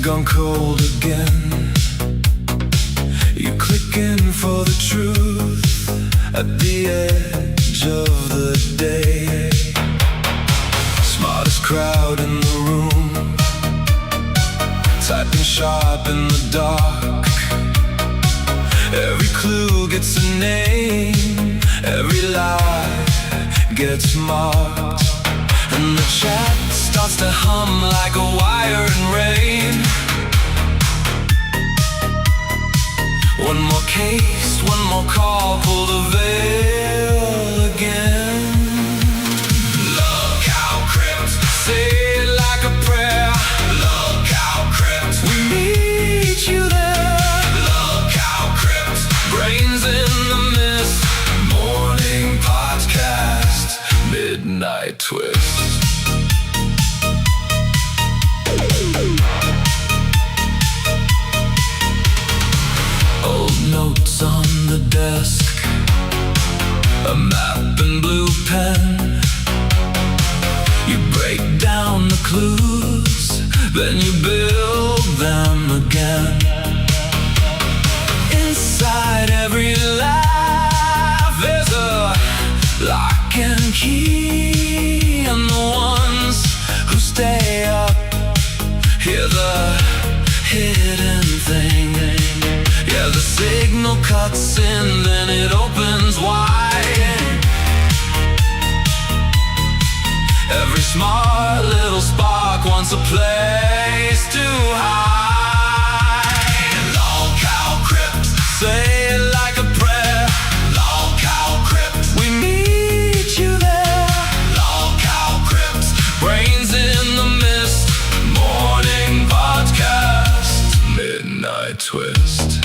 gone cold again. You click in for the truth at the edge of the day. Smartest crowd in the room, typing sharp in the dark. Every clue gets a name, every lie gets marked. And the chat starts to hum like a wire in rain. One more case, one more call, pull the veil again. LolCow Crypt, say it like a prayer. LolCow Crypt, we meet you there. LolCow Crypt, brains in the mist. Morning podcast, midnight twist. Old notes on the desk, a map and blue pen. You break down the clues, then you build them again. Inside every laugh, there's a lock and key, and the ones who stay up hear the hidden thing. Yeah, the signal cuts in, then it opens wide. Every smart little spark wants a place to hide. LolCow Crypt, say it like a prayer. LolCow Crypt, we meet you there. LolCow Crypt, brains in the mist. Morning podcast, midnight twist.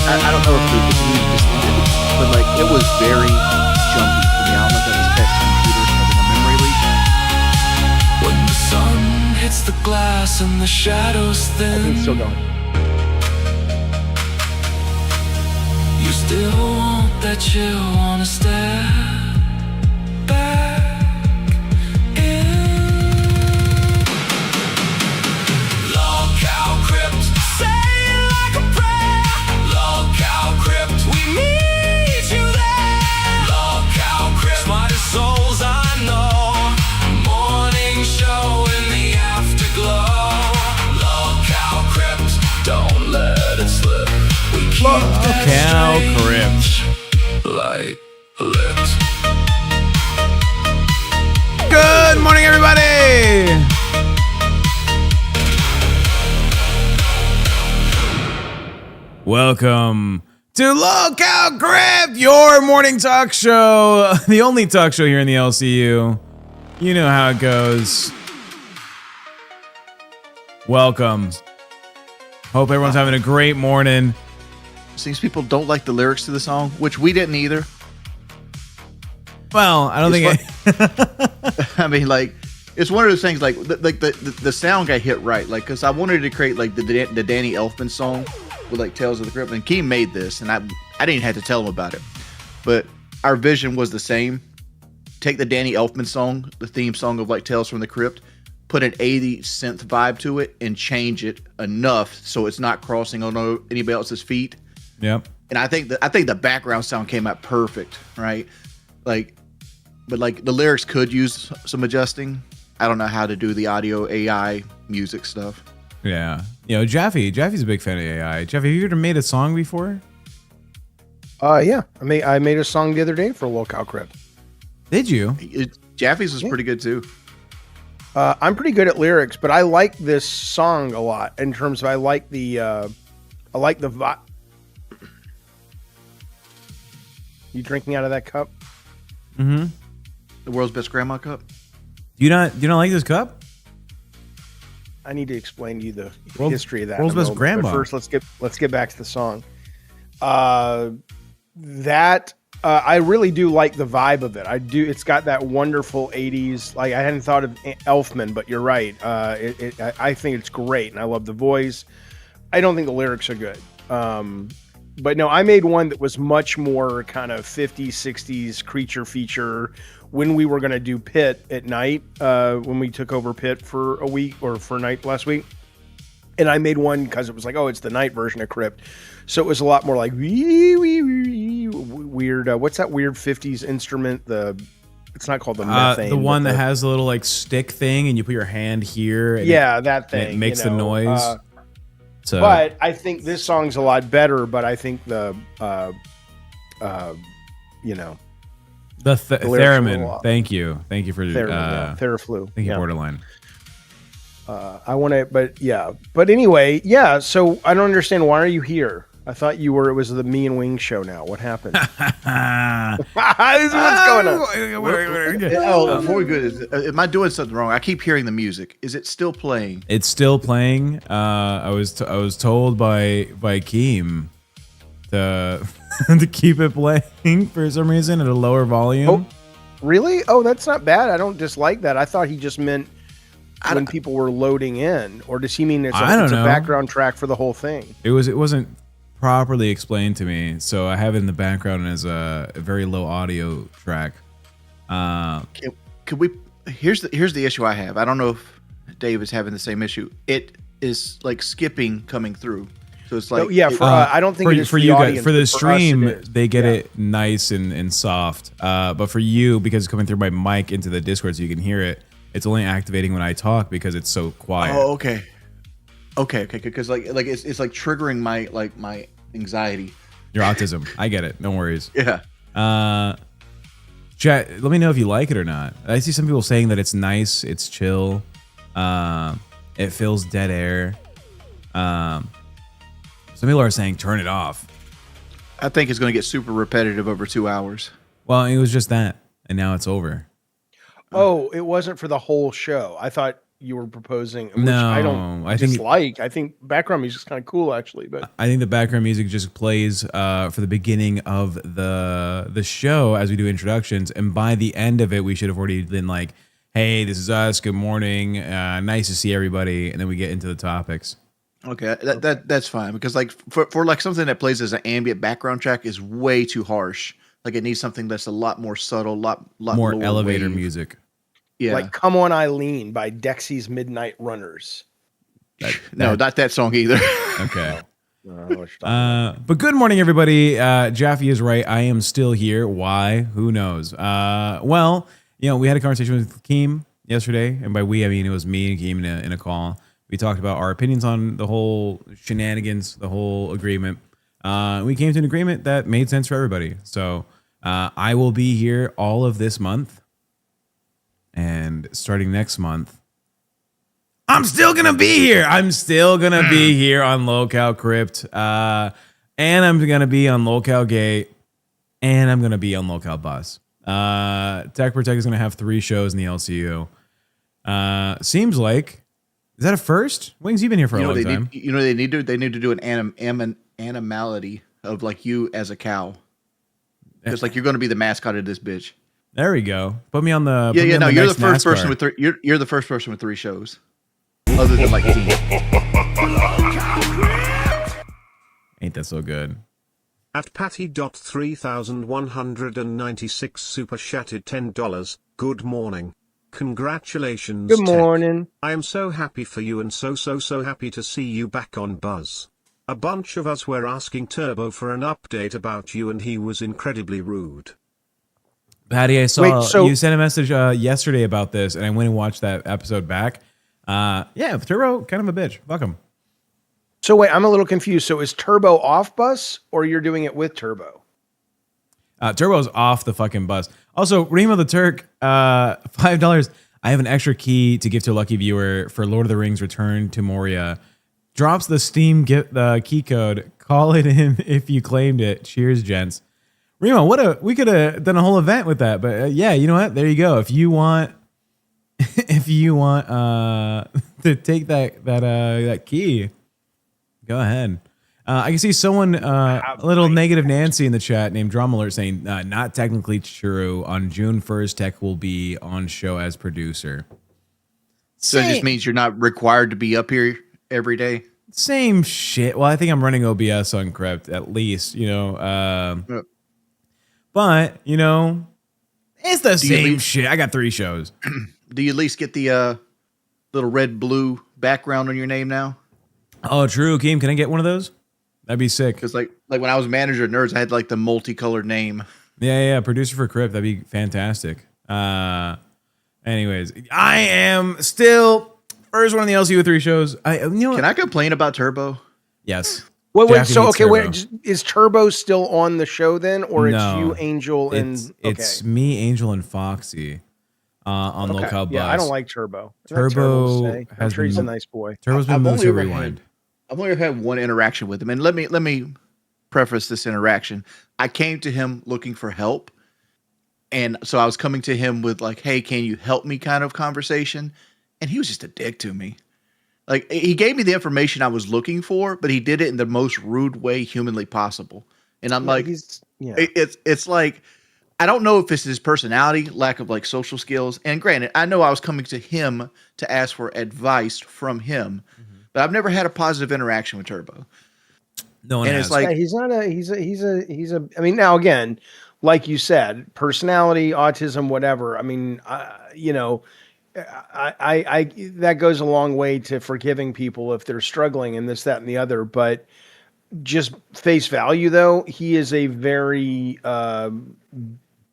I don't know if the music just ended, but like it was very jumpy for me. I don't know if that was Tech's computer having a memory leak. When the sun hits the glass and the shadows I think it's thin, still going. you still want that chill, wanna stare back in. LolCow Crypt, say it like a prayer. LolCow Crypt, we meet you there. LolCow Crypt, smartest souls I know. Morning show in the afterglow. LolCow Crypt, don't let it slip. We keep that LolCow Crypt. light lit. Good morning, everybody. Welcome to LolCow Crypt, your morning talk show, the only talk show here in the LCU. You know how it goes. Welcome. Hope everyone's having a great morning. Seems people don't like the lyrics to the song, which we didn't either. Well, I don't think I mean, like, it's one of those things. Like the sound got hit right. Like, because I wanted to create like the Danny Elfman song with like Tales of the Crypt, and Keem made this, and I didn't have to tell him about it, but our vision was the same. Take the Danny Elfman song, the theme song of like Tales from the Crypt, put an 80s synth vibe to it, and change it enough so it's not crossing on anybody else's feet. Yep. And I think the background sound came out perfect, right? Like, but like the lyrics could use some adjusting. I don't know how to do the audio AI music stuff. Yeah. You know, Jaffe's a big fan of AI. Jaffe, have you ever made a song before? Yeah. I made a song the other day for LolCow Crypt. Did you? Jaffe's was pretty good too. I'm pretty good at lyrics, but I like this song a lot in terms of I like the vibe. You drinking out of that cup? Mm-hmm. The world's best grandma cup. You don't like this cup? I need to explain to you the World- history of that. world's in a best moment. grandma. But first, let's get back to the song. I really do like the vibe of it. I do. It's got that wonderful 80s. Like, I hadn't thought of Elfman, but you're right. I think it's great, and I love the voice. I don't think the lyrics are good. But no, I made one that was much more kind of 50s, 60s creature feature when we were going to do Pit at night, when we took over Pit for a week or for a night last week. And I made one because it was like, oh, it's the night version of Crypt. So it was a lot more like weird. What's that weird 50s instrument? It's not called the methane. The one that has a little like stick thing and you put your hand here. And that thing. It makes the noise. But I think this song's a lot better, but I think the theremin. Thank you for Theraflu. Thank you, Borderline. I want to, but anyway, yeah. So I don't understand. Why are you here? I thought it was the Me and Wings show now. What happened? This is what's going on. Before we go, am I doing something wrong? I keep hearing the music. Is it still playing? It's still playing. I was told by Keem to to keep it playing for some reason at a lower volume. Oh, really? Oh, that's not bad. I don't dislike that. I thought he just meant when people were loading in, or does he mean it's a background track for the whole thing? It wasn't properly explained to me, so I have it in the background as a very low audio track. Could we? Here's the issue I have. I don't know if Dave is having the same issue. It is like skipping coming through, so it's like I don't think it is for you guys. For the for us, stream, they get it nice and soft. But for you, because it's coming through my mic into the Discord, so you can hear it. It's only activating when I talk because it's so quiet. Oh, okay. Because like it's like triggering my anxiety. Your autism. I get it. No worries. Yeah. Chat. Let me know if you like it or not. I see some people saying that it's nice. It's chill. It fills dead air. Some people are saying turn it off. I think it's going to get super repetitive over 2 hours. Well, it was just that, and now it's over. Oh, it wasn't for the whole show. I thought you were proposing, which no, I don't dislike. I think background music is kind of cool, actually. But I think the background music just plays for the beginning of the show as we do introductions, and by the end of it, we should have already been like, "Hey, this is us. Good morning. Nice to see everybody," and then we get into the topics. Okay, that's fine because like for like something that plays as an ambient background track is way too harsh. Like it needs something that's a lot more subtle, lot more elevator wave. music. Yeah, like "Come On Eileen" by Dexy's Midnight Runners. No, not that song either. Okay. But good morning, everybody. Jaffe is right. I am still here. Why? Who knows? Well, we had a conversation with Keem yesterday, and by we, I mean it was me and Keem in a call. We talked about our opinions on the whole shenanigans, the whole agreement. We came to an agreement that made sense for everybody. So I will be here all of this month. And starting next month, I'm still going to be here. I'm still going to be here on LolCow Crypt. And I'm going to be on LolCow Gate. And I'm going to be on LolCow Bus. TechProtect is going to have 3 shows in the LCU. Seems like, is that a first? Wings, you've been here for a long time. They need to do an animality of like you as a cow. Because like you're going to be the mascot of this bitch. There we go. Put me on the you're the first person with 3. You're the first person with 3 shows, other than like Team. Ain't that so good? At Patty.3196 super chatted $10. Good morning. Congratulations. Good morning. Tech. I am so happy for you and so happy to see you back on Buzz. A bunch of us were asking Turbo for an update about you and he was incredibly rude. Patty, I saw you sent a message yesterday about this, and I went and watched that episode back. Turbo, kind of a bitch. Fuck him. So wait, I'm a little confused. So is Turbo off bus, or you're doing it with Turbo? Turbo's off the fucking bus. Also, Remo the Turk, $5. I have an extra key to give to a lucky viewer for Lord of the Rings Return to Moria. Drops the Steam key code. Call it in if you claimed it. Cheers, gents. Remo, we could have done a whole event with that, but you know what? There you go. If you want to take that key, go ahead. I can see someone, a little negative Nancy in the chat named Drama Alert saying, not technically true. On June 1st, Tech will be on show as producer. So it just means you're not required to be up here every day? Same shit. Well, I think I'm running OBS on Crypt at least, but it's the same shit. I got 3 shows. Do you at least get the little red blue background on your name now? Oh, true. Keem, can I get one of those? That'd be sick. Because like when I was manager of Nerds, I had like the multicolored name. Yeah. Producer for Crypt. That'd be fantastic. Anyways, I am still first one on the LCU with 3 shows. Can I complain about Turbo? Yes. Wait. Jaffe So hates okay, Turbo. wait. Is Turbo still on the show then, or it's No. you, Angel, and It's me, Angel, and Foxy on LolCow Buzz. Yeah, I don't like Turbo. Isn't that Turbo terrible to say? I'm has sure he's a been- nice boy. Turbo's been I've moved only to ever Rewind. I've only ever had one interaction with him, and let me preface this interaction. I came to him looking for help, and so I was coming to him with like, "Hey, can you help me?" kind of conversation, and he was just a dick to me. Like he gave me the information I was looking for, but he did it in the most rude way humanly possible. And I'm like, it's like I don't know if it's his personality, lack of like social skills. And granted, I know I was coming to him to ask for advice from him, but I've never had a positive interaction with Turbo. No one And has. it's like he's not a he's a I mean, now again, like you said, personality, autism, whatever. I mean, I that goes a long way to forgiving people if they're struggling and this, that, and the other. But just face value, though, he is a very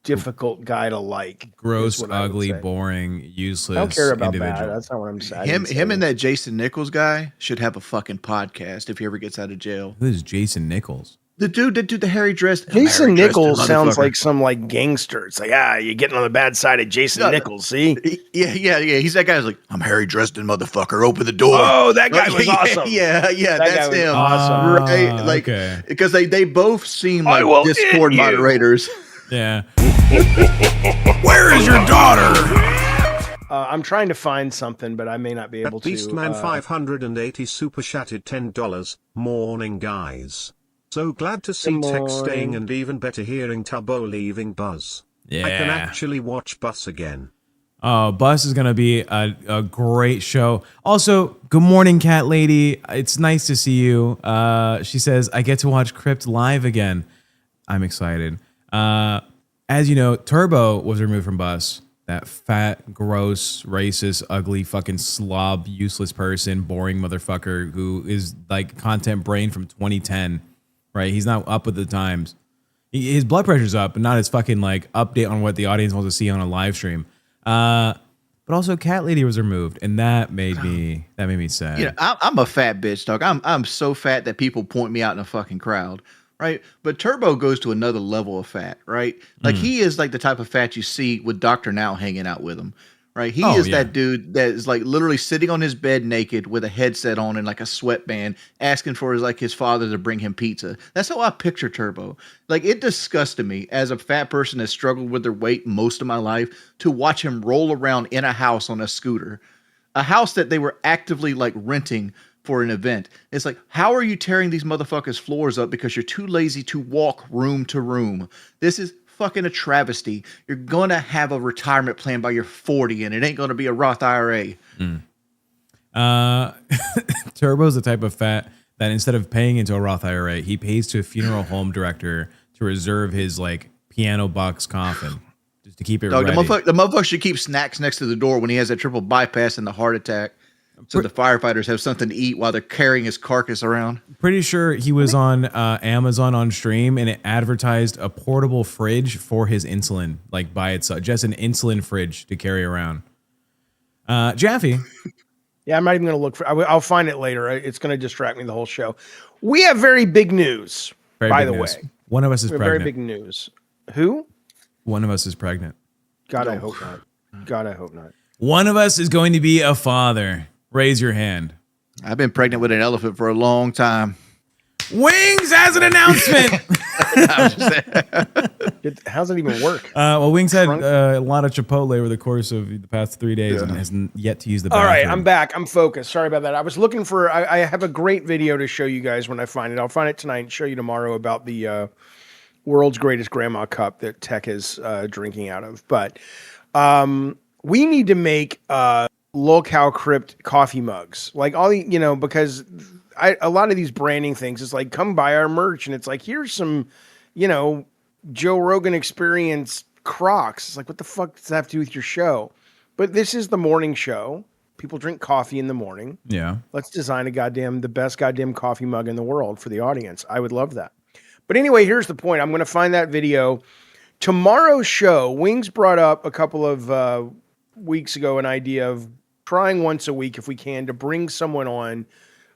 difficult guy to like. Gross, ugly, boring, useless. I don't care about individual. that. That's not what I'm saying. him and that Jason Nichols guy should have a fucking podcast if he ever gets out of jail. Who is Jason Nichols? The dude that did the Harry dressed. Jason Harry Nichols dressed sounds motherfucker. like some like gangster. It's like, you're getting on the bad side of Jason Nichols, see? Yeah. He's that guy who's like, I'm Harry Dresden, motherfucker. Open the door. Oh, that guy was awesome. Yeah, That guy that's was him. awesome. Right? Like, okay. because they both seem I like will Discord eat you. moderators. Yeah. Where is your daughter? I'm trying to find something, but I may not be able to. Beastman 580 super chatted $10. Morning, guys. So glad to see Good Tech morning. staying and even better hearing Turbo leaving Buzz. Yeah. I can actually watch Buzz again. Oh, Bus is going to be a great show. Also, good morning, Cat Lady. It's nice to see you. She says, I get to watch Crypt live again. I'm excited. As you know, Turbo was removed from Bus. That fat, gross, racist, ugly, fucking slob, useless person, boring motherfucker who is like content brain from 2010, right? He's not up with the times. His blood pressure's up, but not his fucking like update on what the audience wants to see on a live stream. But also, Cat Lady was removed, and that made me sad. You know, I'm a fat bitch, dog. I'm so fat that people point me out in a fucking crowd, right? But Turbo goes to another level of fat, right? Like he is like the type of fat you see with Dr. Now hanging out with him, right? He is that dude that is like literally sitting on his bed naked with a headset on and like a sweatband, asking for his father to bring him pizza. That's how I picture Turbo. Like it disgusted me as a fat person that struggled with their weight most of my life to watch him roll around in a house on a scooter, a house that they were actively like renting for an event. It's like, how are you tearing these motherfuckers' floors up because you're too lazy to walk room to room? This is fucking a travesty. You're gonna have a retirement plan by your 40, and it ain't gonna be a Roth IRA. Turbo's the type of fat that instead of paying into a Roth IRA, he pays to a funeral home director to reserve his like piano box coffin just to keep it Dog, ready. the motherfucker should keep snacks next to the door when he has that triple bypass and the heart attack, so the firefighters have something to eat while they're carrying his carcass around. Pretty sure he was on Amazon on stream, and it advertised a portable fridge for his insulin, like by itself, just an insulin fridge to carry around. Jaffe. Yeah, I'm not even going to look for. I'll find it later. It's going to distract me the whole show. We have very big news, by the way. One of us is We have pregnant. very big news. Who? One of us is pregnant. God, I hope not. God, I hope not. One of us is going to be a father. Raise your hand. I've been pregnant with an elephant for a long time. Wings has an announcement. How's it even work? Well, Wings had a lot of Chipotle over the course of the past 3 days and has yet to use the bathroom. All right, I'm back. I'm focused. Sorry about that. I was looking for. I have a great video to show you guys when I find it. I'll find it tonight and show you tomorrow about the world's greatest grandma cup that Tech is drinking out of. But we need to make LolCow Crypt coffee mugs, like all the, because a lot of these branding things, it's like, come buy our merch. And it's like, here's some, Joe Rogan Experience Crocs. It's like, what the fuck does that have to do with your show? But this is the morning show. People drink coffee in the morning. Yeah. Let's design the best goddamn coffee mug in the world for the audience. I would love that. But anyway, here's the point. I'm going to find that video. Tomorrow's show, Wings brought up a couple of weeks ago an idea of trying once a week, if we can, to bring someone on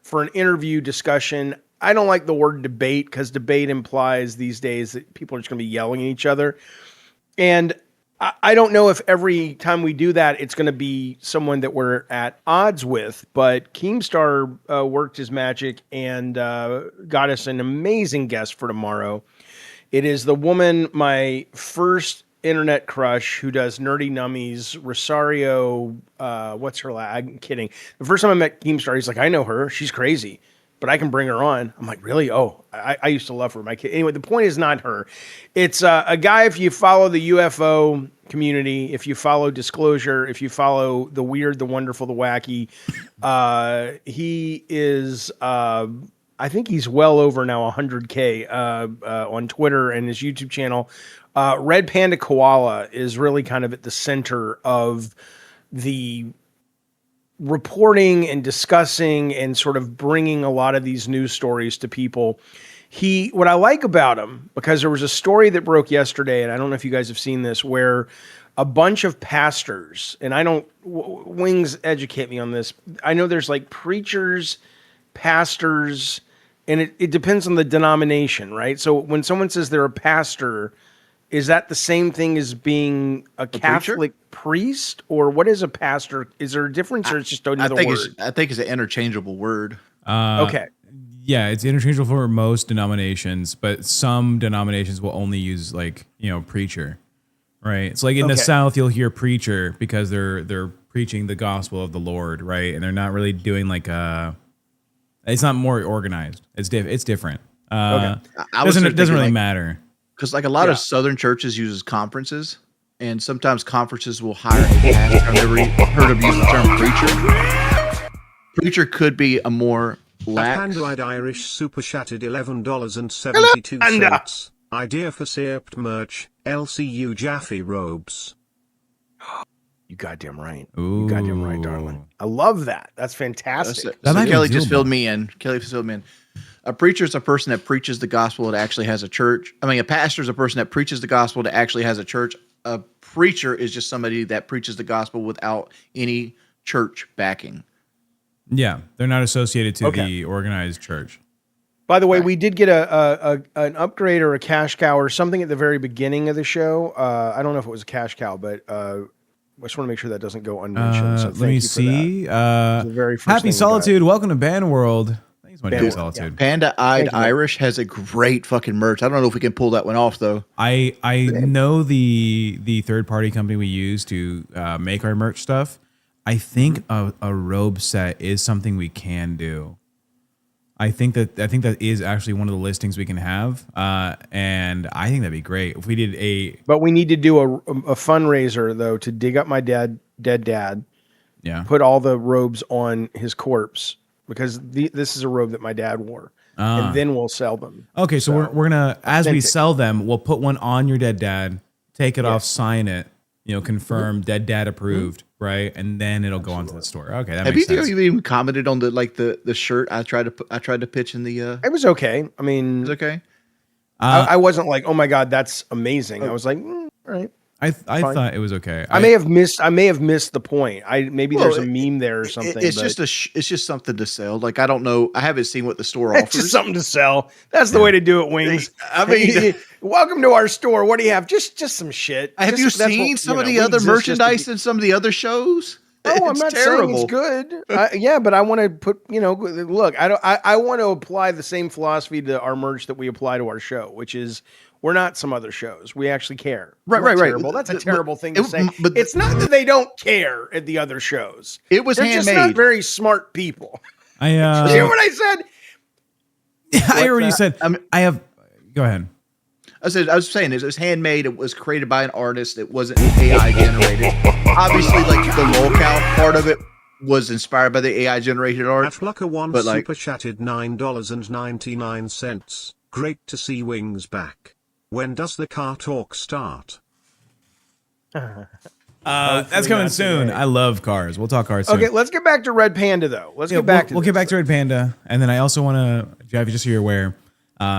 for an interview discussion. I don't like the word debate because debate implies these days that people are just going to be yelling at each other. And I don't know if every time we do that, it's going to be someone that we're at odds with, but Keemstar worked his magic and got us an amazing guest for tomorrow. It is the woman, my first internet crush, who does Nerdy Nummies, Rosario, what's her last? I'm kidding. The first time I met Keemstar, he's like, I know her. She's crazy, but I can bring her on. I'm like, really? Oh, I used to love her. My kid. Anyway, the point is not her. It's a guy, if you follow the UFO community, if you follow Disclosure, if you follow the weird, the wonderful, the wacky, he is, I think he's well over now 100K on Twitter and his YouTube channel. Red Panda Koala is really kind of at the center of the reporting and discussing and sort of bringing a lot of these news stories to people. What I like about him, because there was a story that broke yesterday, and I don't know if you guys have seen this, where a bunch of pastors, and Wings educate me on this. I know there's like preachers, pastors, and it depends on the denomination, right? So when someone says they're a pastor, is that the same thing as being a Catholic priest, or what is a pastor? Is there a difference, or it's just another word? I think it's an interchangeable word. Okay. Yeah, it's interchangeable for most denominations, but some denominations will only use preacher, right? It's like in the South, you'll hear preacher because they're preaching the gospel of the Lord, right? And they're not really doing it's not more organized. It's different. Okay. It doesn't really matter. Because a lot of Southern churches uses conferences, and sometimes conferences will hire a pastor. I've never heard of using the term preacher. Preacher could be a more lax. Hand-eyed Irish super chatted $11.72. Idea for Sept merch, LCU Jaffe robes. You goddamn right. Ooh. You goddamn right, darling. I love that. That's fantastic. Kelly just filled me in. A preacher is a person that preaches the gospel that actually has a church. I mean, a pastor is a person that preaches the gospel that actually has a church. A preacher is just somebody that preaches the gospel without any church backing. Yeah, they're not associated to the organized church. By the way, we did get an upgrade or a cash cow or something at the very beginning of the show. I don't know if it was a cash cow, but I just want to make sure that doesn't go unmentioned. So let me see. Very first Happy Solitude. Welcome to Band World. Thanks, my dear Solitude. Yeah. Panda-eyed Irish has a great fucking merch. I don't know if we can pull that one off though. I know the third party company we use to make our merch stuff. I think a robe set is something we can do. I think that is actually one of the listings we can have, and I think that'd be great if we did a. But we need to do a fundraiser though to dig up my dead dad. Yeah. Put all the robes on his corpse because this is a robe that my dad wore, and then we'll sell them. Okay, so we're gonna as we sell them, we'll put one on your dead dad, take it off, sign it, confirm dead dad approved. Right, and then it'll go onto the store. Okay, that makes sense. Have you even commented on the shirt I tried to pitch in the? It was okay. I mean, it was okay. I wasn't like, oh my god, that's amazing. I was like, all right. I thought it was okay. I may have missed the point. There's a meme there or something. It's just something to sell. Like I don't know. I haven't seen what the store offers. It's just something to sell. That's the way to do it, Wings. I mean, welcome to our store. What do you have? Just some shit. Have you seen some of the other merchandise in some of the other shows? Oh, I'm not saying it's good. But I want to put, look, I want to apply the same philosophy to our merch that we apply to our show, which is we're not some other shows. We actually care. Right. Terrible. That's a terrible thing to say. But it's not that they don't care at the other shows. It was They're handmade. just not very smart people. You hear what I said? I hear what you said. Go ahead. I was saying it was handmade. It was created by an artist. It wasn't AI generated. Obviously, like the LolCow part of it was inspired by the AI generated art. Atlucker1 But like, super chatted $9.99. Great to see Wings back. When does the car talk start? That's coming not soon. today. I love cars. We'll talk cars soon. Okay, let's get back to Red Panda though. Let's Yeah, get back we'll to get this. back to Red Panda, and then I also want to, Jaffe, just so you're aware,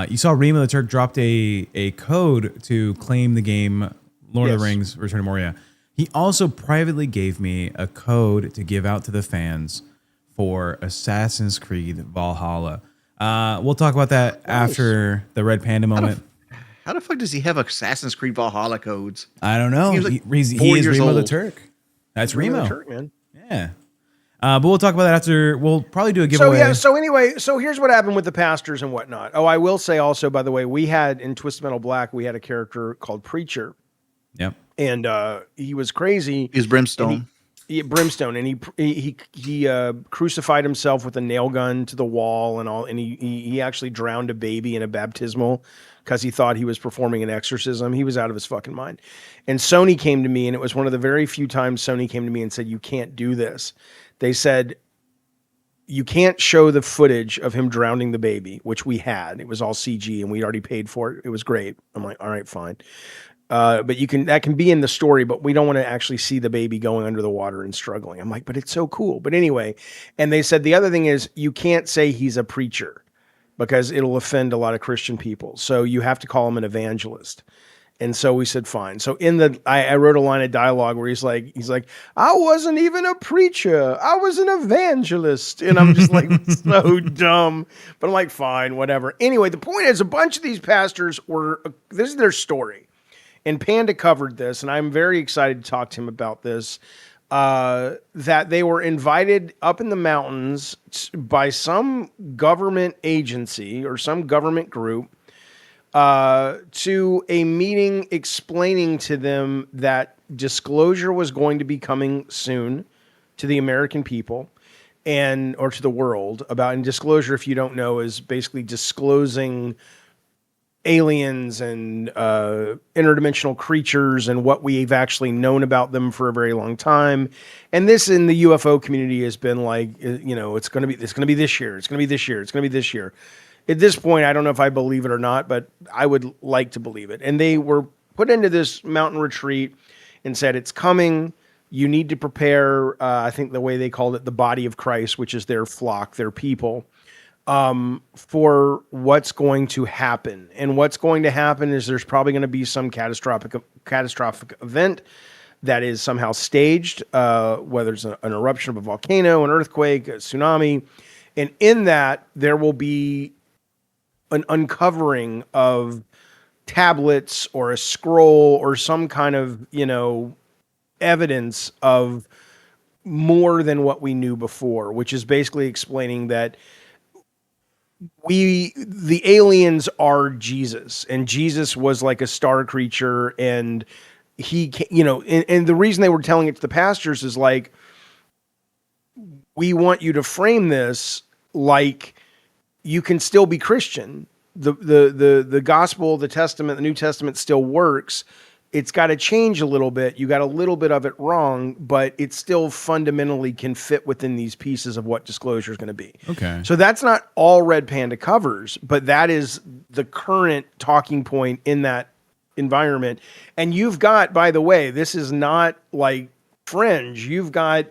you saw Rima the Turk dropped a code to claim the game Lord of the Yes. Rings: Return to Moria. He also privately gave me a code to give out to the fans for Assassin's Creed Valhalla. We'll talk about that after the Red Panda moment. how the fuck does he have Assassin's Creed Valhalla codes? I don't know. He was like He 4 is years Remo the old. Turk. That's Remo Remo. the Turk, man. Yeah. But we'll talk about that after. We'll probably do a So giveaway. yeah, so anyway, so here's what happened with the pastors and whatnot. Oh, I will say also, by the way, we had in Twisted Metal Black, we had a character called Preacher, Yep. and he was crazy. He's Brimstone. Brimstone, and he crucified himself with a nail gun to the wall and all, and he actually drowned a baby in a baptismal because he thought he was performing an exorcism. He was out of his fucking mind. And Sony came to me, and it was one of the very few times Sony came to me and said, "You can't do this." They said, "You can't show the footage of him drowning the baby," which we had. It was all CG, and we already paid for it. It was great. I'm like, all right, fine. But that can be in the story, but we don't want to actually see the baby going under the water and struggling. I'm like, but it's so cool. But anyway, and they said the other thing is you can't say he's a preacher because it'll offend a lot of Christian people. So you have to call him an evangelist. And so we said, fine. So I wrote a line of dialogue where he's like, I wasn't even a preacher. I was an evangelist. And I'm just like, so dumb. But I'm like, fine, whatever. Anyway, the point is a bunch of these pastors this is their story. And Panda covered this, and I'm very excited to talk to him about this, that they were invited up in the mountains by some government agency or some government group to a meeting explaining to them that disclosure was going to be coming soon to the American people or to the world and disclosure, if you don't know, is basically disclosing aliens and interdimensional creatures and what we've actually known about them for a very long time. And this in the UFO community has been like, it's going to be this year. It's going to be this year. It's going to be this year. At this point, I don't know if I believe it or not, but I would like to believe it. And they were put into this mountain retreat and said, it's coming. You need to prepare. I think the way they called it, the body of Christ, which is their flock, their people, for what's going to happen. And what's going to happen is there's probably going to be some catastrophic event that is somehow staged, whether it's an eruption of a volcano, an earthquake, a tsunami. And in that, there will be an uncovering of tablets or a scroll or some kind of, evidence of more than what we knew before, which is basically explaining that the aliens are Jesus, and Jesus was like a star creature, and he, and the reason they were telling it to the pastors is like, we want you to frame this like you can still be Christian. The gospel, the testament, the New Testament still works. It's got to change a little bit. You got a little bit of it wrong, but it still fundamentally can fit within these pieces of what disclosure is going to be. Okay. So that's not all Red Panda covers, but that is the current talking point in that environment. And you've got, by the way, this is not like fringe. You've got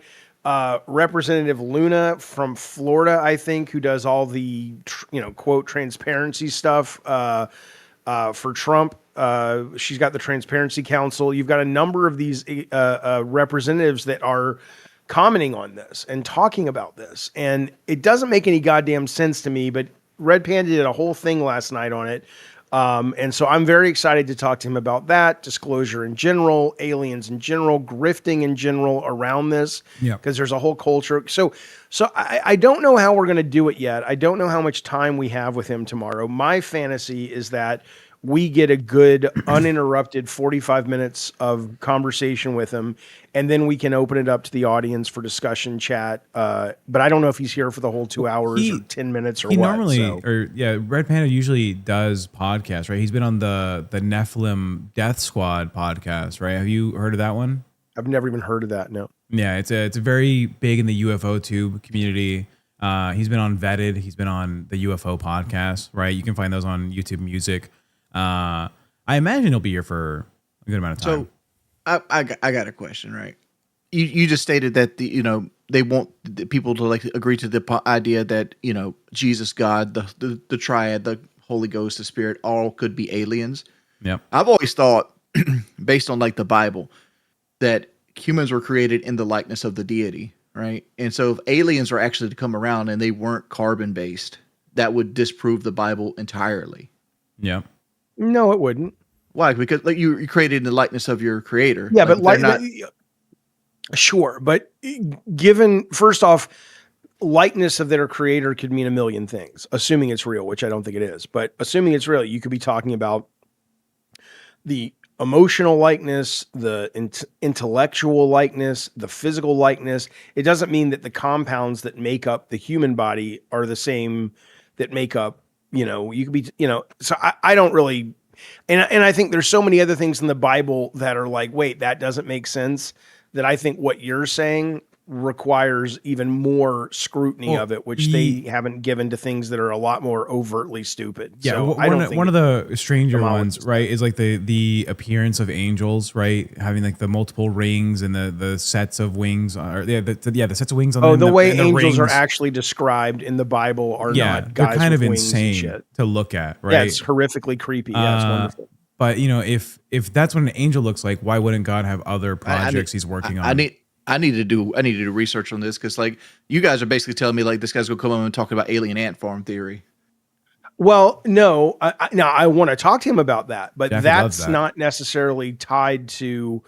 Representative Luna from Florida, I think, who does all the, quote, transparency stuff for Trump. She's got the Transparency Council. You've got a number of these representatives that are commenting on this and talking about this. And it doesn't make any goddamn sense to me, but Red Panda did a whole thing last night on it. And so I'm very excited to talk to him about that, disclosure in general, aliens in general, grifting in general around this, because there's a whole culture. So I don't know how we're going to do it yet. I don't know how much time we have with him tomorrow. My fantasy is that we get a good uninterrupted 45 minutes of conversation with him, and then we can open it up to the audience for discussion chat. But I don't know if he's here for the whole 2 hours or 10 minutes or he what. Normally, Red Panda usually does podcasts, right? He's been on the Nephilim Death Squad podcast, right? Have you heard of that one? I've never even heard of that. No. Yeah, it's very big in the UFO tube community. He's been on Vetted. He's been on the UFO podcast, right? You can find those on YouTube Music. I imagine he'll be here for a good amount of time. So I got a question, right? You just stated that they want the people to like agree to the idea that Jesus, God, the triad, the Holy Ghost, the Spirit, all could be aliens. Yep. I've always thought, based on like the Bible, that humans were created in the likeness of the deity, right? And so if aliens are actually to come around and they weren't carbon based, that would disprove the Bible entirely. Yeah. No, it wouldn't. Why? Because like you created in the likeness of your creator. Yeah, but they're not. Sure, but given first off, likeness of their creator could mean a million things, assuming it's real, which I don't think it is. But assuming it's real, you could be talking about the emotional likeness, the intellectual likeness, the physical likeness. It doesn't mean that the compounds that make up the human body are the same that make up, you could be, so I don't really, and I think there's so many other things in the Bible that are like, wait, that doesn't make sense, that I think what you're saying requires even more scrutiny of it, which they haven't given to things that are a lot more overtly stupid. Yeah, so one of the stranger ones, right, is like the appearance of angels, right, having like the multiple rings and the sets of wings, or the sets of wings on them. The way angels rings are actually described in the Bible are not guys they're kind with of wings and insane shit. to look at, right? Yeah, it's horrifically creepy. Yeah, it's wonderful. But if that's what an angel looks like, why wouldn't God have other projects he's working on? I need to do research on this because like you guys are basically telling me like this guy's gonna come on and talk about alien ant farm theory. Well, no, I want to talk to him about that, but Jaffe that's loves that. not necessarily tied to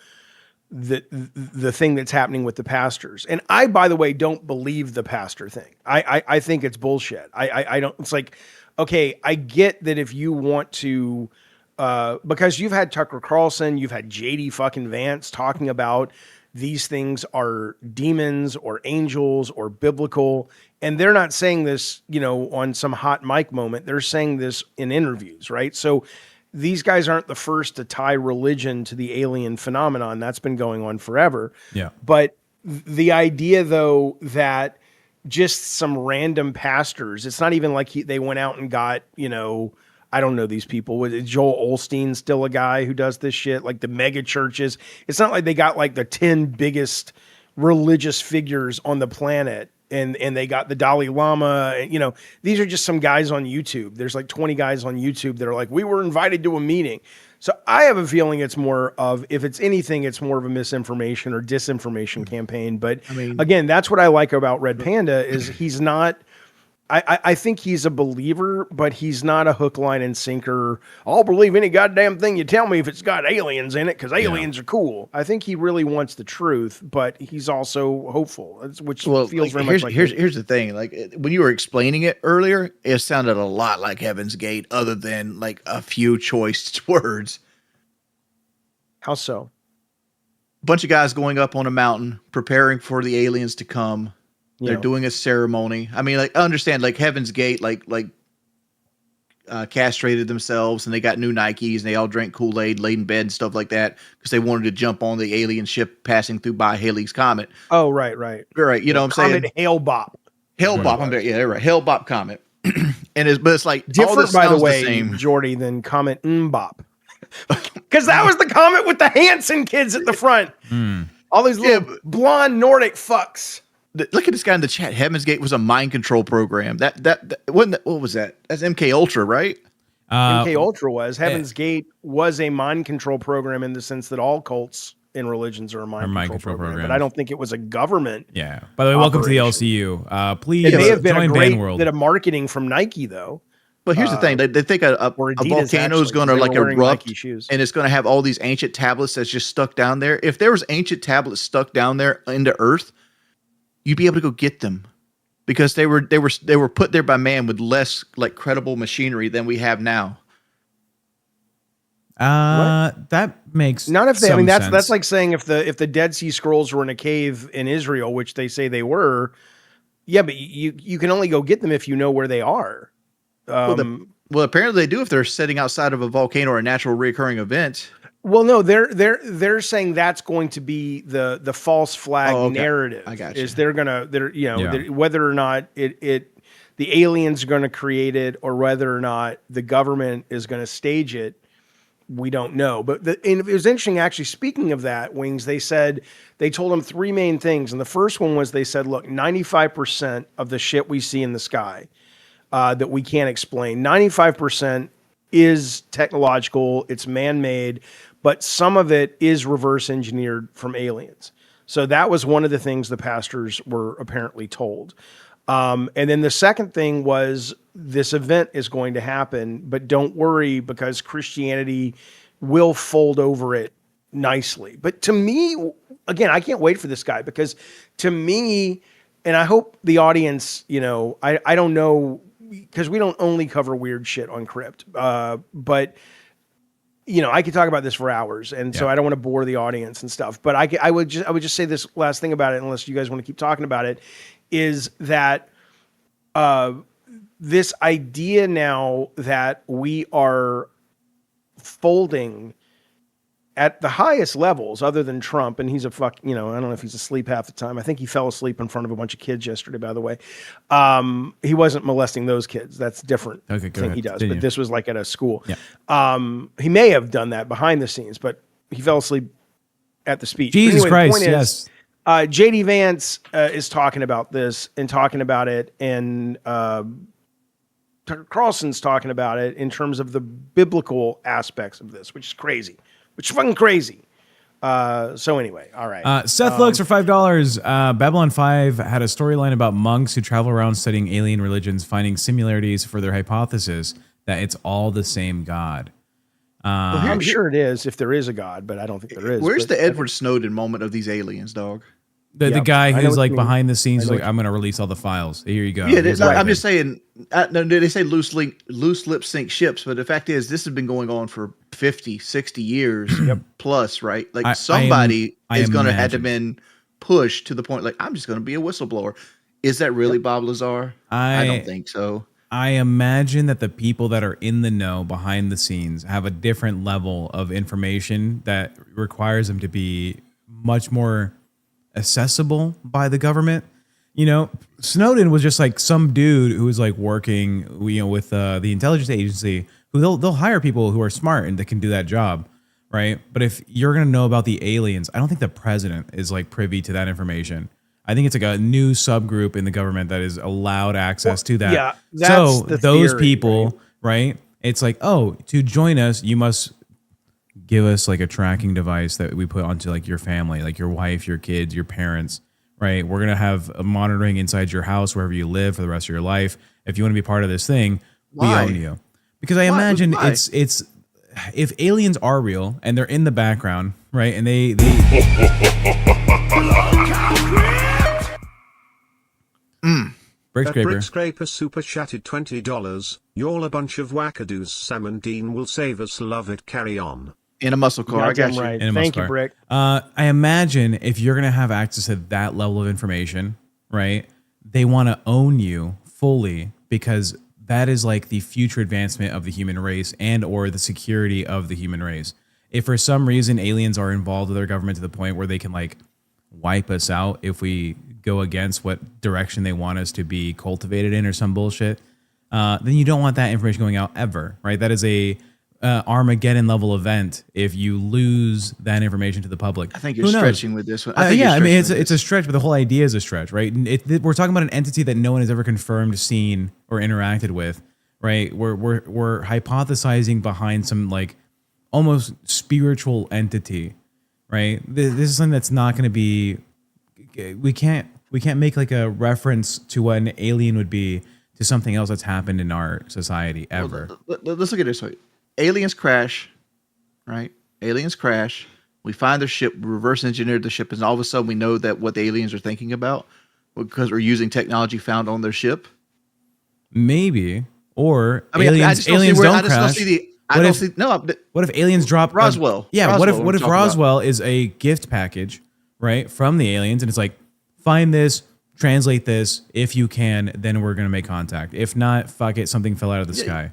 the thing that's happening with the pastors. And I, by the way, don't believe the pastor thing. I think it's bullshit. I don't. It's like, okay, I get that if you want to. Because you've had Tucker Carlson, you've had JD fucking Vance talking about these things are demons or angels or biblical. And they're not saying this, on some hot mic moment. They're saying this in interviews, right? So these guys aren't the first to tie religion to the alien phenomenon. That's been going on forever. Yeah. But the idea, though, that just some random pastors, it's not even like they went out and got, I don't know these people. Was Joel Osteen still a guy who does this shit? Like the mega churches. It's not like they got like the 10 biggest religious figures on the planet and they got the Dalai Lama. These are just some guys on YouTube. There's like 20 guys on YouTube that are like, we were invited to a meeting. So I have a feeling it's more of, if it's anything, it's more of a misinformation or disinformation campaign. But again, that's what I like about Red Panda is he's not, I think he's a believer, but he's not a hook, line, and sinker. I'll believe any goddamn thing you tell me if it's got aliens in it, because aliens are cool. I think he really wants the truth, but he's also hopeful, which feels very much like here's the thing. Like when you were explaining it earlier, it sounded a lot like Heaven's Gate, other than like a few choice words. How so? Bunch of guys going up on a mountain, preparing for the aliens to come. They're doing a ceremony. I mean, like, I understand, like Heaven's Gate, castrated themselves and they got new Nikes and they all drank Kool-Aid, laid in bed and stuff like that because they wanted to jump on the alien ship passing through by Halley's Comet. Oh, right. You know what I'm saying? Comet Hale-Bop. Hale-Bop. Yeah, right. Hale-Bop Comet. But it's like different, by the way, Jordy, than Comet Mbop. Because that was the comet with the Hanson kids at the front. All these little blonde Nordic fucks. Look at this guy in the chat. Heaven's Gate was a mind control program. That wasn't. What was that? That's MK Ultra, right? MK Ultra was. Heaven's Gate was a mind control program in the sense that all cults in religions are a mind control program. But I don't think it was a government. Yeah. By the way, welcome to the LCU. Please it may have been join a great Bandworld. bit of marketing from Nike, though. But here's the thing: they think a volcano is going to like erupt, and it's going to have all these ancient tablets that's just stuck down there. If there was ancient tablets stuck down there into Earth, you'd be able to go get them because they were put there by man with less like credible machinery than we have now. That makes not if they. I mean, sense. that's like saying if the Dead Sea Scrolls were in a cave in Israel, which they say they were. Yeah, but you can only go get them if you know where they are. Well, apparently they do if they're sitting outside of a volcano or a natural recurring event. Well, no, they're saying that's going to be the false flag narrative. I got you. Is they're Yeah. whether or not the aliens are going to create it or whether or not the government is going to stage it, we don't know. But and it was interesting, actually. Speaking of that, Wings, they told them three main things, and the first one was they said, look, 95% of the shit we see in the sky that we can't explain, 95% is technological, it's man-made, but some of it is reverse engineered from aliens. So that was one of the things the pastors were apparently told. And then the second thing was this event is going to happen, but don't worry because Christianity will fold over it nicely. But to me, again, I can't wait for this guy because to me, and I hope the audience, I don't know, because we don't only cover weird shit on Crypt, but I could talk about this for hours, and so I don't want to bore the audience and stuff. But I would just say this last thing about it, unless you guys want to keep talking about it, is that this idea now that we are folding at the highest levels, other than Trump, and he's I don't know if he's asleep half the time. I think he fell asleep in front of a bunch of kids yesterday, by the way. He wasn't molesting those kids. That's different thing he does. But this was like at a school. Yeah. He may have done that behind the scenes, but he fell asleep at the speech. Jesus anyway, Christ, yes. JD Vance is talking about this and talking about it, and Tucker Carlson's talking about it in terms of the biblical aspects of this, which is crazy. Which is fucking crazy. So anyway, all right. Seth looks for $5. Babylon 5 had a storyline about monks who travel around studying alien religions, finding similarities for their hypothesis that it's all the same God. I'm sure it is if there is a God, but I don't think there is. Where's the Edward Snowden moment of these aliens, dog? The guy who's like behind the scenes, like, I'm going to release all the files. Here you go. Yeah, I'm just saying, no, they say loose lip sync ships, but the fact is, this has been going on for 50, 60 years plus, right? Like somebody is going to have to been pushed to the point, like, I'm just going to be a whistleblower. Is that really Bob Lazar? I don't think so. I imagine that the people that are in the know behind the scenes have a different level of information that requires them to be much more accessible by the government. Snowden was just like some dude who was like working, with the intelligence agency, who they'll hire people who are smart and that can do that job, right? But if you're gonna know about the aliens, I don't think the president is like privy to that information. I think it's like a new subgroup in the government that is allowed access to that. Yeah, so those theory, people, right? It's like, oh, to join us, you must give us like a tracking device that we put onto like your family, like your wife, your kids, your parents, right? We're going to have a monitoring inside your house, wherever you live for the rest of your life. If you want to be part of this thing, we own you. Because I imagine it's if aliens are real and they're in the background, right? And they Brick Scraper. Brick Scraper super chatted $20. You're a bunch of wackadoos. Sam and Dean will save us. Love it. Carry on. In a muscle car. I got you. Right. Thank you, Brick. I imagine if you're going to have access to that level of information, right, they want to own you fully because that is like the future advancement of the human race and or the security of the human race. If for some reason aliens are involved with their government to the point where they can like wipe us out if we go against what direction they want us to be cultivated in or some bullshit, then you don't want that information going out ever, right? That is a Armageddon level event if you lose that information to the public. I think you're stretching with this one. It's a stretch, but the whole idea is a stretch, right? We're talking about an entity that no one has ever confirmed, seen, or interacted with, right? We're hypothesizing behind some like almost spiritual entity, right? This is something that's not going to be. We can't make like a reference to what an alien would be to something else that's happened in our society ever. Well, let's look at it this way. Aliens crash, right? Aliens crash. We find their ship, reverse engineered the ship, and all of a sudden we know that what the aliens are thinking about because we're using technology found on their ship. Maybe, or aliens don't crash. What if aliens drop Roswell? What if Roswell is a gift package, right, from the aliens, and it's like, find this, translate this. If you can, then we're gonna make contact. If not, fuck it, something fell out of the sky.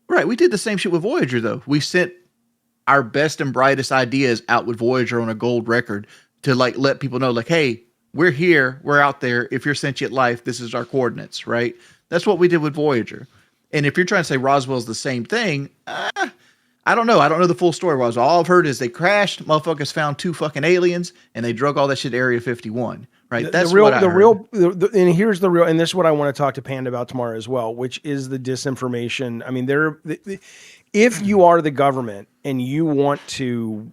Right, we did the same shit with Voyager, though. We sent our best and brightest ideas out with Voyager on a gold record to like let people know, like, hey, we're here, we're out there. If you're sentient life, this is our coordinates, right? That's what we did with Voyager. And if you're trying to say Roswell's the same thing, I don't know. I don't know the full story. Roswell. All I've heard is they crashed, motherfuckers found 2 fucking aliens, and they drug all that shit to Area 51. Right? That's what I heard. And here's the real, and this is what I want to talk to Panda about tomorrow as well, which is the disinformation. I mean, if you are the government and you want to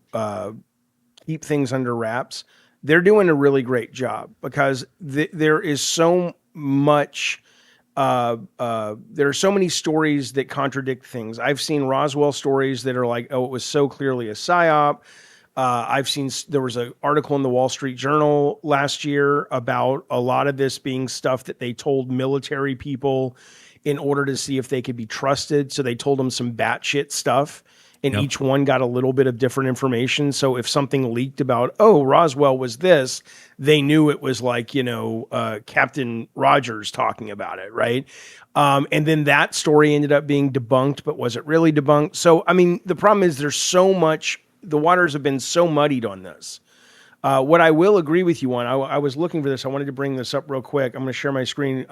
keep things under wraps, they're doing a really great job because there is so much. There are so many stories that contradict things. I've seen Roswell stories that are like, oh, it was so clearly a psyop. I've seen there was an article in the Wall Street Journal last year about a lot of this being stuff that they told military people in order to see if they could be trusted. So they told them some batshit stuff, and each one got a little bit of different information. So if something leaked about, oh, Roswell was this, they knew it was like, Captain Rogers talking about it, right? And then that story ended up being debunked, but was it really debunked? So, I mean, the problem is there's so much, the waters have been so muddied on this. What I will agree with you on, I was looking for this. I wanted to bring this up real quick. I'm going to share my screen.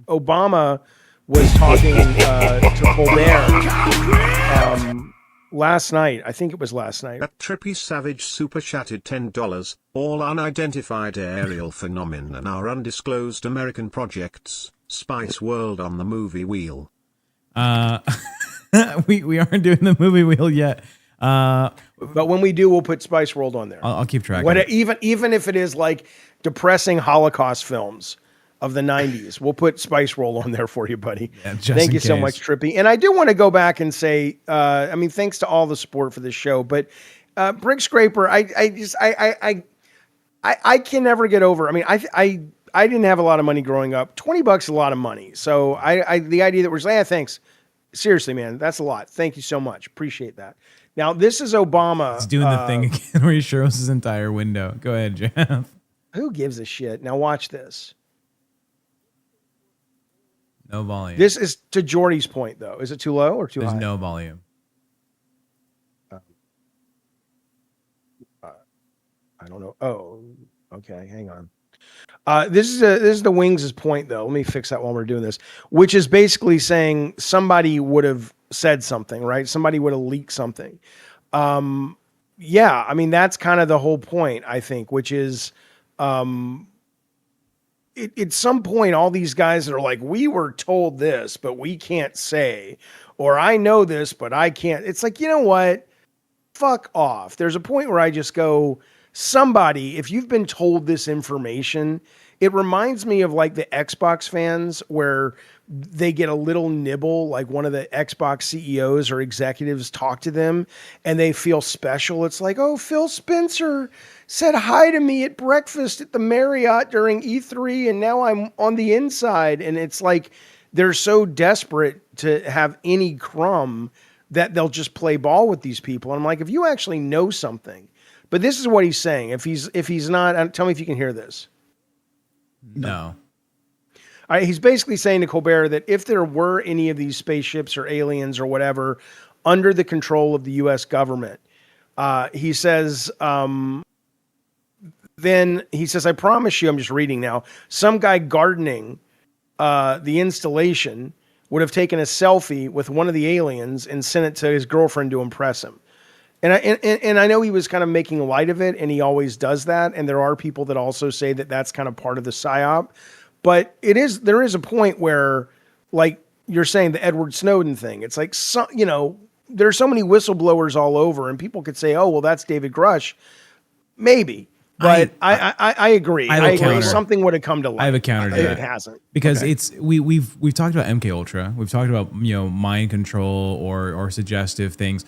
Obama was talking to Colbert last night. I think it was last night. That Trippy Savage super chatted $10. All unidentified aerial phenomena are undisclosed American projects. Spice World on the movie wheel. We aren't doing the movie wheel yet. But when we do, we'll put Spice World on there. I'll keep track of it. Even if it is like depressing Holocaust films of the 90s, we'll put Spice World on there for you, buddy. Yeah, Thank you so much, Trippy. And I do want to go back and say, thanks to all the support for this show, but Brick Scraper, I can never get over. I mean, I didn't have a lot of money growing up. $20 is a lot of money. So the idea that we're saying, thanks. Seriously, man, that's a lot. Thank you so much. Appreciate that. Now, this is Obama. He's doing the thing again where he shows his entire window. Go ahead, Jeff. Who gives a shit? Now watch this. No volume. This is to Jordy's point, though. Is it too low or too high? There's no volume. I don't know. Oh, okay. Hang on. This is the Wings' point, though. Let me fix that while we're doing this, which is basically saying somebody would have said something, right? Somebody would have leaked something. Yeah, I mean, that's kind of the whole point, I think, which is at some point, all these guys that are like, we were told this, but we can't say, or I know this, but I can't. It's like, you know what? Fuck off. There's a point where I just go, somebody, if you've been told this information, it reminds me of like the Xbox fans where they get a little nibble, like one of the Xbox CEOs or executives talk to them and they feel special. It's like, oh, Phil Spencer said hi to me at breakfast at the Marriott during E3 and now I'm on the inside. And it's like they're so desperate to have any crumb that they'll just play ball with these people. And I'm like, if you actually know something, but this is what he's saying. If he's not, tell me if you can hear this. No. All right, he's basically saying to Colbert that if there were any of these spaceships or aliens or whatever under the control of the U.S. government, he says, I promise you, I'm just reading now, some guy gardening the installation would have taken a selfie with one of the aliens and sent it to his girlfriend to impress him. And I know he was kind of making light of it, and he always does that. And there are people that also say that that's kind of part of the psyop. But there is a point where, like you're saying, the Edward Snowden thing. It's like, there's so many whistleblowers all over, and people could say, "Oh, well, that's David Grush." Maybe, but I agree. I agree. Something would have come to light. I have a counter to that. It hasn't, because it's we've talked about MK Ultra. We've talked about mind control or suggestive things.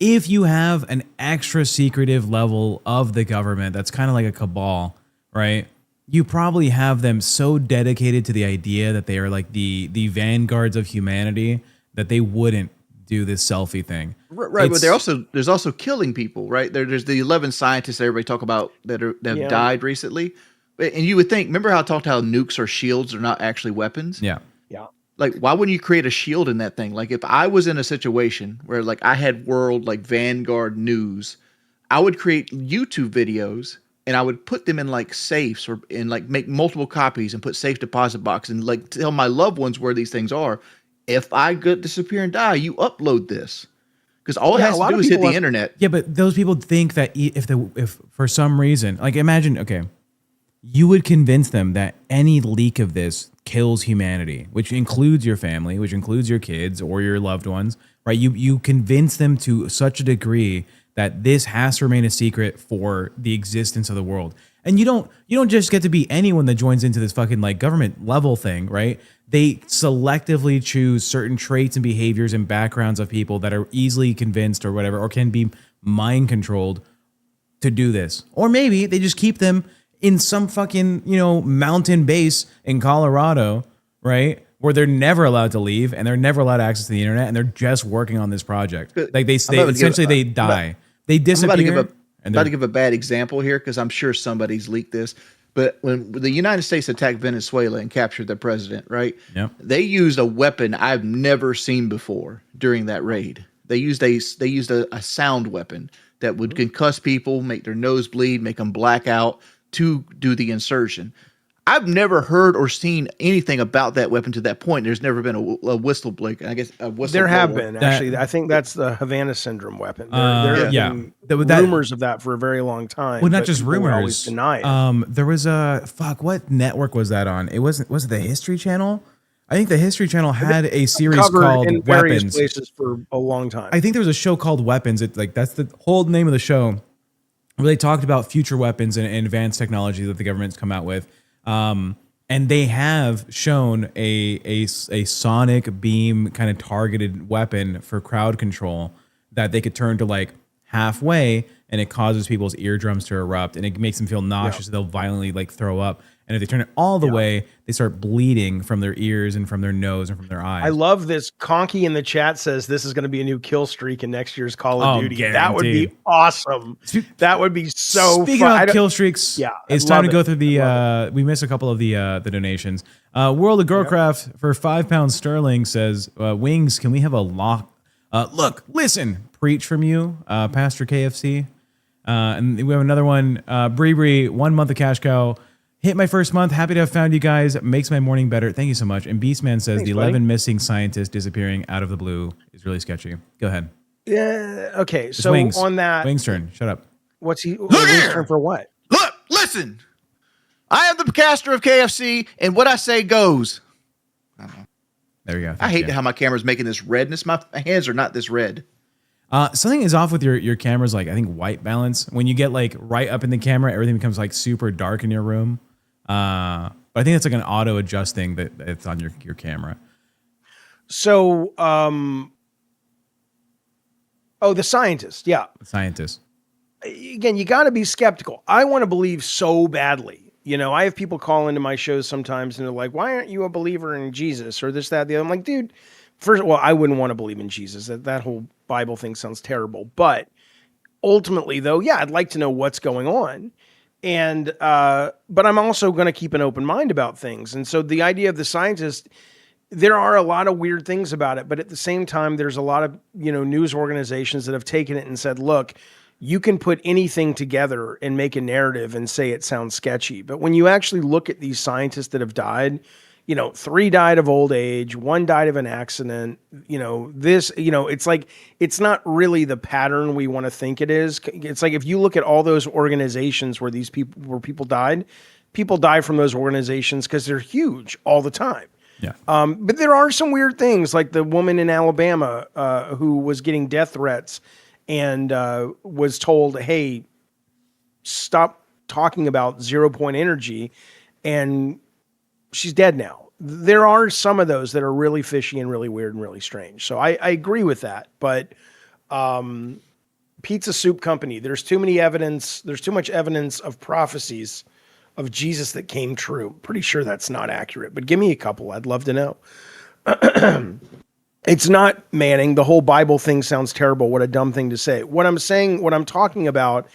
If you have an extra secretive level of the government that's kind of like a cabal, right? You probably have them so dedicated to the idea that they are like the vanguards of humanity that they wouldn't do this selfie thing. Right, but there's also killing people, right? There's the 11 scientists that everybody talk about that have died recently. And you would think, remember how I talked how nukes or shields are not actually weapons? Yeah. Yeah. like, why wouldn't you create a shield in that thing? Like, if I was in a situation where like I had world like Vanguard news, I would create YouTube videos and I would put them in like safes or and like make multiple copies and put safe deposit box and like tell my loved ones where these things are. If I could disappear and die, you upload this because all it Yeah, has a to lot do of is hit people the have- internet. Yeah, but those people think that if for some reason, like imagine, okay, you would convince them that any leak of this kills humanity, which includes your family, which includes your kids or your loved ones, right? You convince them to such a degree that this has to remain a secret for the existence of the world. And you don't just get to be anyone that joins into this fucking like government level thing, right? They selectively choose certain traits and behaviors and backgrounds of people that are easily convinced or whatever, or can be mind controlled to do this. Or maybe they just keep them in some fucking, mountain base in Colorado, right? Where they're never allowed to leave and they're never allowed access to the internet and they're just working on this project. Like they about to essentially give- they die. They disappear. I'm about to give a bad example here because I'm sure somebody's leaked this. But when the United States attacked Venezuela and captured their president, right? Yep. They used a weapon I've never seen before during that raid. They used a sound weapon that would concuss people, make their nose bleed, make them black out to do the insertion. I've never heard or seen anything about that weapon to that point. There's never been a whistleblower. I guess a whistleblower. There have been actually. I think that's the Havana syndrome weapon. There have been rumors of that for a very long time. Well, not but just people would rumors. always deny it. There was what network was that on? Was it the History Channel? I think the History Channel had a series Covered called in various Weapons. places for a long time. I think there was a show called Weapons. That's the whole name of the show, where they talked about future weapons and advanced technology that the government's come out with. And they have shown a sonic beam kind of targeted weapon for crowd control that they could turn to like halfway, and it causes people's eardrums to erupt, and it makes them feel nauseous. They'll violently like throw up. And if they turn it all the way, they start bleeding from their ears and from their nose and from their eyes. I love this. Conky in the chat says this is going to be a new kill streak in next year's Call of Duty. That would be guaranteed. awesome. That would be so Speaking fun. of kill streaks, Yeah, it's time to go through the. We missed a couple of the donations. World of Girlcraft for £5 sterling says, "Wings, can we have a lock? Look, listen, preach from you, Pastor KFC." And we have another one. Bree, 1 month of cash cow. Hit my first month. Happy to have found you guys. Makes my morning better. Thank you so much. And Beastman says Thanks, the buddy. 11 missing scientists disappearing out of the blue is really sketchy. Go ahead. Yeah. Okay. It's So Wings. on that, Wings turn. Shut up. what's he? Look Wings here! turn for what? Look, listen. I am the caster of KFC, and what I say goes. There you go. I hate how my camera's making this redness. My hands are not this red. Something is off with your camera's like, I think, white balance. When you get like right up in the camera, everything becomes like super dark in your room. But I think it's like an auto adjusting that it's on your camera. So, the scientist. Yeah. Scientist. Again, you got to be skeptical. I want to believe so badly. I have people call into my shows sometimes and they're like, why aren't you a believer in Jesus or this, that, the other? I'm like, dude, first of all, I wouldn't want to believe in Jesus. That whole Bible thing sounds terrible. But ultimately, though, yeah, I'd like to know what's going on. And, but I'm also going to keep an open mind about things. And so the idea of the scientist, there are a lot of weird things about it. But at the same time, there's a lot of, news organizations that have taken it and said, look, you can put anything together and make a narrative and say it sounds sketchy. But when you actually look at these scientists that have died, 3 died of old age, 1 died of an accident, it's like, it's not really the pattern we want to think it is. It's like, if you look at all those organizations where people die from those organizations because they're huge all the time. Yeah. But there are some weird things, like the woman in Alabama who was getting death threats and was told, hey, stop talking about 0 point energy. And she's dead now. There are some of those that are really fishy and really weird and really strange. So I agree with that. But Pizza Soup Company, there's too much evidence of prophecies of Jesus that came true. Pretty sure that's not accurate, but give me a couple. I'd love to know. It's not, Manning. The whole Bible thing sounds terrible. What a dumb thing to say. What I'm talking about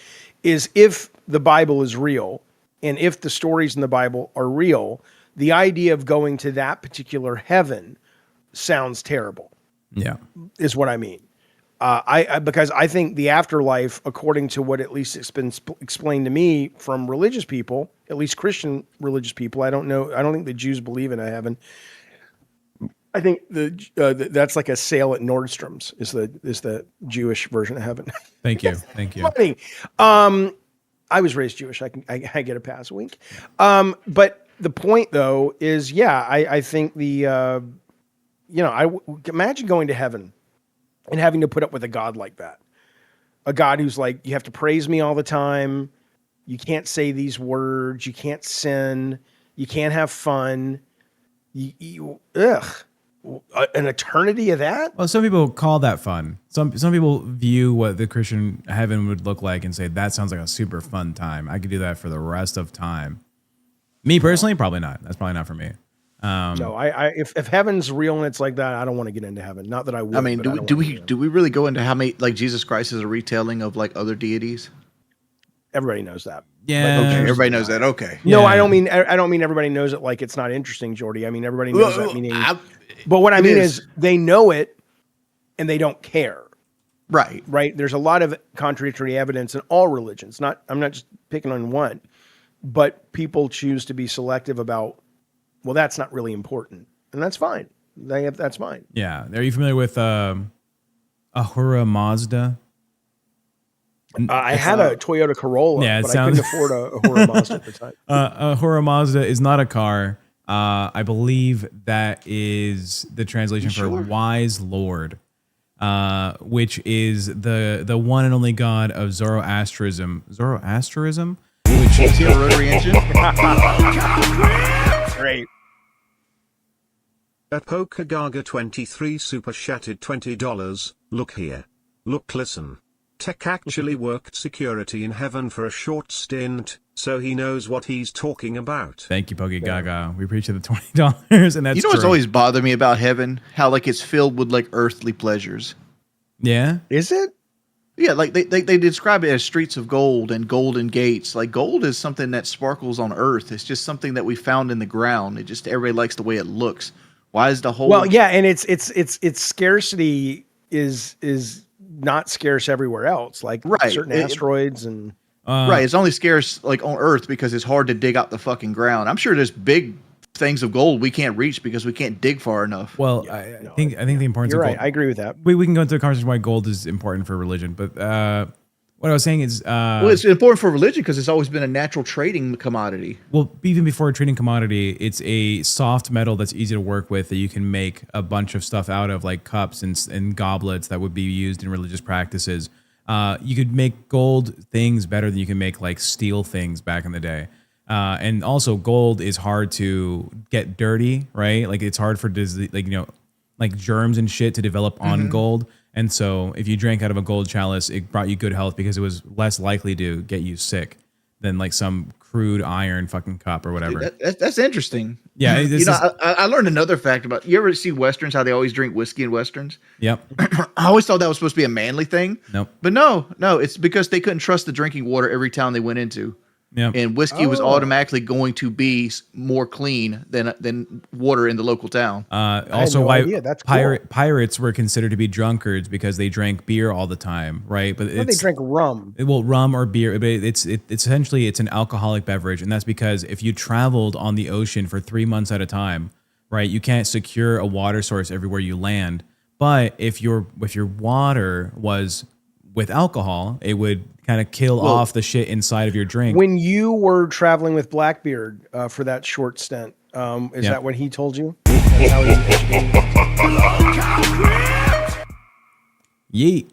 is, if the Bible is real and if the stories in the Bible are real, the idea of going to that particular heaven sounds terrible. Yeah. Is what I mean. Because I think the afterlife, according to what at least it's been explained to me from religious people, at least Christian religious people, I don't know. I don't think the Jews believe in a heaven. I think that's like a sale at Nordstrom's is the Jewish version of heaven. Thank you. Thank you. Funny. I was raised Jewish. I get a pass, wink. But the point though is, I think imagine going to heaven and having to put up with a God like that. A God who's like, you have to praise me all the time. You can't say these words. You can't sin. You can't have fun. An eternity of that? Well, some people call that fun. Some people view what the Christian heaven would look like and say, that sounds like a super fun time. I could do that for the rest of time. Me personally, probably not. That's probably not for me. No, if heaven's real and it's like that, I don't want to get into heaven. Not that I would. I mean, do we really go into how many, like, Jesus Christ is a retelling of like other deities? Everybody knows that. Yeah. Okay, everybody knows that. Okay. No, Yeah. I don't mean everybody knows it like it's not interesting, Jordy. I mean everybody knows that meaning. But what I mean is they know it and they don't care. Right. Right. There's a lot of contradictory evidence in all religions. I'm not just picking on one, but people choose to be selective about, well, that's not really important. And that's fine. That's fine. Yeah. Are you familiar with Ahura Mazda? I had a Toyota Corolla, but I couldn't afford a Ahura Mazda at the time. Ahura Mazda is not a car. I believe that is the translation for wise Lord, which is the one and only God of Zoroastrianism. Zoroastrianism? Which is a rotary engine. Great. At Pokagaga 23 super chatted $20. Look here. Look, listen. Tech actually worked security in heaven for a short stint, so he knows what he's talking about. Thank you, Pokey Gaga. We appreciate the $20, and that's what's always bothered me about heaven? How like it's filled with like earthly pleasures. Yeah. Is it? Yeah, like they describe it as streets of gold and golden gates. Like gold is something that sparkles on earth. It's just something that we found in the ground. It just everybody likes the way it looks. Why is the whole and it's scarcity is not scarce everywhere else, like certain asteroids and right. It's only scarce like on Earth because it's hard to dig out the fucking ground. I'm sure there's big things of gold we can't reach because we can't dig far enough. Well, I think the importance You're of right. gold. I agree with that. We can go into a conversation why gold is important for religion, but what I was saying is, well, it's important for religion because it's always been a natural trading commodity. Well, even before a trading commodity, it's a soft metal that's easy to work with that you can make a bunch of stuff out of, like cups and goblets that would be used in religious practices. You could make gold things better than you can make like steel things back in the day. And also gold is hard to get dirty, right? Like it's hard for like germs and shit to develop on gold. And so if you drank out of a gold chalice, it brought you good health because it was less likely to get you sick than like some crude iron fucking cup or whatever. That's interesting. Yeah. I learned another fact about, you ever see Westerns, how they always drink whiskey in Westerns? Yep. I always thought that was supposed to be a manly thing. Nope. But no, it's because they couldn't trust the drinking water every town they went into. Yep. And whiskey was automatically going to be more clean than water in the local town. Also, why pirates were considered to be drunkards because they drank beer all the time, right? But they drank rum. Well, rum or beer, but it's essentially an alcoholic beverage, and that's because if you traveled on the ocean for 3 months at a time, right, you can't secure a water source everywhere you land. But if your water was with alcohol, it would kind of kill off the shit inside of your drink. When you were traveling with Blackbeard for that short stint, is that what he told you? That's how he Yeet.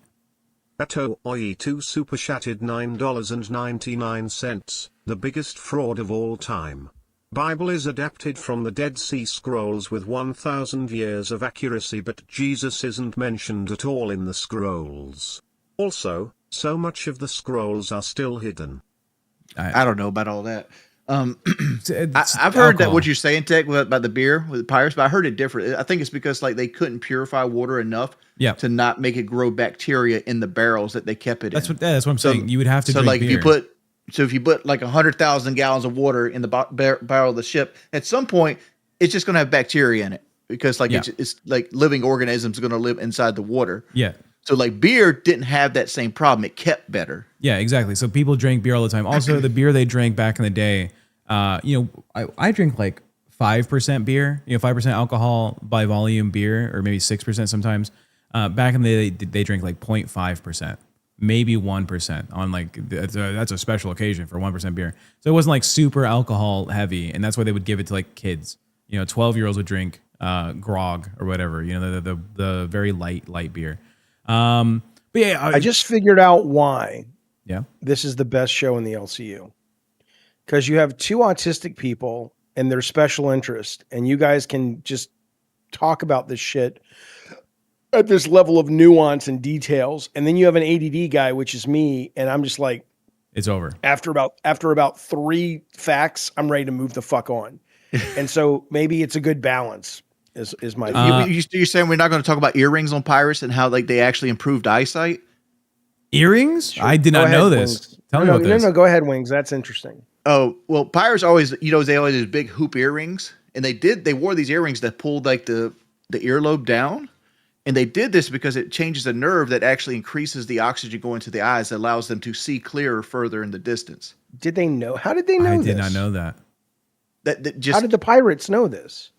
Ato Oi2 super chatted $9.99. The biggest fraud of all time. Bible is adapted from the Dead Sea Scrolls with 1,000 years of accuracy, but Jesus isn't mentioned at all in the scrolls. Also, so much of the scrolls are still hidden. I don't know about all that. I've heard that what you're saying, Tech, about the beer with the pirates, but I heard it different. I think it's because like they couldn't purify water enough to not make it grow bacteria in the barrels that they kept it in. That's what I'm saying. You would have to drink like beer. if you put like 100,000 gallons of water in the barrel of the ship, at some point it's just going to have bacteria in it. because like Yeah. it's like living organisms going to live inside the water. Yeah. So like beer didn't have that same problem. It kept better. Yeah, exactly. So people drink beer all the time. Also, the beer they drank back in the day, I drink like 5% beer, 5% alcohol by volume beer, or maybe 6% sometimes. Back in the day, they drink like 0.5%, maybe 1% on like, that's a special occasion for 1% beer. So it wasn't like super alcohol heavy. And that's why they would give it to like kids. 12-year-olds would drink grog or whatever, the very light beer. But yeah, I just figured out why yeah. this is the best show in the LCU. Because you have two autistic people and their special interest, and you guys can just talk about this shit at this level of nuance and details. And then you have an ADD guy, which is me, and I'm just like, It's over. after about 3 facts, I'm ready to move the fuck on. And so maybe it's a good balance. Is my view. You're saying we're not going to talk about earrings on pirates and how like they actually improved eyesight? Earrings? Sure. I did Go not ahead, know this. Wings. Tell me about this. No, go ahead, Wings. That's interesting. Oh, well, pirates always, they always these big hoop earrings, and they wore these earrings that pulled like the earlobe down, and they did this because it changes a nerve that actually increases the oxygen going to the eyes, that allows them to see clearer further in the distance. Did they know? How did they know this? I did not know that. That just How did the pirates know this?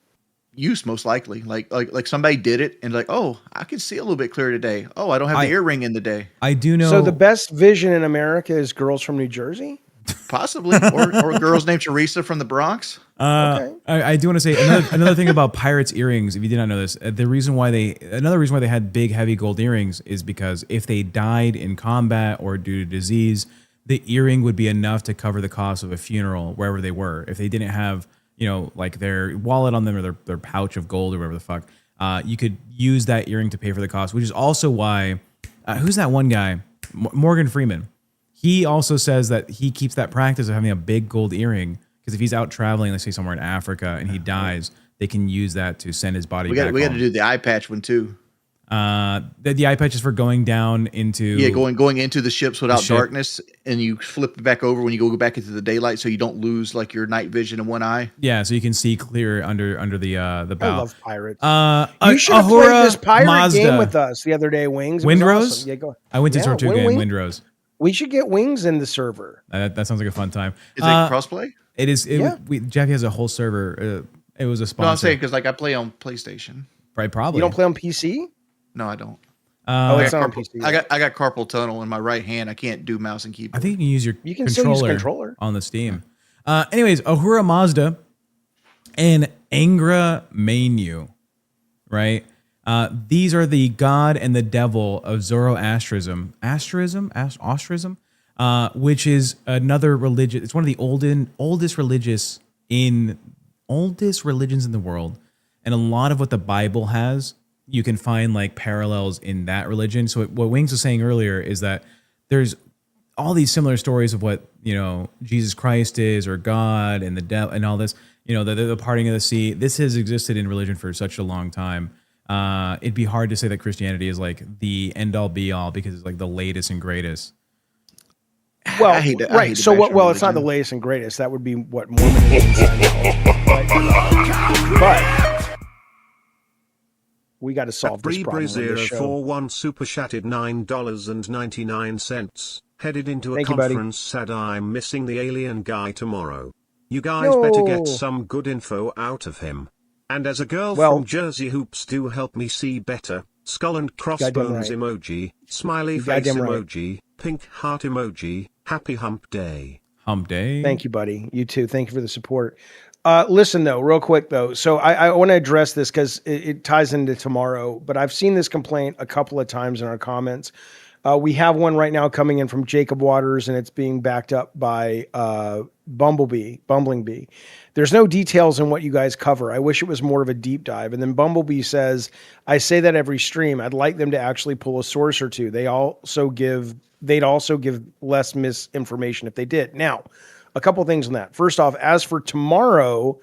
use most likely, like somebody did it and like, oh, I can see a little bit clearer today. Oh, I don't have the earring in today. I do know. So the best vision in America is girls from New Jersey? Possibly, or girls named Teresa from the Bronx. Okay. I do want to say another thing about pirates' earrings. If you did not know this, another reason why they had big, heavy gold earrings is because if they died in combat or due to disease, the earring would be enough to cover the cost of a funeral wherever they were. If they didn't have, like their wallet on them or their pouch of gold or whatever the fuck, you could use that earring to pay for the cost. Which is also why, who's that one guy, Morgan Freeman? He also says that he keeps that practice of having a big gold earring because if he's out traveling, let's say somewhere in Africa, and he dies, they can use that to send his body back. We got to home. do the eye patch one too. The eye patch is for going down into going into the ships without ship. darkness, and you flip it back over when you go back into the daylight, so you don't lose like your night vision in one eye. Yeah, so you can see clear under the bow. I love pirates. You should have played this pirate game with us the other day, Wings. It was Windrose? awesome. Yeah, go. I went to Tortuga and Wing. Windrose. We should get Wings in the server. That sounds like a fun time. Is it crossplay? It is. Yeah. Jaffe has a whole server. It was a sponsor. No, I'm saying because like I play on PlayStation. Probably. You don't play on PC? No, I don't. It's not on PC. I got carpal tunnel in my right hand. I can't do mouse and keyboard. I think you can use your You can still use controller. on the Steam. Anyways, Ahura Mazda and Angra Mainyu, right? These are the god and the devil of Zoroastrism. Ostrism, which is another religion. It's one of the oldest religions in the world, and a lot of what the Bible has, you can find like parallels in that religion. So what Wings was saying earlier is that there's all these similar stories of what Jesus Christ is, or God and the devil and all this. The parting of the sea. This has existed in religion for such a long time. It'd be hard to say that Christianity is like the end all be all because it's like the latest and greatest. Well, I hate to right. So bash what? on Well, it's not the religion. latest and greatest. That would be what Mormonism is. But we got to solve this problem on this show. 41 super chatted $9.99. Headed into a Thank you, buddy. conference, said I'm missing the alien guy tomorrow. You guys better get No. some good info out of him. And as a girl Well- from Jersey Hoops, do help me see better. Skull and crossbones right. emoji, smiley You face goddamn right. emoji, pink heart emoji, happy hump day. Hump day. Thank you, buddy. You too. Thank you for the support. Listen, though, real quick, though. So I want to address this because it ties into tomorrow, but I've seen this complaint a couple of times in our comments. We have one right now coming in from Jacob Waters, and it's being backed up by Bumbling Bee. There's no details in what you guys cover. I wish it was more of a deep dive. And then Bumblebee says, I say that every stream. I'd like them to actually pull a source or two. They'd also give less misinformation if they did. Now, a couple things on that. First off, as for tomorrow,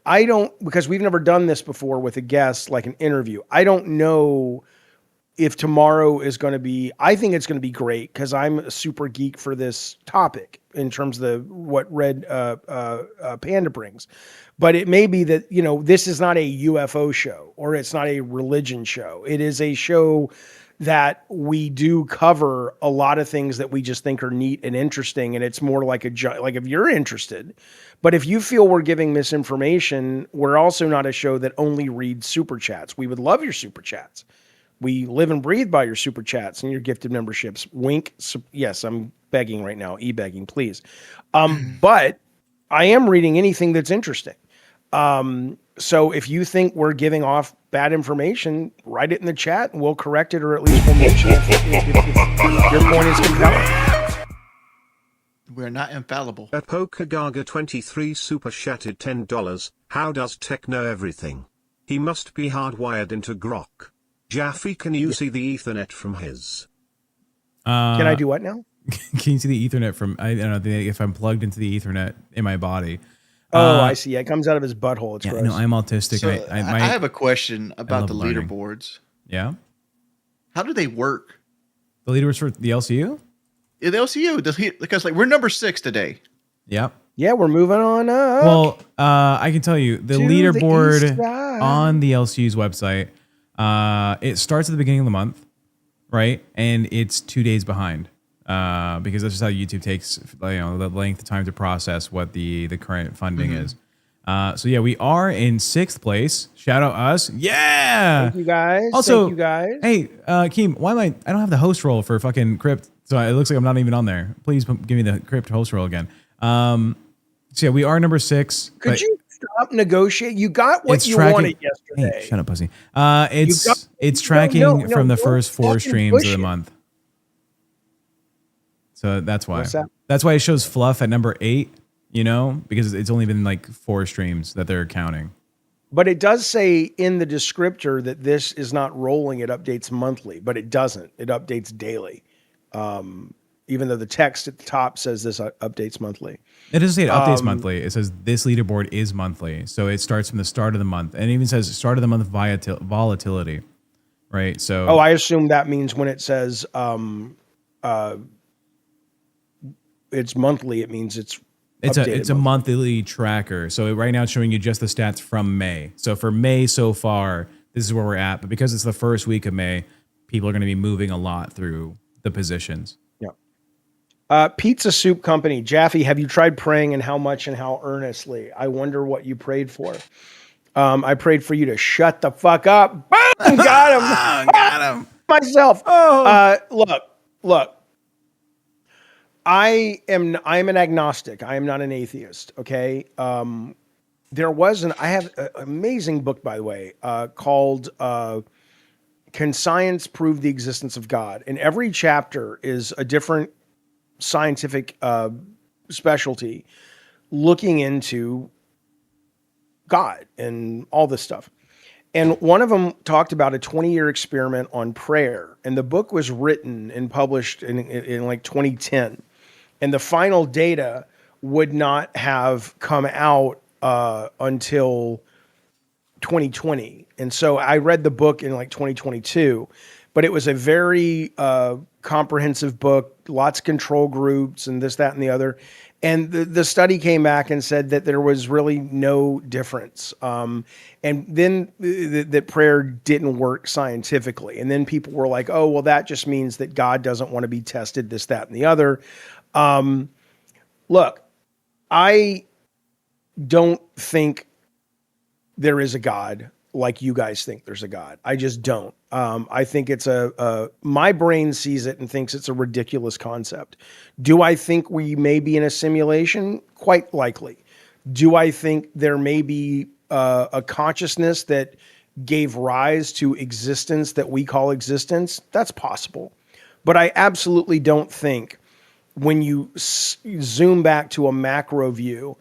because we've never done this before with a guest, like an interview. I don't know if tomorrow is going to be, I think it's going to be great because I'm a super geek for this topic in terms of what Red Panda brings. But it may be that, this is not a UFO show or it's not a religion show. It is a show that we do cover a lot of things that we just think are neat and interesting. And it's more like like if you're interested, but if you feel we're giving misinformation, we're also not a show that only reads super chats. We would love your super chats. We live and breathe by your super chats and your gifted memberships. Wink. Yes, I'm begging right now. E-begging, please. But I am reading anything that's interesting. So if you think we're giving off bad information, write it in the chat and we'll correct it, or at least we'll mention it if your point is compelling. We're not infallible. At PokeGaga23 super chatted $10. How does Tech know everything? He must be hardwired into Grok. Jaffe, can you see the Ethernet from his? Can I do what now? Can you see the Ethernet from? I don't know if I'm plugged into the Ethernet in my body. Oh, I see. It comes out of his butthole. It's gross. No, I'm autistic. So, I have a question about the learning. leaderboards. Yeah. How do they work? The leaderboards for the LCU? Yeah, the LCU, because we're number 6 today. Yep. Yeah, we're moving on up. Well, I can tell you the To leaderboard the east side. on the LCU's website, it starts at the beginning of the month, right? And it's 2 days behind. Because that's just how YouTube takes, the length of time to process what the current funding is. So yeah, we are in 6th place. Shout out us. Yeah. Thank you guys. Also, Thank you guys. Hey, Keem, why am I don't have the host role for fucking Crypt. So it looks like I'm not even on there. Please give me the Crypt host role again. So yeah, we are number 6. Could you stop negotiating? You got what you wanted yesterday. Hey, shut up, pussy. It's tracking from the first 4 streams of the month. So that's why. That's why it shows Fluff at number 8, because it's only been 4 streams that they're counting. But it does say in the descriptor that this is not rolling, it updates monthly, but it doesn't. It updates daily. Even though the text at the top says this updates monthly. It doesn't say it updates monthly. It says this leaderboard is monthly. So it starts from the start of the month. And it even says start of the month volatility. Right? So I assume that means when it says it's monthly, it means it's a monthly tracker. So right now it's showing you just the stats from May. So for May so far, this is where we're at. But because it's the first week of May, people are going to be moving a lot through the positions. Yeah. Pizza Soup Company. Jaffe, have you tried praying, and how much and how earnestly? I wonder what you prayed for. I prayed for you to shut the fuck up. Boom! Got him. Got him. Myself. Look. I am an agnostic. I am not an atheist. Okay. I have an amazing book, by the way, called Can Science Prove the Existence of God? And every chapter is a different scientific specialty looking into God and all this stuff. And one of them talked about a 20-year experiment on prayer. And the book was written and published in 2010. And the final data would not have come out until 2020. And so I read the book in 2022, but it was a very comprehensive book, lots of control groups and this, that, and the other. And the study came back and said that there was really no difference. And then that prayer didn't work scientifically. And then people were like, oh, well, that just means that God doesn't want to be tested, this, that, and the other. Look, I don't think there is a God like you guys think there's a God. I just don't. I think it's my brain sees it and thinks it's a ridiculous concept. Do I think we may be in a simulation? Quite likely. Do I think there may be a consciousness that gave rise to existence that we call existence? That's possible. But I absolutely don't think when you zoom back to a macro view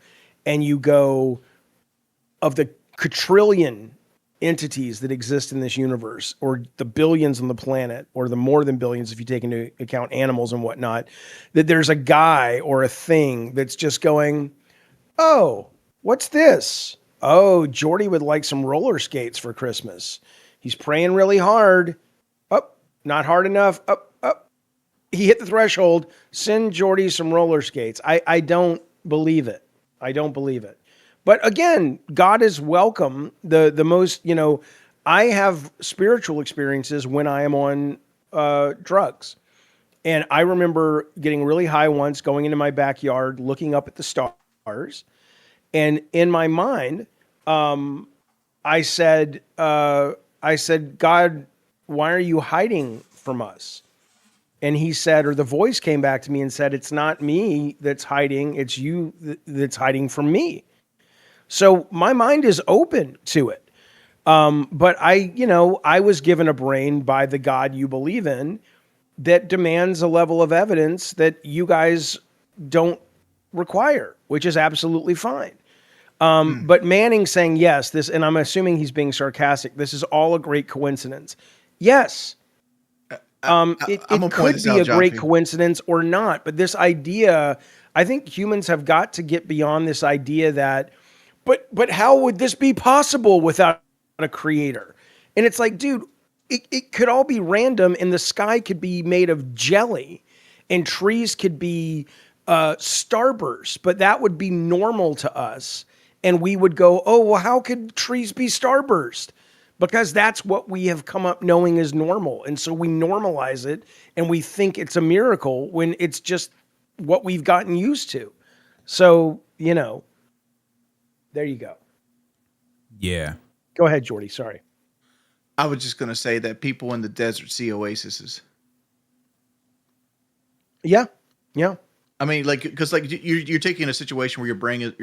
and you go of the quadrillion entities that exist in this universe, or the billions on the planet, or the more than billions if you take into account animals and whatnot, that there's a guy or a thing that's just going, oh, what's this? Oh, Jordy would like some roller skates for Christmas. He's praying really hard. Oh, not hard enough. Up, up. He hit the threshold. Send Jordy some roller skates. I don't believe it. I don't believe it. But again, God is welcome. The most, I have spiritual experiences when I am on drugs. And I remember getting really high once, going into my backyard, looking up at the stars. And in my mind, I said, God, why are you hiding from us? And he said, or the voice came back to me and said, it's not me that's hiding. It's you that's hiding from me. So my mind is open to it. But I was given a brain by the God you believe in that demands a level of evidence that you guys don't require, which is absolutely fine. But Manning saying yes, and I'm assuming he's being sarcastic. This is all a great coincidence. Yes. It could be a great coincidence or not, but this idea, I think humans have got to get beyond this idea that, but how would this be possible without a creator? And it's like, dude, it could all be random, and the sky could be made of jelly, and trees could be starbursts, but that would be normal to us. And we would go, oh, well, how could trees be starburst? Because that's what we have come up knowing is normal. And so we normalize it, and we think it's a miracle when it's just what we've gotten used to. So, there you go. Yeah. Go ahead, Jordy. Sorry. I was just going to say that people in the desert see oases. Yeah. Yeah. I mean, because you're taking a situation where your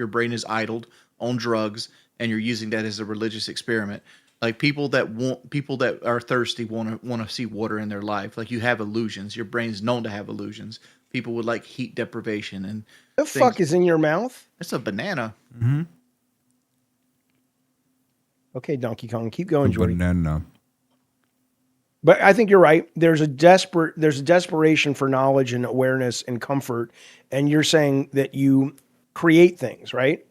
brain is idled on drugs, and you're using that as a religious experiment. Like people that are thirsty want to see water in their life. Like you have illusions. Your brain's known to have illusions. People would like heat deprivation and the fuck is in your mouth? It's a banana. Mm-hmm. Okay, Donkey Kong, keep going, Jordy. Banana. But I think you're right. There's a desperation for knowledge and awareness and comfort, and you're saying that you create things, right?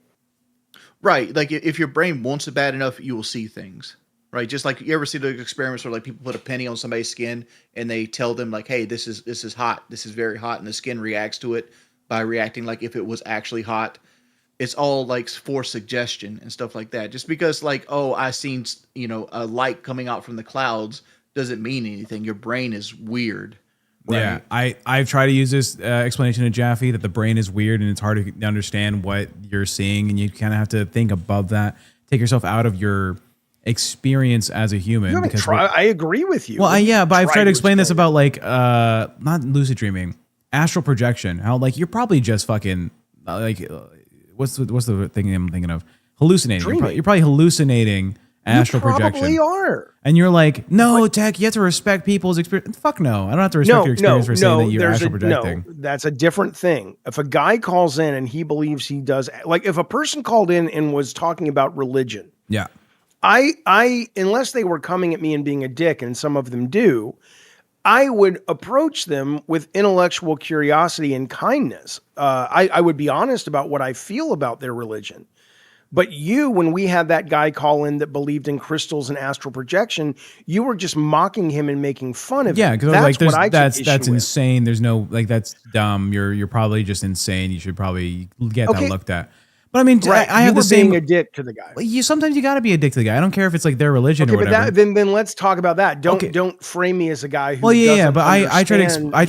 Right. Like if your brain wants it bad enough, you will see things. Right. Just like you ever see those experiments where like people put a penny on somebody's skin and they tell them like, hey, this is hot. This is very hot. And the skin reacts to it by reacting like if it was actually hot. It's all like for suggestion and stuff like that. Just because like, oh, I seen, a light coming out from the clouds doesn't mean anything. Your brain is weird. Right? Yeah, I've tried to use this explanation to Jaffe that the brain is weird and it's hard to understand what you're seeing, and you kind of have to think above that, take yourself out of your experience as a human. Because I agree with you. Well, yeah, but I've tried to explain this about like not lucid dreaming, astral projection. How like you're probably just fucking like what's the thing I'm thinking of? Hallucinating. You're probably hallucinating. Astral projection. Probably are. And you're like, no, Tech, you have to respect people's experience. Fuck no. I don't have to respect your experience for saying that you're astral projecting. No, that's a different thing. If a guy calls in and he believes he does, like if a person called in and was talking about religion. Yeah. I unless they were coming at me and being a dick, and some of them do, I would approach them with intellectual curiosity and kindness. I would be honest about what I feel about their religion. But when we had that guy call in that believed in crystals and astral projection, you were just mocking him and making fun of him. Yeah, because that's insane. There's no that's dumb. You're probably just insane. You should probably get that looked at. But I mean, right. I have the same. Being a dick to the guy. Sometimes you got to be a dick to the guy. I don't care if it's like their religion or whatever. But then let's talk about that. Don't frame me as a guy who. Well, yeah, but I try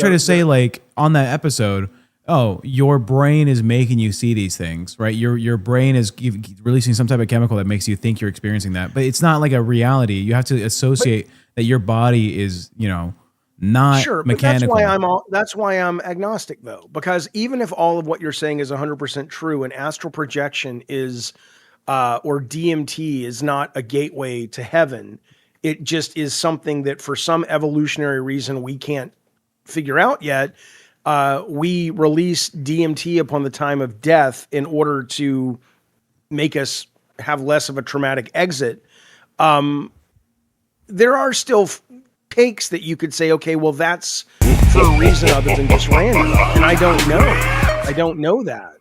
to say like on that episode. Oh, your brain is making you see these things, right? Your brain is releasing some type of chemical that makes you think you're experiencing that, but it's not like a reality. You have to associate that your body is, not sure, mechanical. But that's why I'm agnostic though, because even if all of what you're saying is 100% true, and astral projection is, or DMT is not a gateway to heaven, it just is something that for some evolutionary reason we can't figure out yet. We release DMT upon the time of death in order to make us have less of a traumatic exit. There are still takes that you could say, okay, well, that's for a reason other than just random. And I don't know. I don't know that.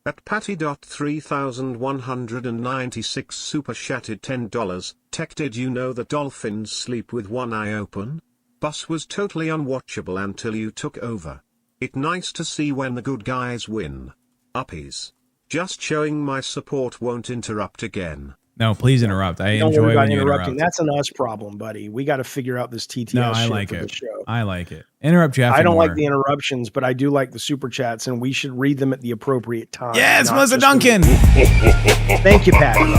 At Patty.3196 super chatted $10. Tech, did you know that dolphins sleep with one eye open? Bus was totally unwatchable until you took over. It nice to see when the good guys win. Uppies. Just showing my support, won't interrupt again. No, please interrupt. I Don't enjoy worry about when you interrupting. interrupt. That's an us problem, buddy. We got to figure out this TTS No, I shit like for the it. show. I like it. Interrupt Jaffe I don't more. like the interruptions, but I do like the super chats, and we should read them at the appropriate time. Yes, not Melissa just Duncan. Thank you, Patty.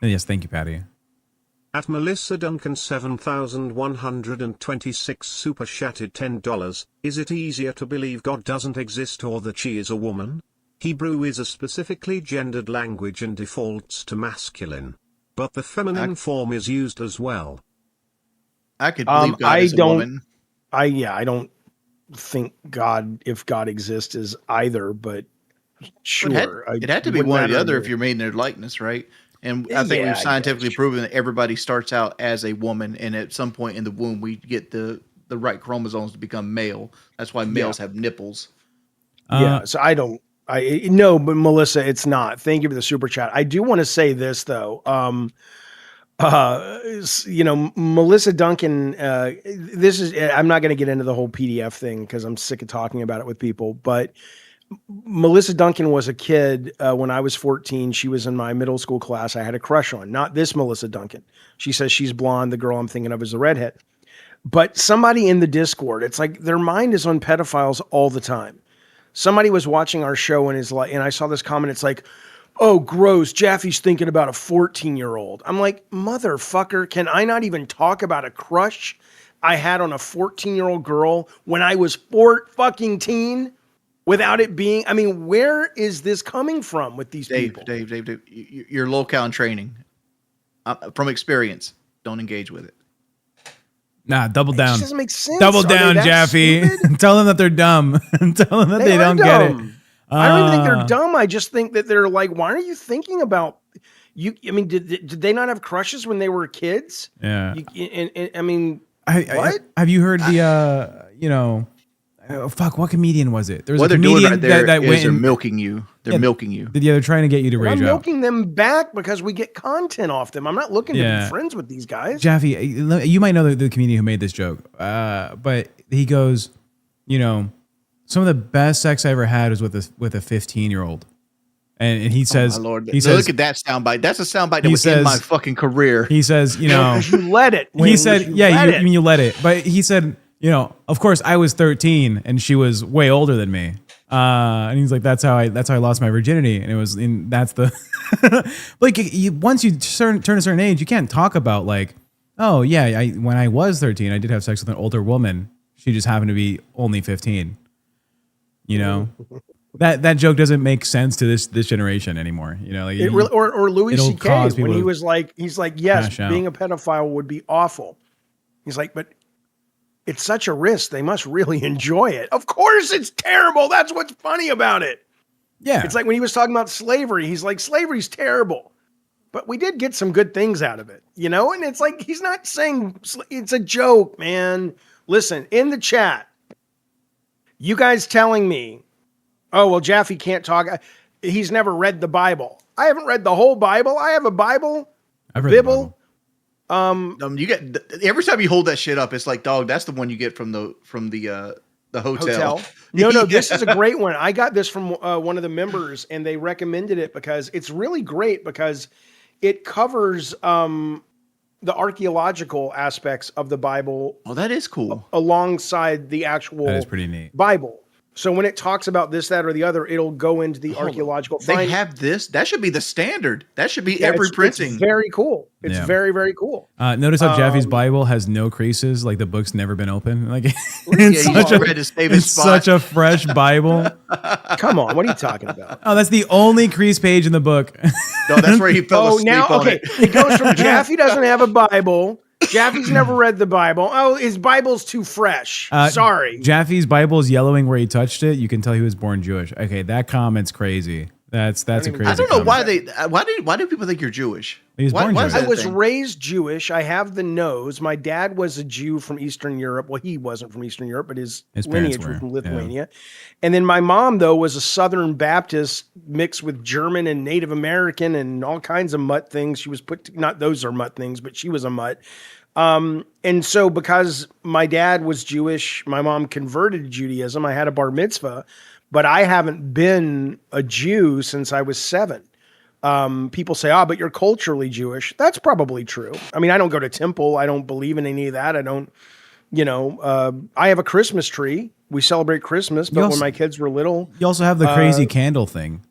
Yes, thank you, Patty. At Melissa Duncan 7126 super chatted $10. Is it easier to believe God doesn't exist or that she is a woman? Hebrew is a specifically gendered language and defaults to masculine, but the feminine form is used as well. I could believe God is a woman. I don't think God, if God exists, is either, but sure. It had to be one or the other if you're made in their likeness, right? And I think Yeah, we've scientifically proven that everybody starts out as a woman, and at some point in the womb, we get the right chromosomes to become male. That's why males have nipples. Yeah, so no, but Melissa, it's not. Thank you for the super chat. I do want to say this though. Melissa Duncan, I'm not going to get into the whole PDF thing because I'm sick of talking about it with people, but Melissa Duncan was a kid when I was 14. She was in my middle school class. I had a crush on, not this Melissa Duncan. She says she's blonde. The girl I'm thinking of is a redhead. But somebody in the Discord, it's like their mind is on pedophiles all the time. Somebody was watching our show and I saw this comment. It's like, oh, gross. Jaffe's thinking about a 14-year-old. I'm like, motherfucker, can I not even talk about a crush I had on a 14-year-old girl when I was 14 without it being, I mean, where is this coming from with these people? Dave, you're LolCow in training. From experience, don't engage with it. Nah, double down. It doesn't make sense. Double Are they down, that Jaffe. stupid? Tell them that they're dumb. Tell them that they don't get it. I don't even think they're dumb. I just think that they're like, why are you thinking about you? I mean, did they not have crushes when they were kids? Yeah. I mean, what? Have you heard the, what comedian was it? There was What a they're doing comedian right there that is went they're and, milking you. They're milking you. Yeah, they're trying to get you to rage I'm out. milking them back because we get content off them. I'm not looking to be friends with these guys. Jaffe, you might know the comedian who made this joke, but he goes, some of the best sex I ever had was with a 15-year-old. And he says, oh my Lord. He says, look at that soundbite. That's a soundbite that was in my fucking career. He says, you let it. He said, you let it. But he said, of course I was 13 and she was way older than me. And he's like, that's how I lost my virginity. And that's the, like, once you turn a certain age, you can't talk about like, oh yeah, when I was 13, I did have sex with an older woman. She just happened to be only 15. That joke doesn't make sense to this generation anymore. Like it really, or Louis C.K. when he's like, yes, being a pedophile would be awful. He's like, but it's such a risk. They must really enjoy it. Of course it's terrible. That's what's funny about it. Yeah. It's like when he was talking about slavery, he's like, slavery's terrible, but we did get some good things out of it, And it's like, he's not saying it's a joke, man. Listen, in the chat, you guys telling me, oh, well, Jaffe can't talk. He's never read the Bible. I haven't read the whole Bible. I have a Bible. I've read the Bible. You get every time you hold that shit up, it's like, dog, that's the one you get from the hotel. No, this is a great one. I got this from one of the members, and they recommended it because it's really great because it covers the archaeological aspects of the Bible. Oh, that is cool. Alongside the actual that is pretty neat. Bible. So when it talks about this, that, or the other, it'll go into the archaeological. They have this. That should be the standard. That should be every printing. It's very cool. It's very, very cool. Notice how Jaffe's Bible has no creases, like the book's never been opened. Like it's such a fresh Bible. Come on, what are you talking about? Oh, that's the only crease page in the book. No, that's where he fell asleep on it. It goes from Jaffe doesn't have a Bible. Jaffe's never read the Bible. Oh, his Bible's too fresh. Sorry. Jaffe's Bible is yellowing where he touched it. You can tell he was born Jewish. Okay, that comment's crazy. That's a crazy. I don't know comment. why do people think you're Jewish? He was born Why is Jewish. that I a was thing? raised Jewish. I have the nose. My dad was a Jew from Eastern Europe. Well, he wasn't from Eastern Europe, but his His parents lineage was were, from yeah. Lithuania. And then my mom, though, was a Southern Baptist mixed with German and Native American and all kinds of mutt things. She was not those are mutt things, but she was a mutt. And so because my dad was Jewish, my mom converted to Judaism. I had a bar mitzvah, but I haven't been a Jew since I was 7. People say, but you're culturally Jewish. That's probably true. I mean, I don't go to temple. I don't believe in any of that. I don't, I have a Christmas tree. We celebrate Christmas, but when my kids were little, You also have the crazy candle thing.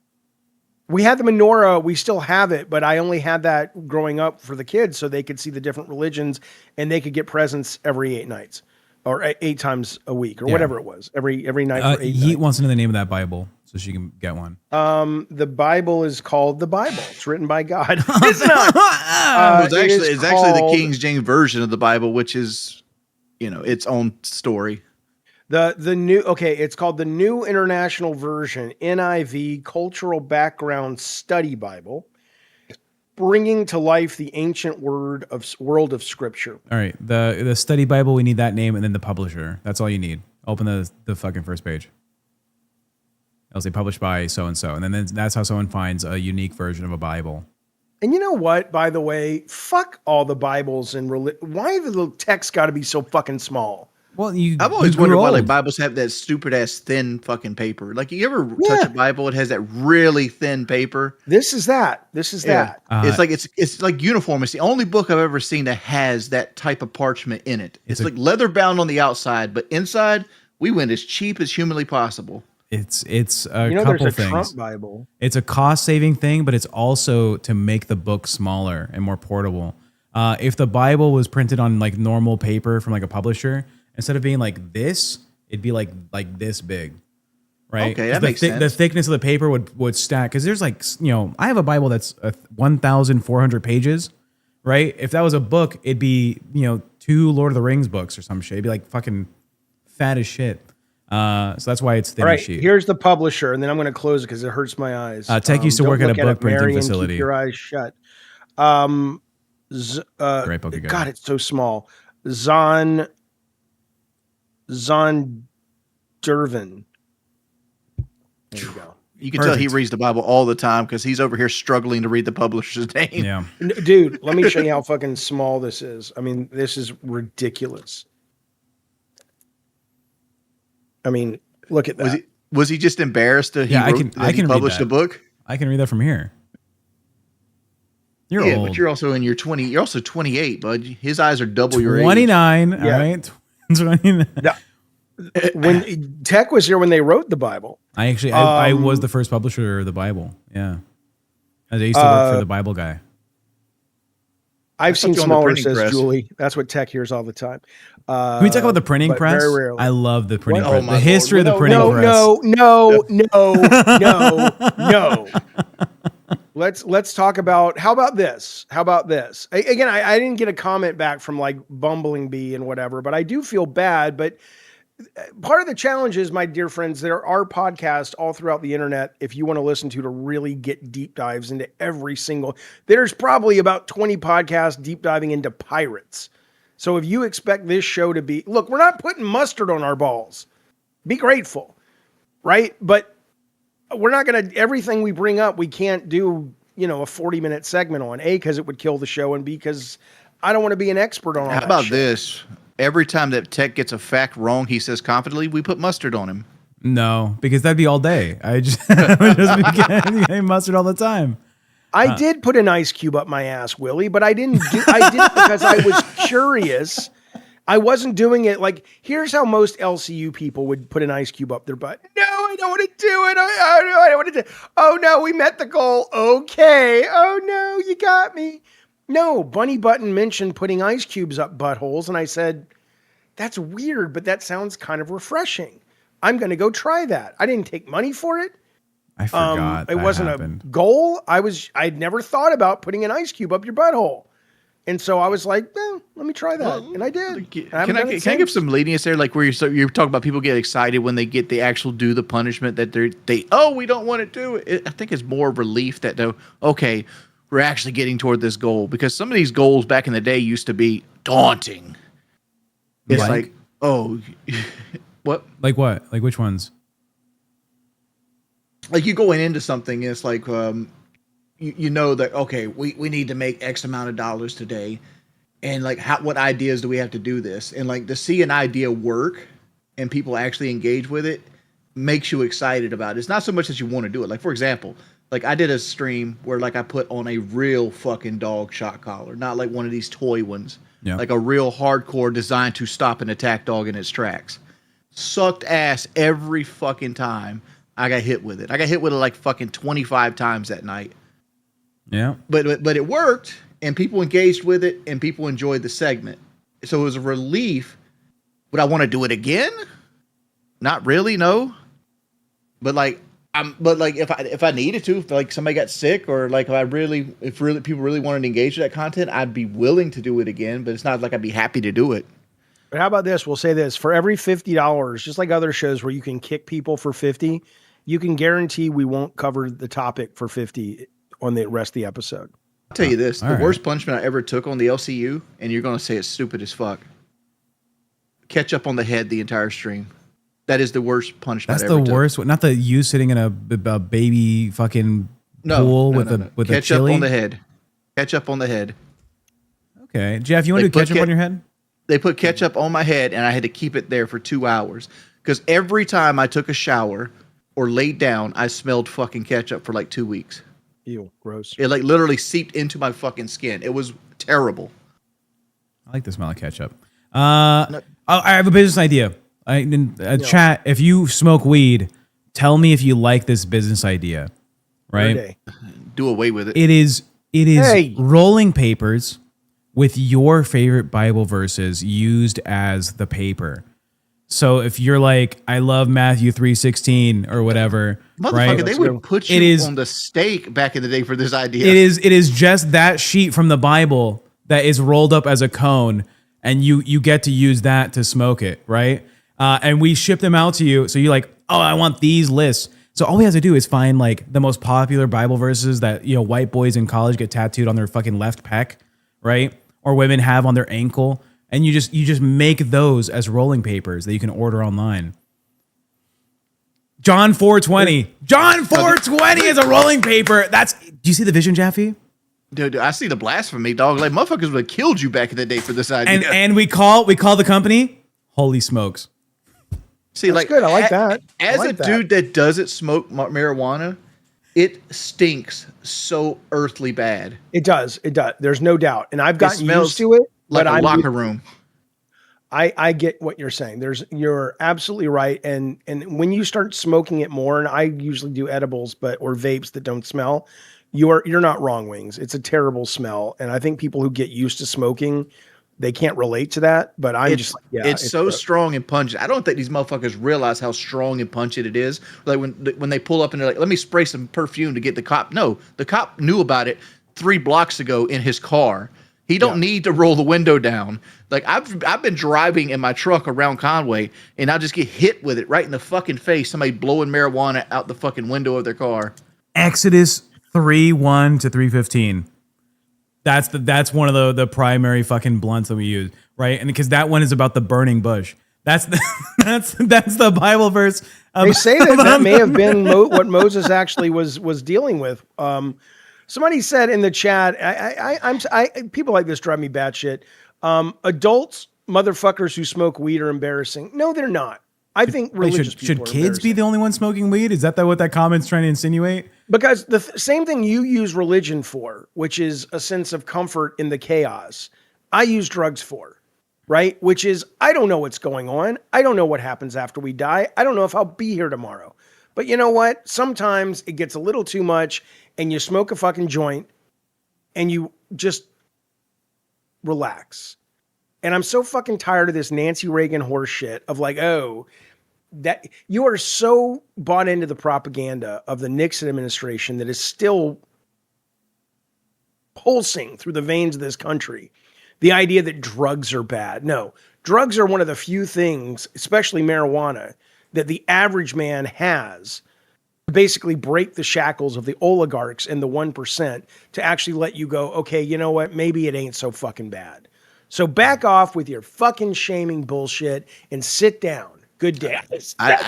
we had the menorah. We still have it, but I only had that growing up for the kids so they could see the different religions and they could get presents every 8 nights or 8 times a week or whatever it was. Every night for 8 He nights. wants to know the name of that Bible so she can get one. The Bible is called the Bible. It's written by God. It's not. It's actually the King James version of the Bible, which is, its own story. It's called the New International Version, NIV, Cultural Background Study Bible, bringing to life the ancient world of Scripture. All right, the study Bible. We need that name and then the publisher. That's all you need. Open the fucking first page. It'll say published by so and so, and then that's how someone finds a unique version of a Bible. And you know what? By the way, fuck all the Bibles and why the text got to be so fucking small? Well, I've always wondered why Bibles have that stupid ass thin fucking paper. Like you ever touch a Bible, it has that really thin paper. This is that. It's like uniform. It's the only book I've ever seen that has that type of parchment in it. It's like leather bound on the outside, but inside we went as cheap as humanly possible. It's a couple there's a things. Trump Bible. It's a cost saving thing, but it's also to make the book smaller and more portable. If the Bible was printed on like normal paper from like a publisher, instead of being like this, it'd be like this big, right? Okay, that makes sense. The thickness of the paper would stack because there's like I have a Bible that's 1,400 pages, right? If that was a book, it'd be 2 Lord of the Rings books or some shit. It'd be like fucking fat as shit. So that's why it's thin All as right, sheet. here's the publisher, and then I'm going to close it because it hurts my eyes. Tech used to work at a book printing Marion, facility. Keep your eyes shut. Great book again. God, it's so small. Zon Dervin. There you go. You can tell he reads the Bible all the time because he's over here struggling to read the publisher's name. Yeah. Dude, let me show you how fucking small this is. I mean, this is ridiculous. I mean, look at that. Was he just embarrassed that I he published read a book? I can read that from here. You're old. But you're also in your 20. You're also 28, bud. His eyes are double your age. 29. Yeah. All right. 29. When Tech was here when they wrote the Bible. I was the first publisher of the Bible. Yeah. I used to work for the Bible guy. I've seen you on the smaller, printing says press. Julie. That's what Tech hears all the time. Can we talk about the printing but press? very rarely. I love the printing What? press. Oh my The history Lord. of the printing press. No. Let's talk about how about this? Again, I didn't get a comment back from like Bumbling Bee and whatever, but I do feel bad. But part of the challenge is, my dear friends, there are podcasts all throughout the internet if you want to listen to really get deep dives into every single. There's probably about 20 podcasts deep diving into pirates. So if you expect this show to be, look, we're not putting mustard on our balls. Be grateful, right? But we're not going to, everything we bring up, we can't do, a 40-minute segment on, A, because it would kill the show, and B, because I don't want to be an expert on all How that about shit. this? Every time that Tech gets a fact wrong, he says confidently, we put mustard on him. No, because that'd be all day. I would just be getting mustard all the time. I did put an ice cube up my ass, Willie, but I did it because I was curious. I wasn't doing it like, here's how most LCU people would put an ice cube up their butt. No, I don't want to do it. I don't want to do it. Oh no, we met the goal. Okay. Oh no, you got me. No, Bunny Button mentioned putting ice cubes up buttholes, and I said, that's weird, but that sounds kind of refreshing. I'm going to go try that. I didn't take money for it. I forgot. It wasn't happened. a goal. I'd never thought about putting an ice cube up your butthole. And so I was like, let me try that. And I did. Can I give some leniency there? Like where you're talking about people get excited when they get the actual do the punishment that we don't want to do it. I think it's more relief that okay, we're actually getting toward this goal, because some of these goals back in the day used to be daunting. It's like what? Like what? Like which ones? Like you going into something, it's like you know that okay, we need to make X amount of dollars today, and like what ideas do we have to do this, and like to see an idea work and people actually engage with it makes you excited about it. It's not so much that you want to do it. Like for example, like I did a stream where like I put on a real fucking dog shot collar, not like one of these toy ones, like a real hardcore designed to stop an attack dog in its tracks. Sucked ass every fucking time I got hit with it. I got hit with it like fucking 25 times that night. Yeah. But it worked, and people engaged with it, and people enjoyed the segment. So it was a relief. Would I want to do it again? Not really, no. But like if I needed to, if like somebody got sick, or like if people really wanted to engage with that content, I'd be willing to do it again, but it's not like I'd be happy to do it. But how about this? We'll say this: for every $50, just like other shows where you can kick people for 50, you can guarantee we won't cover the topic for 50 on the rest of the episode. I'll tell you this: the worst punishment I ever took on the LCU, and you're going to say it's stupid as fuck. Ketchup on the head the entire stream. That is the worst punishment. That's the worst one. Not the you sitting in a baby fucking pool with a ketchup chili on the head. Ketchup on the head. Okay, Jeff, you want to do ketchup on your head? They put ketchup on my head, and I had to keep it there for 2 hours because every time I took a shower or laid down, I smelled fucking ketchup for like 2 weeks. Ew, gross. It like literally seeped into my fucking skin. It was terrible. I like the smell of ketchup. I have a business idea. Chat, if you smoke weed, tell me if you like this business idea. Right? Do away with it. It is rolling papers with your favorite Bible verses used as the paper. So if you're like, I love Matthew 3:16 or whatever, right? They would put you on the stake back in the day for this idea. It is just that sheet from the Bible that is rolled up as a cone, and you get to use that to smoke it, right? And we ship them out to you. So you're like, oh, I want these lists. So all we have to do is find like the most popular Bible verses that, you know, white boys in college get tattooed on their fucking left pec, right? Or women have on their ankle. And you just make those as rolling papers that you can order online. John 4:20. John 4:20 is a rolling paper. Do you see the vision, Jaffe? Dude, I see the blasphemy, dog. Like motherfuckers would have killed you back in the day for this idea. And we call the company Holy Smokes. See, that's like good. I like that. As a dude that doesn't smoke marijuana, it stinks so earthly bad. It does. There's no doubt. And I've gotten used to it. Like but a locker room. I get what you're saying. You're absolutely right. And when you start smoking it more, and I usually do edibles, or vapes that don't smell, you're not wrong, Wings. It's a terrible smell. And I think people who get used to smoking, they can't relate to that. But it's so strong and pungent. I don't think these motherfuckers realize how strong and pungent it is. Like when they pull up and they're like, let me spray some perfume to get the cop. No, the cop knew about it 3 blocks ago in his car. He don't need to roll the window down. Like I've been driving in my truck around Conway, and I'll just get hit with it right in the fucking face. Somebody blowing marijuana out the fucking window of their car. Exodus 3:1 to 3:15. That's one of the primary fucking blunts that we use, right? And because that one is about the burning bush. That's the Bible verse. They say that may have been what Moses actually was dealing with. Somebody said in the chat, I people like this drive me batshit. Adults, motherfuckers who smoke weed are embarrassing. No, they're not. I think religious people should kids be the only ones smoking weed? Is that what that comment's trying to insinuate? Because the same thing you use religion for, which is a sense of comfort in the chaos, I use drugs for, right? Which is, I don't know what's going on. I don't know what happens after we die. I don't know if I'll be here tomorrow. But you know what? Sometimes it gets a little too much, and you smoke a fucking joint and you just relax. And I'm so fucking tired of this Nancy Reagan horse shit of like, oh, that you are so bought into the propaganda of the Nixon administration that is still pulsing through the veins of this country. The idea that drugs are bad. No, drugs are one of the few things, especially marijuana, that the average man has to basically break the shackles of the oligarchs and the 1% to actually let you go, okay, you know what? Maybe it ain't so fucking bad. So back off with your fucking shaming bullshit and sit down. Good day.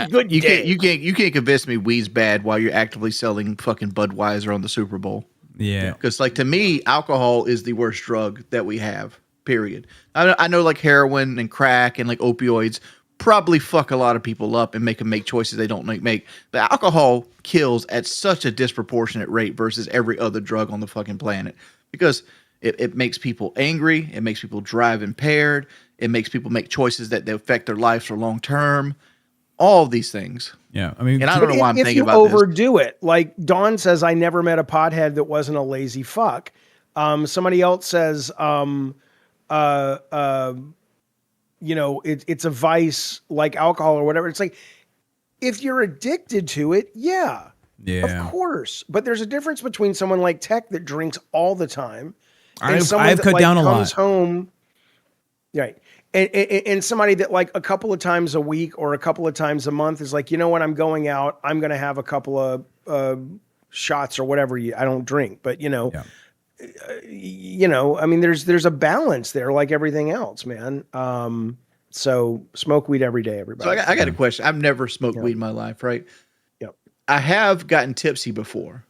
Good day. You can't convince me weed's bad while you're actively selling fucking Budweiser on the Super Bowl. Yeah. Because, like, to me, alcohol is the worst drug that we have, period. I know, like, heroin and crack and, like, opioids probably fuck a lot of people up and make them make choices they don't make. But alcohol kills at such a disproportionate rate versus every other drug on the fucking planet. Because it makes people angry. It makes people drive impaired. It makes people make choices that they affect their lives for long term. All of these things. Yeah. I mean, and I don't know why I'm if thinking you about this. overdo it, like Dawn says, I never met a pothead that wasn't a lazy fuck. Somebody else says, you know, it's a vice like alcohol or whatever. It's like, if you're addicted to it, yeah, of course. But there's a difference between someone like Tech that drinks all the time and someone I've that cut like down a comes lot. home, right? And somebody that like a couple of times a week or a couple of times a month is like, you know what, I'm going out, I'm going to have a couple of shots or whatever. I don't drink, but you know, I mean, there's a balance there, like everything else, man. So smoke weed every day, everybody. So I got a question. I've never smoked weed in my life, right? Yep. I have gotten tipsy before,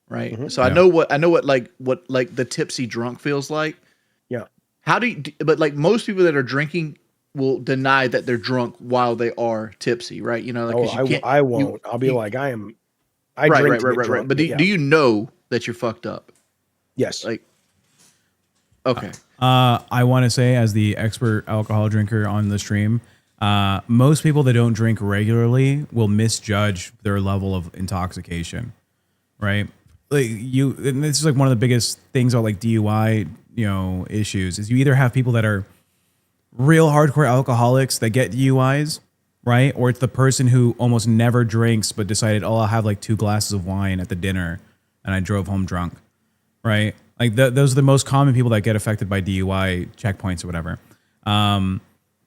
right? Mm-hmm. So I know what the tipsy drunk feels like. Yeah. How do you? But like most people that are drinking will deny that they're drunk while they are tipsy, right? You know, like 'cause I won't. I'll be like, I am. I right, drink right. drunk, But do you know that you're fucked up? Yes. Like, okay. I want to say, as the expert alcohol drinker on the stream, most people that don't drink regularly will misjudge their level of intoxication, right? Like and this is like one of the biggest things about like DUI, issues is you either have people that are real hardcore alcoholics that get DUIs, right? Or it's the person who almost never drinks but decided, oh, I'll have like 2 glasses of wine at the dinner and I drove home drunk, right? Like those are the most common people that get affected by DUI checkpoints or whatever.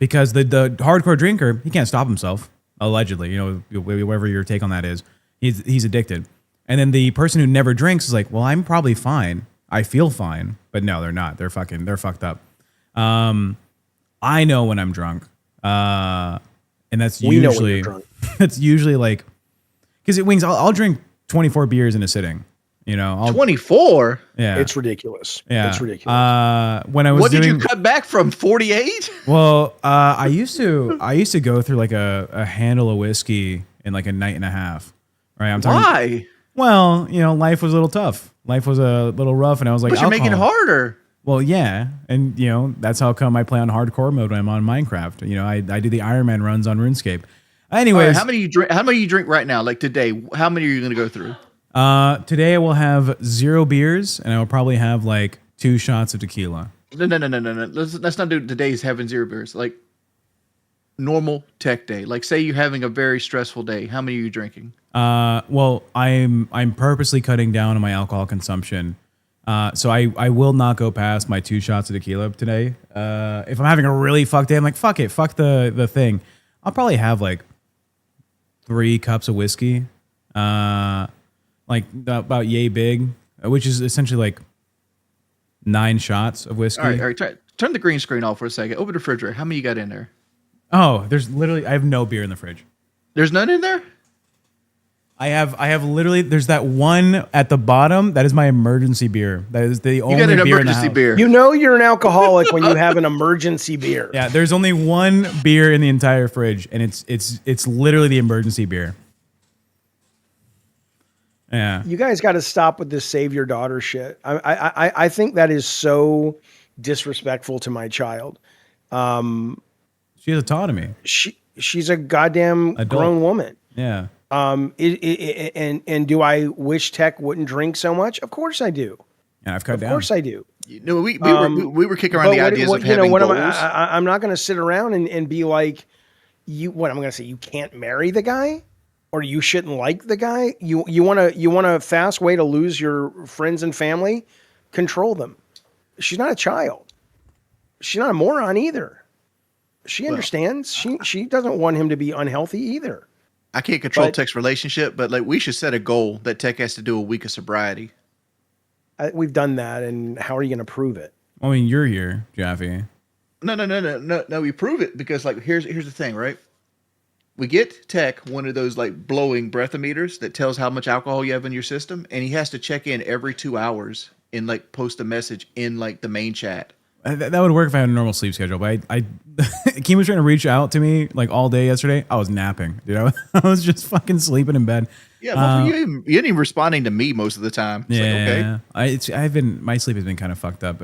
Because the hardcore drinker, he can't stop himself, allegedly, whatever your take on that is. He's addicted. And then the person who never drinks is like, well, I'm probably fine. I feel fine. But no, they're not. They're fucked up. I know when I'm drunk. And that's we know when usually you're drunk. that's usually like, because it wings, I'll drink 24 beers in a sitting. 24. Yeah, It's ridiculous. yeah, It's ridiculous. When I was What did doing, you cut back from 48? well, I used to go through like a handle of whiskey in like a night and a half. Right? I'm talking. Why? Well, life was a little tough. Life was a little rough, and I was like, But you're making it alcohol. harder. Well, yeah, and that's how come I play on hardcore mode when I'm on Minecraft. I do the Iron Man runs on RuneScape. Anyways, All right, how many you drink right now? Like today, how many are you going to go through? today I will have 0 beers, and I will probably have like 2 shots of tequila. No. Let's not do today's having 0 beers. Like normal tech day. Like say you're having a very stressful day. How many are you drinking? Well, I'm purposely cutting down on my alcohol consumption. So I will not go past my 2 shots of tequila today. If I'm having a really fucked day, I'm like, fuck it, fuck the thing. I'll probably have like 3 cups of whiskey, like about yay big, which is essentially like 9 shots of whiskey. All right. Turn the green screen off for a second. Open the refrigerator. How many you got in there? Oh, I have no beer in the fridge. There's none in there? I have literally, there's that one at the bottom. That is my emergency beer. That is the You only got an beer in the emergency house. beer. You know you're an alcoholic when you have an emergency beer. Yeah, there's only one beer in the entire fridge, and it's literally the emergency beer. Yeah. You guys got to stop with this save your daughter shit. I think that is so disrespectful to my child. She has autonomy. She's a goddamn Adult. grown woman. Yeah. And do I wish Tech wouldn't drink so much? Of course I do. And I've cut Of down. course I do. We were kicking around But the ideas of having what goals. I'm not going to sit around and be like, what I'm going to say, you can't marry the guy, or you shouldn't like the guy. You want a fast way to lose your friends and family control them. She's not a child. She's not a moron either. She understands. She doesn't want him to be unhealthy either. I can't control Tech's relationship, but like we should set a goal that Tech has to do a week of sobriety. We've done that, and how are you going to prove it? I mean, you're here, Jaffe. No. We prove it because like here's the thing, right? We get Tech one of those like blowing breathometers that tells how much alcohol you have in your system, and he has to check in every 2 hours and like post a message in like the main chat. That would work if I had a normal sleep schedule, but Keem was trying to reach out to me like all day yesterday. I was napping, dude. I was just fucking sleeping in bed. Yeah, you ain't even responding to me most of the time. It's like, okay. My sleep has been kind of fucked up.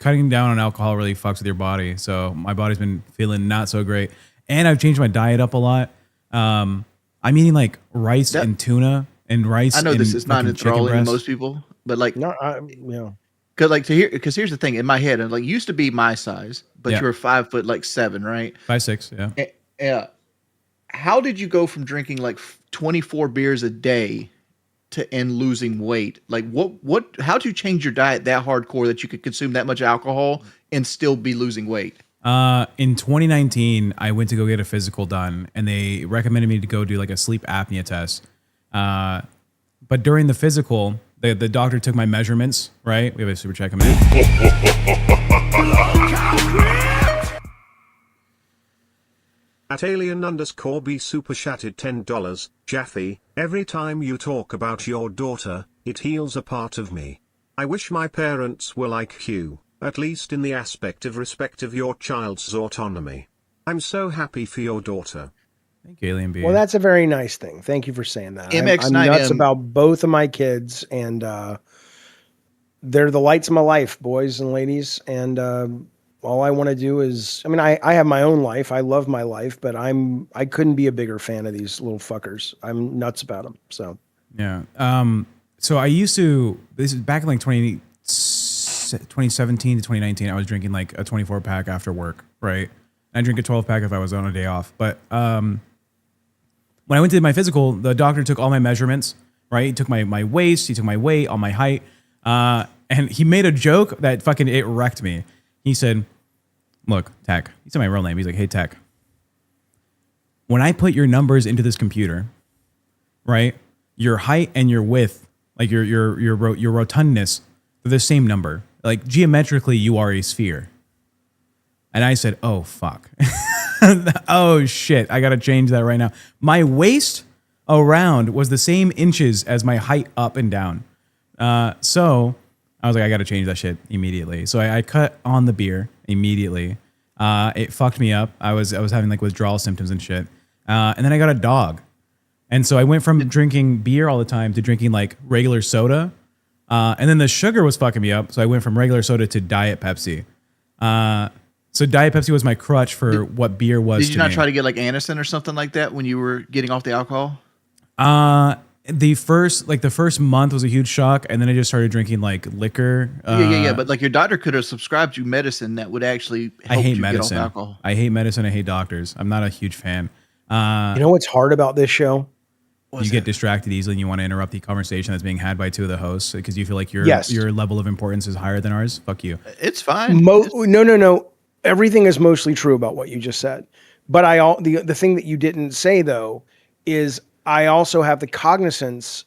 Cutting down on alcohol really fucks with your body, so my body's been feeling not so great. And I've changed my diet up a lot. I'm eating like rice and tuna and rice. I know this is not enthralling to breast. most people, but like no, because here's the thing in my head, and like used to be my size, but Yeah. you're 5'7", right? 5'6", yeah. Yeah. How did you go from drinking like 24 beers a day and losing weight? Like how'd you change your diet that hardcore that you could consume that much alcohol and still be losing weight? In 2019, I went to go get a physical done, and they recommended me to go do like a sleep apnea test. But during the physical, the doctor took my measurements, right? We have a super chat coming in. At alien_B super chatted $10. Jaffe, every time you talk about your daughter, it heals a part of me. I wish my parents were like you, at least in the aspect of respect of your child's autonomy. I'm so happy for your daughter. Thank you, Alien B. Well, that's a very nice thing. Thank you for saying that. I'm MX9M. nuts about both of my kids, and they're the lights of my life, boys and ladies. And all I want to do is, I mean, I have my own life. I love my life, but I couldn't be a bigger fan of these little fuckers. I'm nuts about them. So yeah. So I used to. This is back in like 2017 to 2019. I was drinking like a 24 pack after work, right? I drink a 12 pack if I was on a day off, but when I went to my physical, the doctor took all my measurements, right? He took my waist, he took my weight, all my height, and he made a joke that fucking, it wrecked me. He said, look, Tech, he said my real name. He's like, hey, Tech, when I put your numbers into this computer, right, your height and your width, like your rotundness, they're the same number. Like geometrically, you are a sphere. And I said, oh, fuck. Oh, shit. I got to change that right now. My waist around was the same inches as my height up and down. So I was like, I got to change that shit immediately. So I cut on the beer immediately. It fucked me up. I was having like withdrawal symptoms and shit. And then I got a dog. And so I went from drinking beer all the time to drinking like regular soda. And then the sugar was fucking me up. So I went from regular soda to Diet Pepsi. So Diet Pepsi was my crutch for what beer was. Did you not try to get like Anison or something like that when you were getting off the alcohol? The first month was a huge shock, and then I just started drinking like liquor. Yeah. But like your doctor could have subscribed you medicine that would actually help you get off alcohol. I hate medicine. I hate doctors. I'm not a huge fan. you know what's hard about this show? You get distracted easily, and you want to interrupt the conversation that's being had by two of the hosts because you feel like your level of importance is higher than ours. Fuck you. It's fine. No. Everything is mostly true about what you just said. But the thing that you didn't say though is I also have the cognizance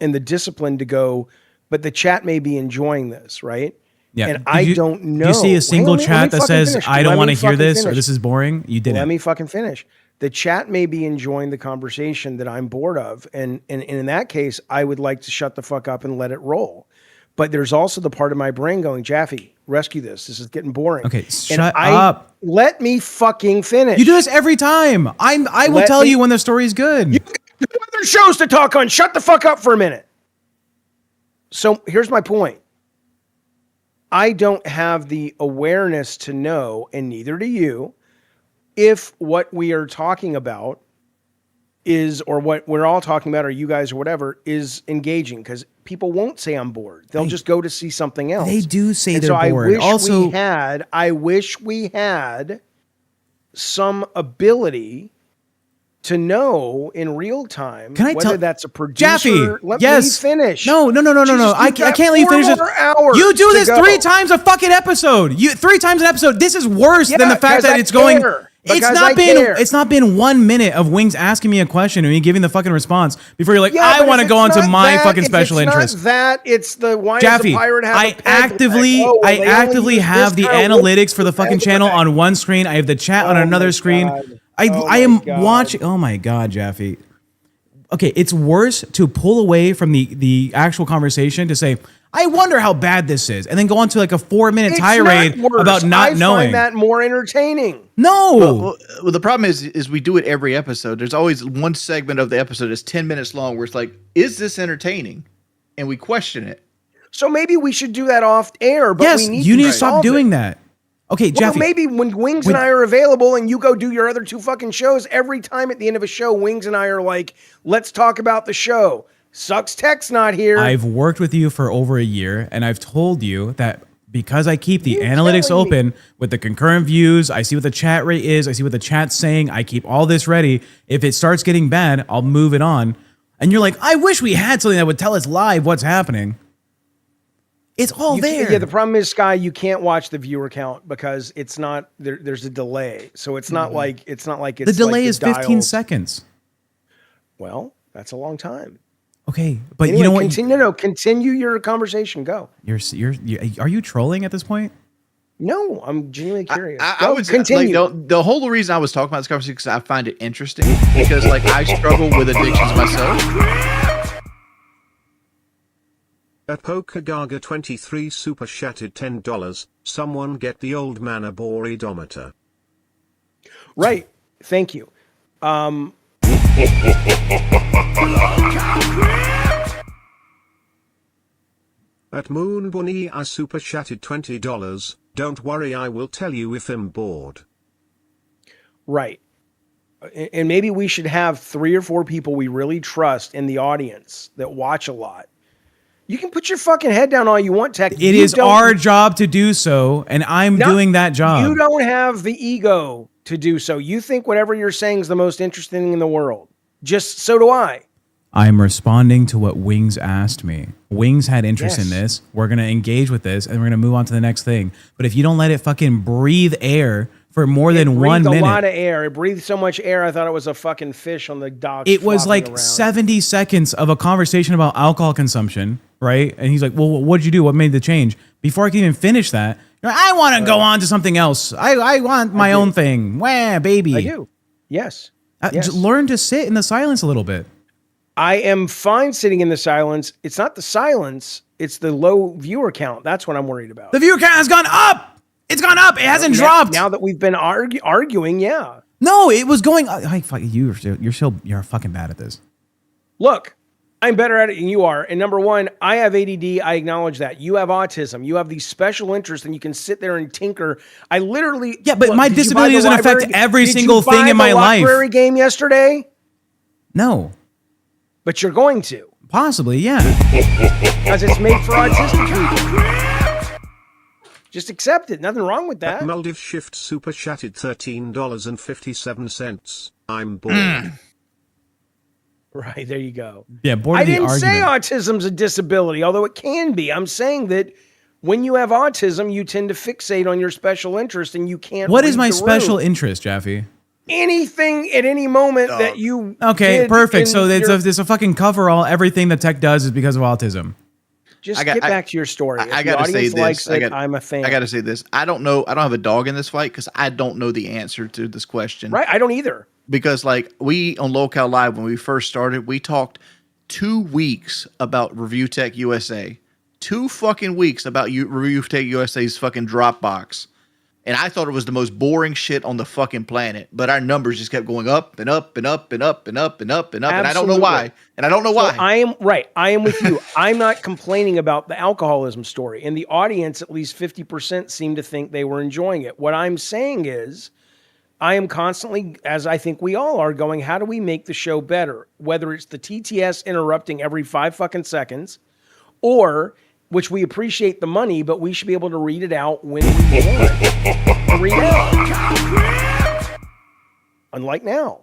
and the discipline to go, but the chat may be enjoying this, right? Yeah. And I don't know. Do you see a single chat that says, finish. I don't want to hear this finish. or this is boring? You didn't. Let me fucking finish. The chat may be enjoying the conversation that I'm bored of. And in that case, I would like to shut the fuck up and let it roll. But there's also the part of my brain going, Jaffe, rescue this. This is getting boring. Okay, shut up. Let me fucking finish. You do this every time. I will tell you when the story's good. You got other shows to talk on. Shut the fuck up for a minute. So here's my point. I don't have the awareness to know, and neither do you, if what we are talking about is, or what we're all talking about, or you guys or whatever, is engaging, because people won't say I'm bored. They'll just go to see something else. They do say and they're so bored. I wish we had some ability to know in real time Can I whether tell that's a producer. Jaffe? Let Yes. me finish. No. Jesus, I you've got can't let you 4 finish it. more hours You do to this go. 3 times a fucking episode. 3 times an episode. This is worse than the fact 'cause that I it's going. care. It's Because not I been. care. It's not been 1 minute of Wings asking me a question and me giving the fucking response before you're like, Yeah, I but want to if go it's on to not my that, fucking if special it's interest. Not that it's the why Jaffe, does a pirate have I a peg leg? actively Oh, well, they only use have this the kind of wood analytics for the for fucking peg channel leg. on one screen. I have the chat on Oh another my screen. God. I Oh I my am God. watching. Oh my God, Jaffe. Okay, it's worse to pull away from the actual conversation to say, I wonder how bad this is, and then go on to like a 4-minute It's tirade not worse. about not I knowing. find that more entertaining. No. Well, the problem is we do it every episode. There's always one segment of the episode that's 10 minutes long where it's like, is this entertaining? And we question it. So maybe we should do that off air. But Yes, we need you to need to stop solve doing it. that. Okay, Well, Jaffe. maybe when Wings Wait. and I are available and you go do your other 2 fucking shows, every time at the end of a show, Wings and I are like, let's talk about the show. Sucks Tech's not here. I've worked with you for over a year, and I've told you that because I keep the You analytics telling me. open with the concurrent views, I see what the chat rate is, I see what the chat's saying, I keep all this ready. If it starts getting bad, I'll move it on. And you're like, I wish we had something that would tell us live what's happening. It's all there. Yeah, the problem is, Sky, you can't watch the viewer count because it's not there. There's a delay, so it's not like it's the like delay is 15 dials. seconds. Well, that's a long time. Okay, but Anyway, you know what? Continue your conversation. Go. Are you trolling at this point? No, I'm genuinely curious. I Go, would continue. like the whole reason I was talking about this conversation because I find it interesting because like I struggle with addictions myself. At Pokagaga 23 super chatted $10. Someone get the old man a boridometer. Right. Thank you. At Moon Bunny I super chatted $20. Don't worry, I will tell you if I'm bored. Right. And maybe we should have 3 or 4 people we really trust in the audience that watch a lot. You can put your fucking head down all you want, Tech. It is our job to do so, and I'm doing that job. You don't have the ego to do so. You think whatever you're saying is the most interesting thing in the world. Just so do I. I'm responding to what Wings asked me. Wings had interest in Yes. this. We're going to engage with this, and we're going to move on to the next thing. But if you don't let it fucking breathe air for more than 1 breathed minute. a lot of air. It breathed so much air, I thought it was a fucking fish on the dock. It was flopping like around. 70 seconds of a conversation about alcohol consumption, right? And he's like, well, what'd you do? What made the change? Before I can even finish that, you're like, I want to go on to something else. I want my own thing. Wah, baby. I do. Yes. Yes. Learn to sit in the silence a little bit. I am fine sitting in the silence. It's not the silence. It's the low viewer count. That's what I'm worried about. The viewer count has gone up. It's gone up. It hasn't dropped. Now that we've been arguing, yeah. No, it was going. You're fucking bad at this. Look, I'm better at it than you are. And number one, I have ADD. I acknowledge that. You have autism. You have these special interests, and you can sit there and tinker. I literally. Yeah, but my did you buy disability the doesn't affect library- every did you single thing buy in my the life. library game yesterday, No, but you're going to possibly, yeah. because it's made for autistic people. Just accept it. Nothing wrong with that. At Maldiv Shift super chatted $13.57. I'm bored. Right, there you go. Yeah, bored I of the didn't say argument. autism's a disability, although it can be. I'm saying that when you have autism, you tend to fixate on your special interest and you can't. What is read my the special room. interest, Jaffe? Anything at any moment that you. Okay, did perfect. in So your- there's a fucking coverall. Everything that tech does is because of autism. Just get back to your story. If I the gotta say audience likes this. it, I'm a fan. I gotta say this. I don't know. I don't have a dog in this fight because I don't know the answer to this question. Right, I don't either. Because like we on LolCow Live when we first started, we talked 2 weeks about Review Tech USA. 2 fucking weeks about Review Tech USA's fucking Dropbox. And I thought it was the most boring shit on the fucking planet. But our numbers just kept going up and up and up and up and up and up and up. And I don't know why. And I don't know why. I am with you. I'm not complaining about the alcoholism story. In the audience, at least 50% seem to think they were enjoying it. What I'm saying is, I am constantly, as I think we all are, going, how do we make the show better? Whether it's the TTS interrupting every 5 fucking seconds, or, which we appreciate the money, but we should be able to read it out when we want to read it out. Unlike now.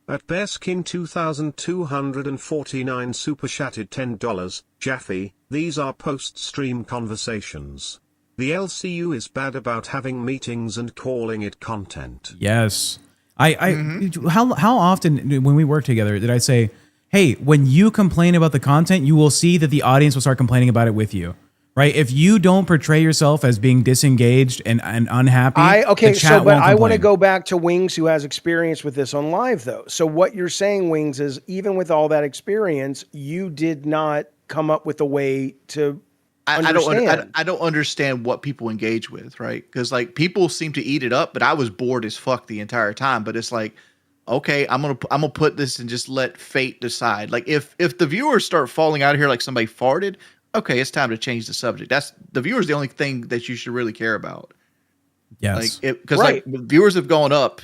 At Bearskin 2249 super chatted $10. Jaffe, these are post-stream conversations. The LCU is bad about having meetings and calling it content. Yes. How often when we work together did I say, hey, when you complain about the content, you will see that the audience will start complaining about it with you. Right? If you don't portray yourself as being disengaged and unhappy, the chat won't I want to complain. go back to Wings, who has experience with this on live, though. So what you're saying, Wings, is even with all that experience, you did not come up with a way to understand. I don't understand what people engage with, right? Because like people seem to eat it up, but I was bored as fuck the entire time. But it's like, okay, I'm gonna put this and just let fate decide. Like if the viewers start falling out of here like somebody farted, okay, it's time to change the subject. That's the viewers the only thing that you should really care about. Yes. Like because like viewers have gone up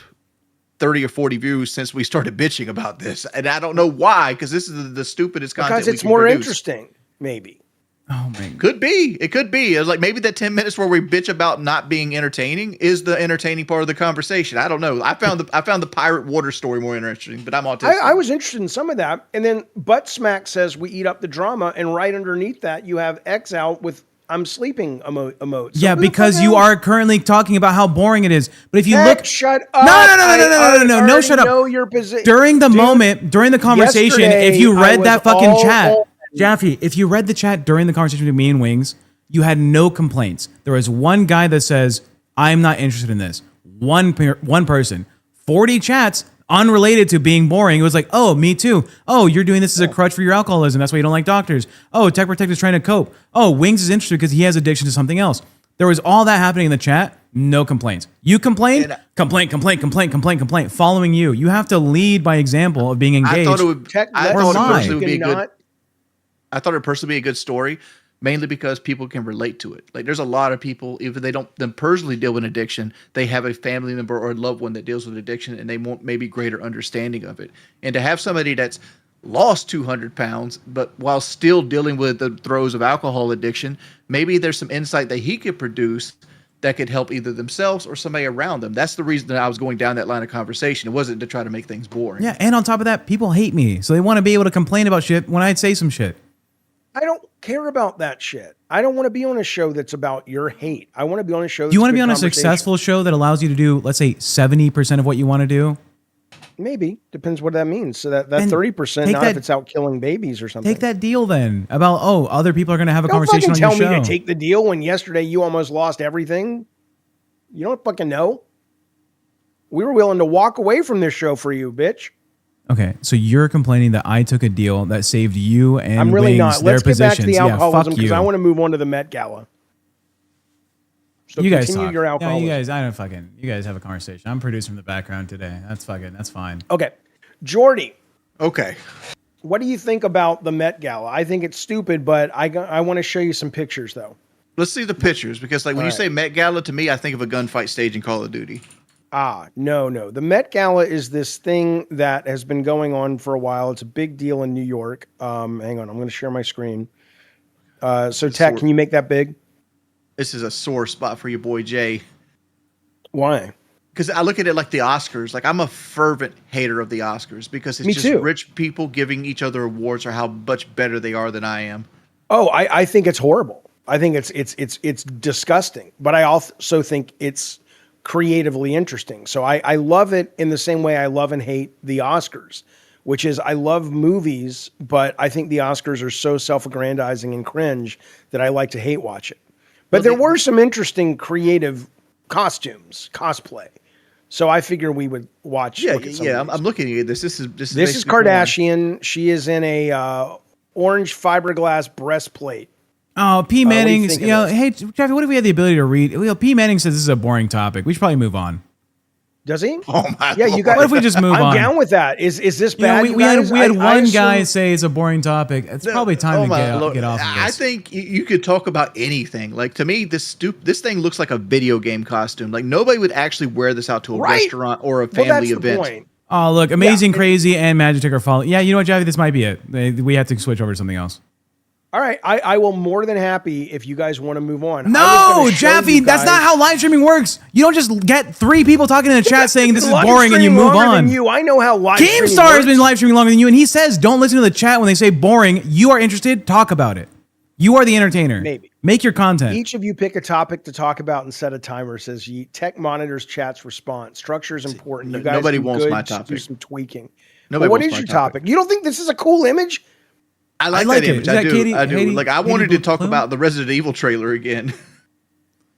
30 or 40 views since we started bitching about this, and I don't know why. Because this is the stupidest content. Because it's more interesting, maybe. Oh man. Could be. It could be. It's like maybe that 10 minutes where we bitch about not being entertaining is the entertaining part of the conversation. I don't know. I found the pirate water story more interesting, but I'm autistic. I was interested in some of that. And then Butt Smack says we eat up the drama, and right underneath that you have X out with I'm sleeping emote. So yeah, because you are currently talking about how boring it is. But if you look, shut up. No, shut up. Know your position. During the moment, during the conversation, if you read that fucking chat, Jaffe, if you read the chat during the conversation between me and Wings, you had no complaints. There was one guy that says, I'm not interested in this. One person. 40 chats unrelated to being boring. It was like, oh, me too. Oh, you're doing this as a crutch for your alcoholism. That's why you don't like doctors. Oh, TechProtect is trying to cope. Oh, Wings is interested because he has addiction to something else. There was all that happening in the chat. No complaints. You complained? Complaint. Following you. You have to lead by example of being engaged. I thought it personally be a good story, mainly because people can relate to it. Like there's a lot of people, even they don't them personally deal with addiction, they have a family member or a loved one that deals with addiction, and they want maybe greater understanding of it. And to have somebody that's lost 200 pounds, but while still dealing with the throes of alcohol addiction, maybe there's some insight that he could produce that could help either themselves or somebody around them. That's the reason that I was going down that line of conversation. It wasn't to try to make things boring. Yeah, and on top of that, people hate me, so they want to be able to complain about shit when I say some shit. I don't care about that shit. I don't want to be on a show that's about your hate. I want to be on a show that's Do you want to be on a successful show that allows you to do, let's say, 70% of what you want to do? Maybe. Depends what that means. So that 30%, not if it's out killing babies or something. Take that deal then about, other people are going to have a conversation on your show. Don't tell me to take the deal when yesterday you almost lost everything. You don't fucking know. We were willing to walk away from this show for you, bitch. Okay, so you're complaining that I took a deal that saved you and I'm really Wings not. their Let's get positions. back to the alcoholism because I want to move on to the Met Gala. So you guys continue talk. your alcoholism. You guys have a conversation. I'm producing from the background today. That's fine. Okay. Jordy. Okay. What do you think about the Met Gala? I think it's stupid, but I want to show you some pictures though. Let's see the pictures, because like when you say Met Gala, to me, I think of a gunfight stage in Call of Duty. No. The Met Gala is this thing that has been going on for a while. It's a big deal in New York. Hang on, I'm going to share my screen. So Tech, can you make that big? This is a sore spot for your boy Jay. Why? Because I look at it like the Oscars. Like I'm a fervent hater of the Oscars because it's just rich people giving each other awards for how much better they are than I am. Oh, I think it's horrible. I think it's disgusting. But I also think it's creatively interesting. So I love it in the same way I love and hate the Oscars, which is I love movies, but I think the Oscars are so self-aggrandizing and cringe that I like to hate watch it. But there were some interesting creative cosplay. So I figure we would watch. I'm looking at this. This is Kardashian. She is in a orange fiberglass breastplate. Oh, P. Manning. Hey, Jaffe, what if we had the ability to read? P. Manning says this is a boring topic. We should probably move on. Does he? Oh my! Yeah, you guys. What if we just move on? I'm down with that. Is this bad? We had one guy say it's a boring topic. It's probably time to get off of this. I think you could talk about anything. Like to me, this thing looks like a video game costume. Like nobody would actually wear this out to a restaurant or a family event. The point. Oh, look, Amazing, Crazy, and Magic are following. Yeah, you know what, Jaffe? This might be it. We have to switch over to something else. All right, I will more than happy if you guys want to move on. No, Jaffe, that's not how live streaming works. You don't just get 3 people talking in the chat saying this is boring and you move on. I know how live streaming Keemstar has works. been live streaming longer than you, and he says don't listen to the chat when they say boring. You are interested, talk about it. You are the entertainer. Maybe. Make your content. Each of you pick a topic to talk about and set a timer. Says tech monitors chats response. Structure is important. You guys nobody do wants good, my just topic. do some tweaking. Nobody What wants is my your topic? You don't think this is a cool image? I like like that it. image. Is that I do. Katie- I do. Katie- Like I Katie wanted to Blue talk Plume? about the Resident Evil trailer again.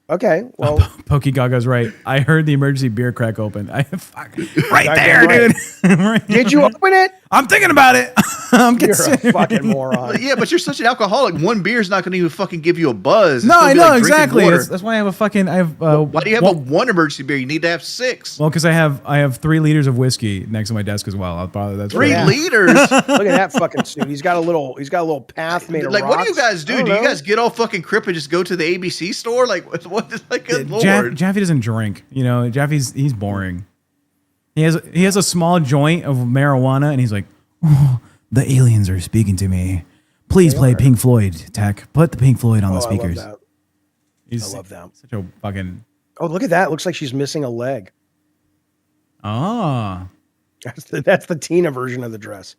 Okay, well, Pokey Gaga's right. I heard the emergency beer crack open. Fuck. Right Goddamn there, right. dude. did you open it? I'm thinking about it. I'm You're a considering. fucking moron. Yeah, but you're such an alcoholic. One beer's not going to even fucking give you a buzz. It's No, gonna I be know like drinking exactly. water. That's why I have a fucking. Why do you have one emergency beer? You need to have 6. Well, because I have 3 liters of whiskey next to my desk as well. I'll probably that's 3 right. liters. Look at that fucking suit. He's got a little path made of Like, what do you rocks. guys I do? don't Do you know. guys get all fucking crip and just go to the ABC store? Like, what is like? Good lord. Jaffe doesn't drink. You know, he's boring. He has a small joint of marijuana, and he's like, oh, the aliens are speaking to me. Please play Pink Floyd, Tech. Put the Pink Floyd on the speakers. I He's love that. such a fucking. Oh, look at that. Looks like she's missing a leg. Ah. That's the Tina version of the dress.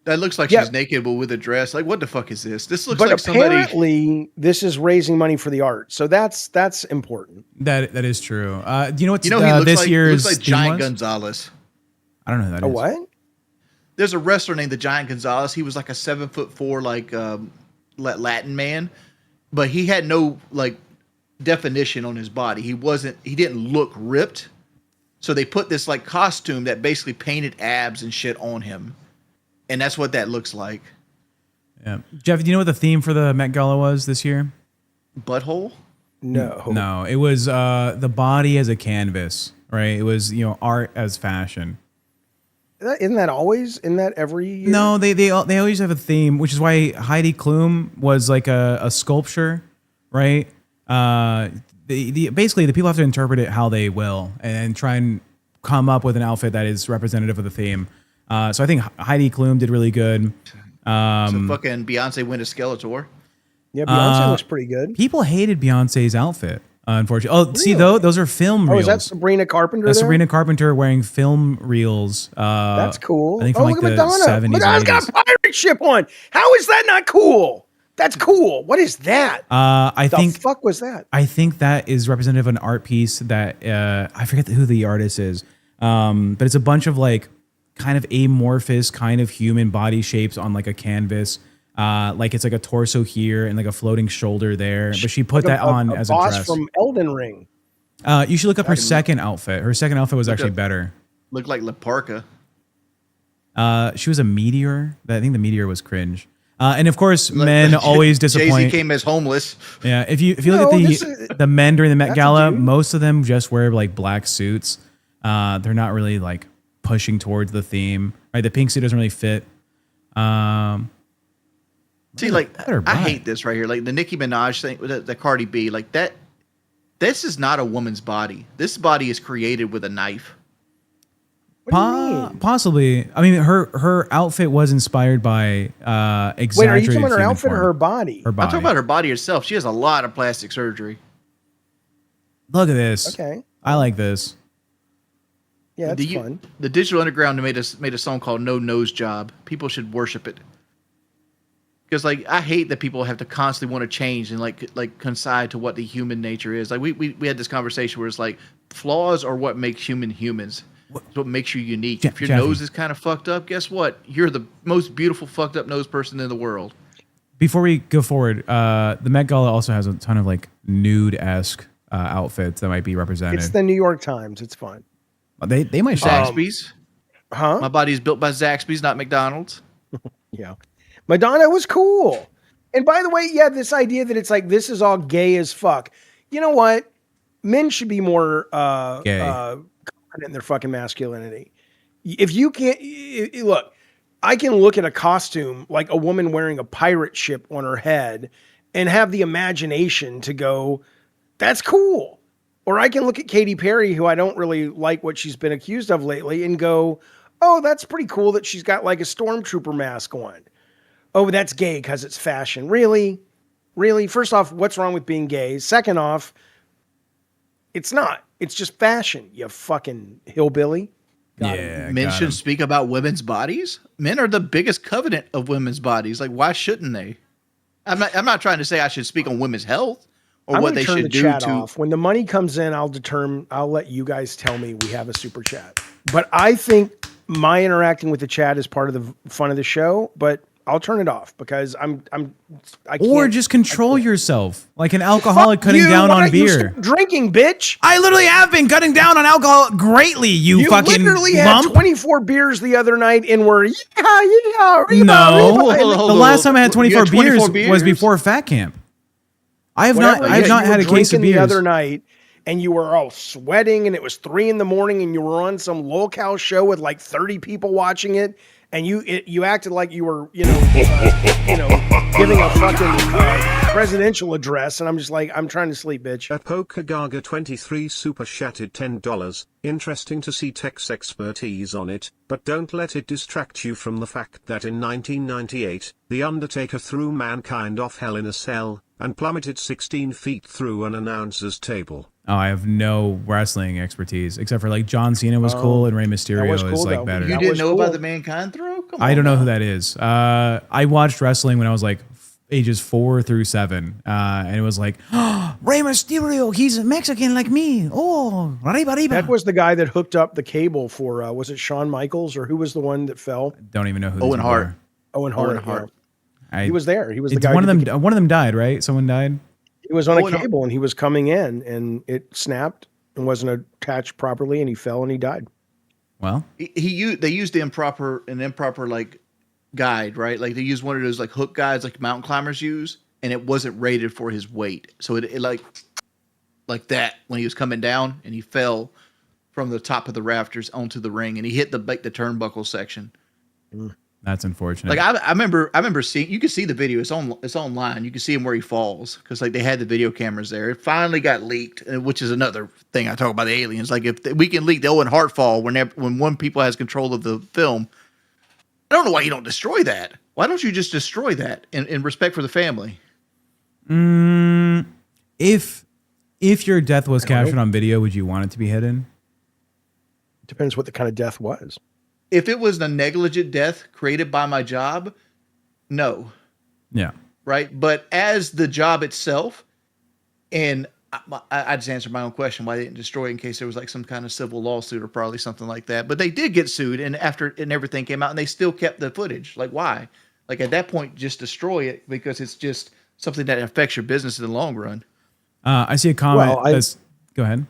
That looks like Yeah. she's naked, but with a dress. Like, what the fuck is this? This looks But like somebody. apparently, this is raising money for the art, so that's important. That is true. Do you know what You know, he looks this like, year's looks like theme Giant was? Gonzalez. I don't know who that A is. what? There's a wrestler named the Giant Gonzalez. He was like a 7'4", like Latin man, but he had no like definition on his body. He didn't look ripped. So they put this like costume that basically painted abs and shit on him, and that's what that looks like. Yeah. Jeff, do you know what the theme for the Met Gala was this year? Butthole. No. No, it was the body as a canvas, right? It was, art as fashion. Isn't that always? Isn't that every year? No, they always have a theme, which is why Heidi Klum was like a sculpture, right? Basically the people have to interpret it how they will and try and come up with an outfit that is representative of the theme. So I think Heidi Klum did really good. So fucking Beyonce went to Skeletor. Yeah, Beyonce looks pretty good. People hated Beyonce's outfit, unfortunately. Oh, see, those are film Oh, reels. is that Sabrina Carpenter? That's there? Sabrina Carpenter wearing film reels. That's cool. I think from like look at the Madonna. 70s and Madonna's got 80s. a pirate ship on. How is that not cool? That's cool. What is that? I the think fuck was that? I think that is representative of an art piece that I forget who the artist is, but it's a bunch of like kind of amorphous, kind of human body shapes on like a canvas. Like it's like a torso here and like a floating shoulder there. But she put Like that on as a boss dress. from Elden Ring. You should look up her second outfit. Her second outfit was actually up. better. Looked like La Parka. She was a meteor. I think the meteor was cringe. And of course, men always disappoint. Jay-Z came as homeless. Yeah, if you look No, at the men during the Met that's a Gala, dude. most of them just wear like black suits. They're not really like pushing towards the theme. Right, the pink suit doesn't really fit. See, like, her I butt. hate this right here. Like the Nicki Minaj thing, the Cardi B, like that. This is not a woman's body. This body is created with a knife. What do you mean? Possibly. I mean, her outfit was inspired by Wait, are exaggerated you talking about her human outfit or form. her body? Her body. I'm talking about her body herself. She has a lot of plastic surgery. Look at this. Okay. I like this. Yeah, it's fun. The Digital Underground made a song called "No Nose Job." People should worship it. Because like I hate that people have to constantly want to change and like coincide to what the human nature is. Like we had this conversation where it's like flaws are what makes humans. It's what makes you unique. If your Jaffe. nose is kind of fucked up, guess what? You're the most beautiful fucked up nose person in the world. Before we go forward, the Met Gala also has a ton of like nude-esque outfits that might be represented. It's the New York Times. It's fun. They might show. Zaxby's. Huh? My body's built by Zaxby's, not McDonald's. Yeah. Madonna was cool. And by the way, yeah, this idea that it's like this is all gay as fuck. You know what? Men should be more Gay. confident in their fucking masculinity. If you can't look, I can look at a costume like a woman wearing a pirate ship on her head and have the imagination to go, that's cool. Or I can look at Katy Perry, who I don't really like what she's been accused of lately, and go, oh, that's pretty cool that she's got like a stormtrooper mask on. oh, that's gay because it's fashion. Really? Really? First off, what's wrong with being gay? Second off, it's not. It's just fashion, you fucking hillbilly. Men shouldn't speak about women's bodies. Men are the biggest covenant of women's bodies. Like, why shouldn't they? I'm not trying to say I should speak on women's health or I'm what gonna they turn should the do chat to. off. When the money comes in, I'll let you guys tell me we have a super chat. But I think my interacting with the chat is part of the fun of the show, but I'll turn it off because I can't. Or just control yourself, like an alcoholic cutting down Why on don't you beer. stop drinking, bitch. I literally have been cutting down on alcohol greatly. You fucking literally lump. had 24 beers the other night and were Reba, No, the last time I had 24 beers was before Fat Camp. I have not had a case of beers the other night, and you were all sweating, and it was 3 a.m, and you were on some LolCow show with like 30 people watching it, and you acted like you were giving a fucking presidential address, and I'm just like, I'm trying to sleep, bitch. Apokagaga 23 super chatted $10. Interesting to see Tech's expertise on it, but don't let it distract you from the fact that in 1998, The Undertaker threw mankind off hell in a cell, and plummeted 16 feet through an announcer's table. Oh, I have no wrestling expertise except for like John Cena was cool and Rey Mysterio is like better. You didn't know about the mankind throw? Come on, I don't know who that is. I watched wrestling when I was like ages 4 through 7, and it was like, oh, Rey Mysterio, he's Mexican like me. Oh, arriba, arriba. That was the guy that hooked up the cable for was it Shawn Michaels or who was the one that fell? Don't even know who. Owen Hart. Owen Hart. Yeah. He was there. He was the guy. One of them died, right? Someone died. He was on a cable and he was coming in and it snapped and wasn't attached properly and he fell and he died. Well, they used an improper like guide, right? Like they used one of those like hook guides like mountain climbers use, and it wasn't rated for his weight. So it like that when he was coming down and he fell from the top of the rafters onto the ring and he hit the turnbuckle section. That's unfortunate. Like I remember seeing, you can see the video. It's online. You can see him where he falls because like they had the video cameras there. It finally got leaked, which is another thing I talk about the aliens. Like if we can leak the Owen Hart fall when one people has control of the film, I don't know why you don't destroy that. Why don't you just destroy that in respect for the family? If your death was captured on video, would you want it to be hidden? Depends what the kind of death was. If it was a negligent death created by my job, no. Yeah. Right. But as the job itself, and I just answered my own question why they didn't destroy it in case there was like some kind of civil lawsuit or probably something like that. But they did get sued, and everything came out, and they still kept the footage. Like why? Like at that point, just destroy it because it's just something that affects your business in the long run. I see a comment. Go ahead.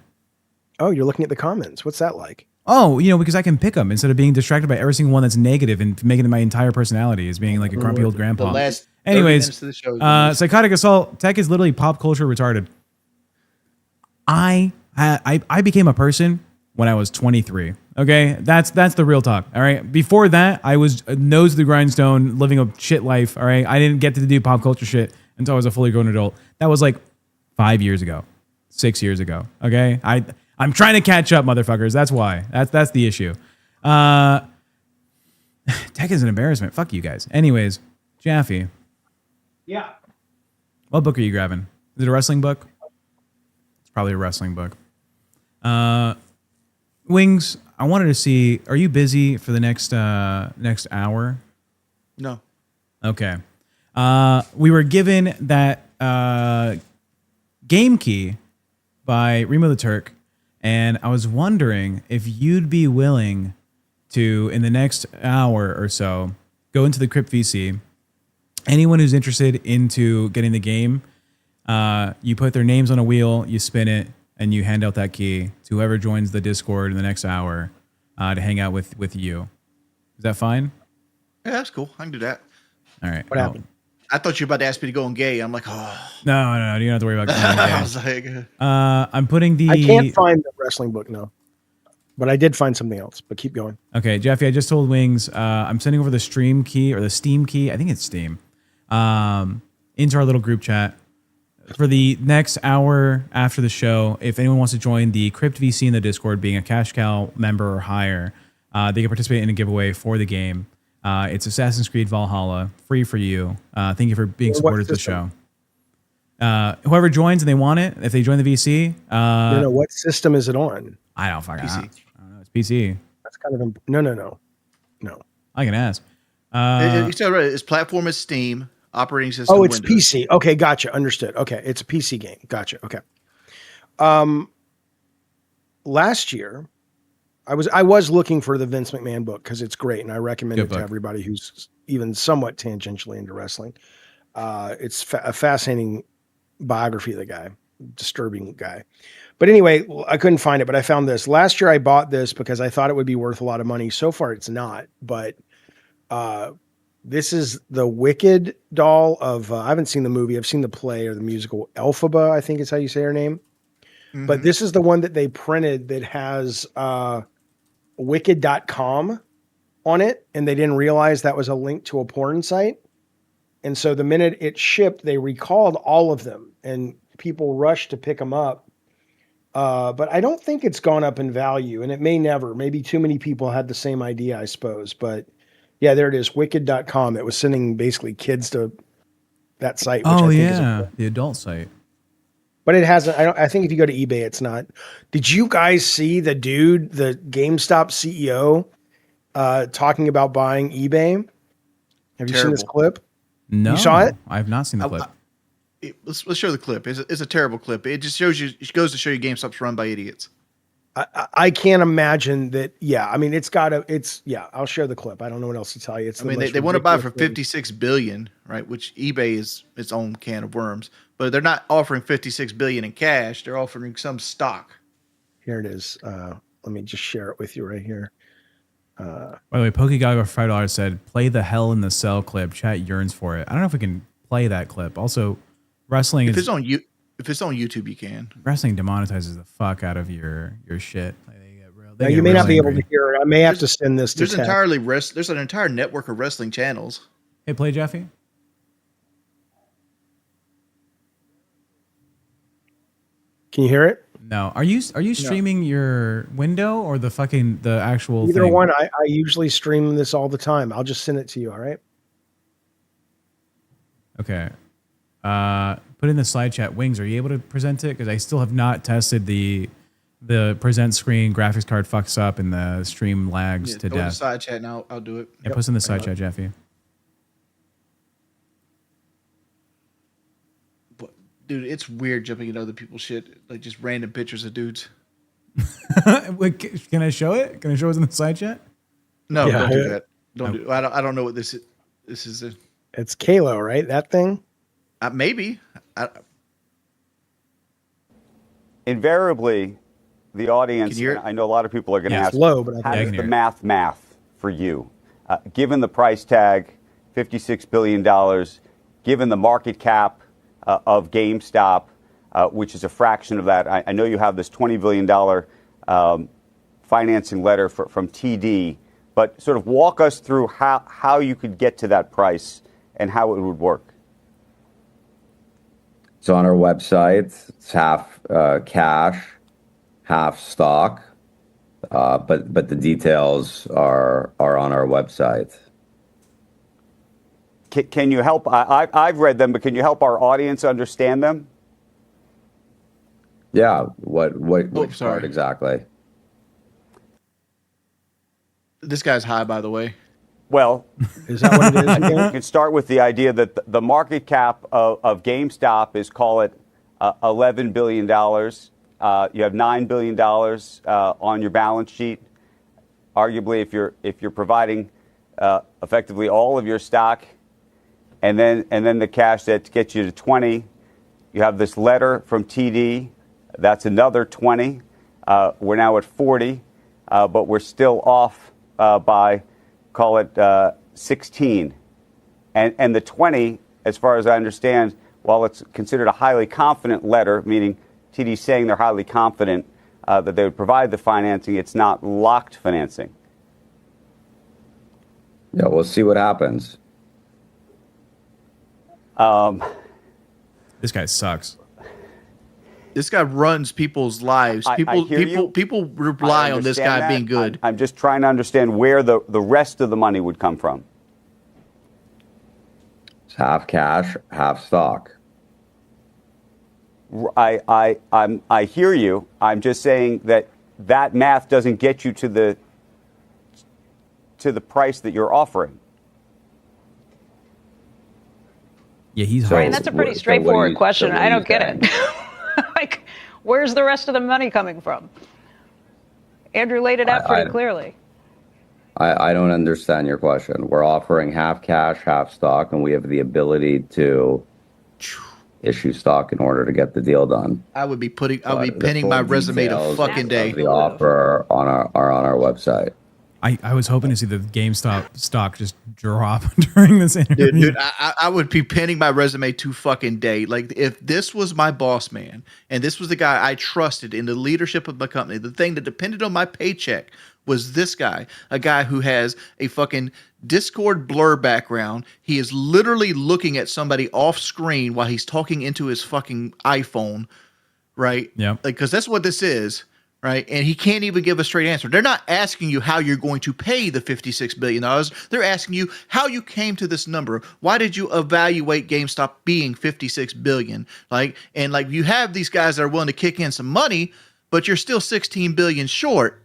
Oh, you're looking at the comments. What's that like? Oh, because I can pick them instead of being distracted by every single one that's negative and making it my entire personality as being like a grumpy old grandpa. The last Anyways, of the show, psychotic assault. Tech is literally pop culture retarded. I became a person when I was 23. Okay, that's the real talk. All right. Before that, I was nose to the grindstone, living a shit life. All right. I didn't get to do pop culture shit until I was a fully grown adult. That was like 5 years ago, 6 years ago. Okay. I'm trying to catch up, motherfuckers. That's why. That's the issue. Tech is an embarrassment. Fuck you guys. Anyways, Jaffe. Yeah. What book are you grabbing? Is it a wrestling book? It's probably a wrestling book. Wings, I wanted to see, are you busy for the next hour? No. Okay. We were given that game key by Remo the Turk, and I was wondering if you'd be willing to, in the next hour or so, go into the Crypt VC. Anyone who's interested into getting the game, you put their names on a wheel, you spin it, and you hand out that key to whoever joins the Discord in the next hour to hang out with you. Is that fine? Yeah, that's cool. I can do that. All right. What happened? I thought you were about to ask me to go on gay. I'm like, oh. No, you don't have to worry about going I gay. was like, I'm putting the... I can't find the wrestling book, no. But I did find something else, but keep going. Okay, Jaffe, I just told Wings, I'm sending over the stream key or the Steam key. I think it's Steam. Into our little group chat. For the next hour after the show, if anyone wants to join the Crypt VC in the Discord, being a Cash Cow member or higher, they can participate in a giveaway for the game. It's Assassin's Creed Valhalla, free for you. Thank you for being What supporters of the system? show. Whoever joins and they want it, if they join the VC, No, what system is it on? I don't fucking PC. I don't know. It's PC. That's kind of no. I can ask. You said right. Its platform is Steam. Operating system. Oh, it's Windows. PC. Okay, gotcha. Understood. Okay, it's a PC game. Gotcha. Okay. Last year, I was looking for the Vince McMahon book because it's great, and I recommend Good it to book. everybody who's even somewhat tangentially into wrestling. It's a fascinating biography of the guy, disturbing guy. But anyway, I couldn't find it, but I found this. Last year, I bought this because I thought it would be worth a lot of money. So far, it's not, but this is the Wicked doll of, I haven't seen the movie. I've seen the play or the musical. Elphaba, I think is how you say her name. Mm-hmm. But this is the one that they printed that has wicked.com on it. And they didn't realize that was a link to a porn site. And so the minute it shipped, they recalled all of them and people rushed to pick them up. But I don't think it's gone up in value, and it may never. Maybe too many people had the same idea, I suppose. But yeah, there it is, wicked.com. It was sending basically kids to that site. Which Oh I think yeah, is the adult site. but it hasn't. I think if you go to eBay, it's not. Did you guys see the dude, the GameStop CEO, talking about buying eBay? Have you seen this Terrible. clip? No, You saw it? I have not seen the clip. Let's show the clip. It's a terrible clip. It just shows you. It goes to show you GameStop's run by idiots. I can't imagine that. Yeah, I mean, it's got to. It's yeah. I'll share the clip. I don't know what else to tell you. It's. I mean, they want to buy for $56 billion, right? Which eBay is its own can of worms. But they're not offering $56 billion in cash. They're offering some stock. Here it is. Let me just share it with you right here. By the way, PokeGaga for $5 said, "Play the Hell in the Cell clip. Chat yearns for it." I don't know if we can play that clip. Also, wrestling If is it's on YouTube, you can. wrestling demonetizes the fuck out of your shit. Like, they get real. They Now, get you may real not be able angry. to hear it. I may have to send this to There's Ted. there's an entire network of wrestling channels. Hey, play Jaffe. Can you hear it? No, are you streaming your window or the actual Either thing? one. I usually stream this all the time. I'll just send it to you. All right. Okay. Put in the slide chat. Wings, are you able to present it? Because I still have not tested the present screen. Graphics card fucks up and the stream lags to Go to the death. side chat and I'll do it. Yeah, put us in the side chat, Jaffe. But, dude, it's weird jumping into other people's shit, like just random pictures of dudes. Wait, can I show it? Can I show it in the side chat? No, Yeah. don't do that. Don't do. I don't know what this is. This is a, It's Kalo, right? That thing. maybe. Invariably, the audience, Can you hear it? I know a lot of people are going to Yeah, ask, It's low, but I how I does can the hear it. math for you? Given the price tag, $56 billion, given the market cap of GameStop, which is a fraction of that, I know you have this $20 billion financing letter from TD, but sort of walk us through how you could get to that price and how it would work. So on our website, it's half cash, half stock, but the details are on our website. Can you help? I've read them, but can you help our audience understand them? Yeah, which sorry. part exactly? This guy's high, by the way. Well, Is that what it is you again? can start with the idea that the market cap of GameStop is, call it, $11 billion. You have $9 billion on your balance sheet. Arguably, if you're providing effectively all of your stock, and then the cash that gets you to 20, you have this letter from TD. That's another 20. We're now at 40, but we're still off by, call it 16. And the 20, as far as I understand, while it's considered a highly confident letter, meaning TD saying they're highly confident that they would provide the financing, it's not locked financing. Yeah, we'll see what happens. This guy sucks. This guy runs people's lives. I hear you. People I rely on this understand guy that. being good. I'm just trying to understand where the rest of the money would come from. It's half cash, half stock. I hear you. I'm just saying that math doesn't get you to the price that you're offering. Yeah, he's So- hard. And that's a pretty So straightforward question. what are I you don't get saying? it. Like, where's the rest of the money coming from? Andrew laid it out pretty clearly. I don't understand your question. We're offering half cash, half stock, and we have the ability to issue stock in order to get the deal done. I would be The pinning full my resume to details fucking of day. the offer are on our website. I was hoping to see the GameStop stock just drop during this interview. Dude, I would be pinning my resume to fucking day. Like, if this was my boss man and this was the guy I trusted in the leadership of my company, the thing that depended on my paycheck was this guy, a guy who has a fucking Discord blur background. He is literally looking at somebody off screen while he's talking into his fucking iPhone, right? Yep. Like, because that's what this is. Right. And he can't even give a straight answer. They're not asking you how you're going to pay the $56 billion. They're asking you how you came to this number. Why did you evaluate GameStop being $56 billion? And you have these guys that are willing to kick in some money, but you're still $16 billion short.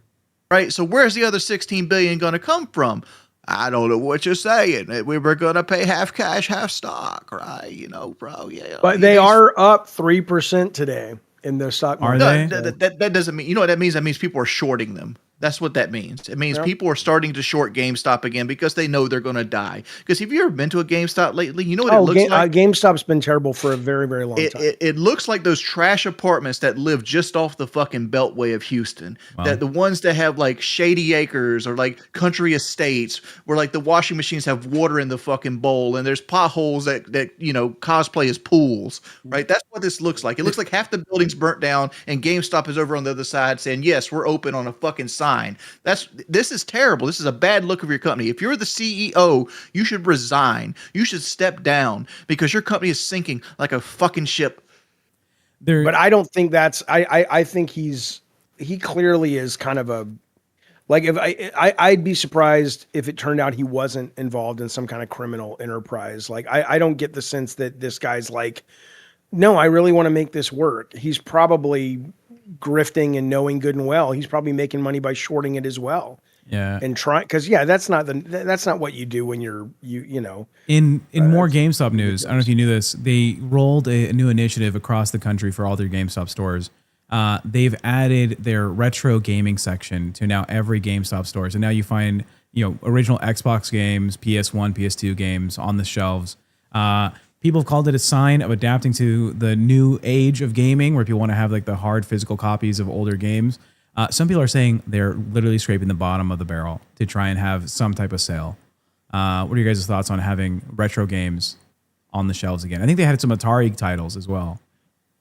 Right. So where's the other $16 billion going to come from? I don't know what you're saying. We were going to pay half cash, half stock. Right. You know, bro. Yeah. But they are up 3% today in the stock Are market. they? That doesn't mean, you know what that means? That means people are shorting them. That's what that means. It means people are starting to short GameStop again because they know they're going to die. Because if you've ever been to a GameStop lately, you know what it looks like? GameStop's been terrible for a very, very long time. It looks like those trash apartments that live just off the fucking beltway of Houston. Wow. That the ones that have like shady acres or like country estates where like the washing machines have water in the fucking bowl and there's potholes that cosplay as pools. Right? That's what this looks like. It looks like half the building's burnt down and GameStop is over on the other side saying, yes, we're open on a fucking sign. This is terrible. This is a bad look of your company. If you're the CEO, you should resign. You should step down because your company is sinking like a fucking ship. But I don't think that's. I think he clearly is kind of a. Like, if I'd be surprised if it turned out he wasn't involved in some kind of criminal enterprise. Like, I don't get the sense that this guy's like, no, I really want to make this work. He's probably grifting and knowing good and well. He's probably making money by shorting it as well. Yeah. And trying, because that's not what you do when you know. In more GameStop news, I don't know if you knew this, they rolled a new initiative across the country for all their GameStop stores. They've added their retro gaming section to now every GameStop store. So now you find, original Xbox games, PS1, PS2 games on the shelves. People have called it a sign of adapting to the new age of gaming, where people want to have like the hard physical copies of older games. Some people are saying they're literally scraping the bottom of the barrel to try and have some type of sale. What are your guys' thoughts on having retro games on the shelves again? I think they had some Atari titles as well.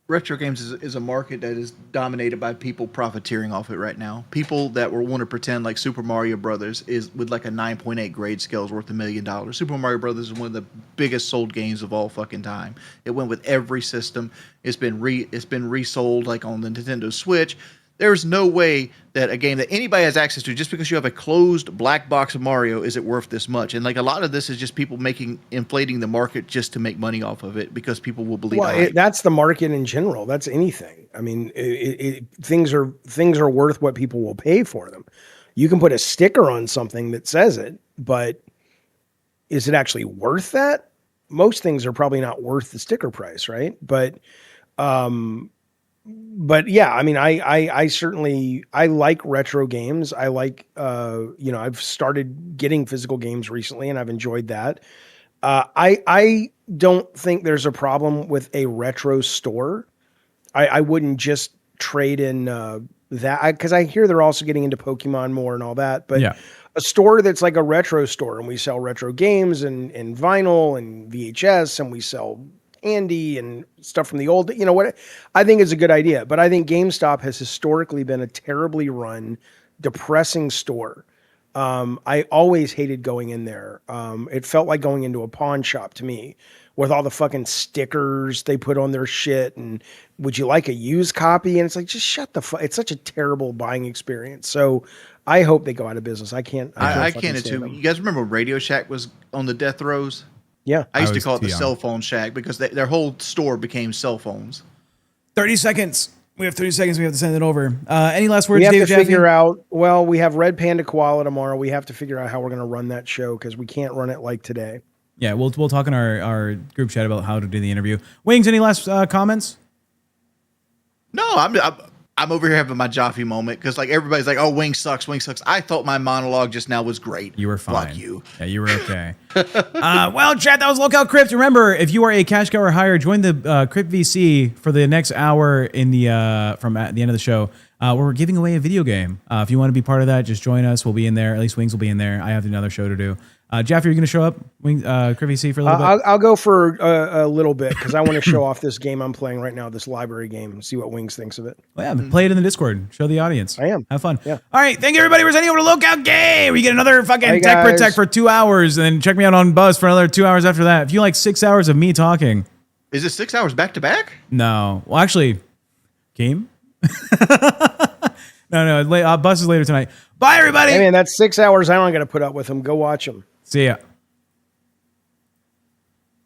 Retro games is a market that is dominated by people profiteering off it right now. People that want to pretend like Super Mario Brothers is with like a 9.8 grade scale is worth $1 million. Super Mario Brothers is one of the biggest sold games of all fucking time. It went with every system. It's been resold like on the Nintendo Switch. There's no way that a game that anybody has access to, just because you have a closed black box of Mario, is it worth this much? And like a lot of this is just people inflating the market just to make money off of it because people will believe. Well, that's the market in general. That's anything. I mean, things are worth what people will pay for them. You can put a sticker on something that says it, but is it actually worth that? Most things are probably not worth the sticker price, right? But yeah, I mean, I certainly like retro games. I like, I've started getting physical games recently and I've enjoyed that. I don't think there's a problem with a retro store. I wouldn't just trade in that, because I hear they're also getting into Pokemon more and all that. But yeah, a store that's like a retro store, and we sell retro games and vinyl and VHS, and we sell candy and stuff from the old, what I think is a good idea. But I think GameStop has historically been a terribly run, depressing store. I always hated going in there. It felt like going into a pawn shop to me, with all the fucking stickers they put on their shit. And would you like a used copy? And it's like, just shut the fuck. It's such a terrible buying experience. So I hope they go out of business. I can't assume. You guys remember Radio Shack was on the death throes? Yeah. I used to was call it too the young. cell phone shack because their whole store became cell phones. 30 seconds. We have 30 seconds. We have to send it over. Any last words, We have David to Jaffe? figure out. Well, we have Red Panda Koala tomorrow. We have to figure out how we're going to run that show because we can't run it like today. Yeah, we'll talk in our group chat about how to do the interview. Wings, any last comments? No, I'm over here having my Jaffe moment because like everybody's like, "Oh, Wing sucks, Wing sucks." I thought my monologue just now was great. You were fine. Fuck you. Yeah, you were okay. Well, chat, that was LolCow Crypt. Remember, if you are a cash cow or higher, join the Crypt VC for the next hour in the from at the end of the show, where we're giving away a video game. If you want to be part of that, just join us. We'll be in there. At least Wings will be in there. I have another show to do. Jeff, are you going to show up, Crypt VC, for a little bit? I'll go for a little bit because I want to show off this game I'm playing right now, this library game, see what Wings thinks of it. Well, yeah, play it in the Discord. Show the audience. I am. Have fun. Yeah. All right. Thank you, everybody. We're sending over to LolCow Game. We get another fucking Bye, guys. TechProtect for 2 hours, and then check me out on Buzz for another 2 hours after that. If you like 6 hours of me talking. Is it 6 hours back to back? No. Well, actually, Game? No. Buzz is later tonight. Bye, everybody. Hey, man, that's 6 hours I don't got to put up with them. Go watch them. See ya.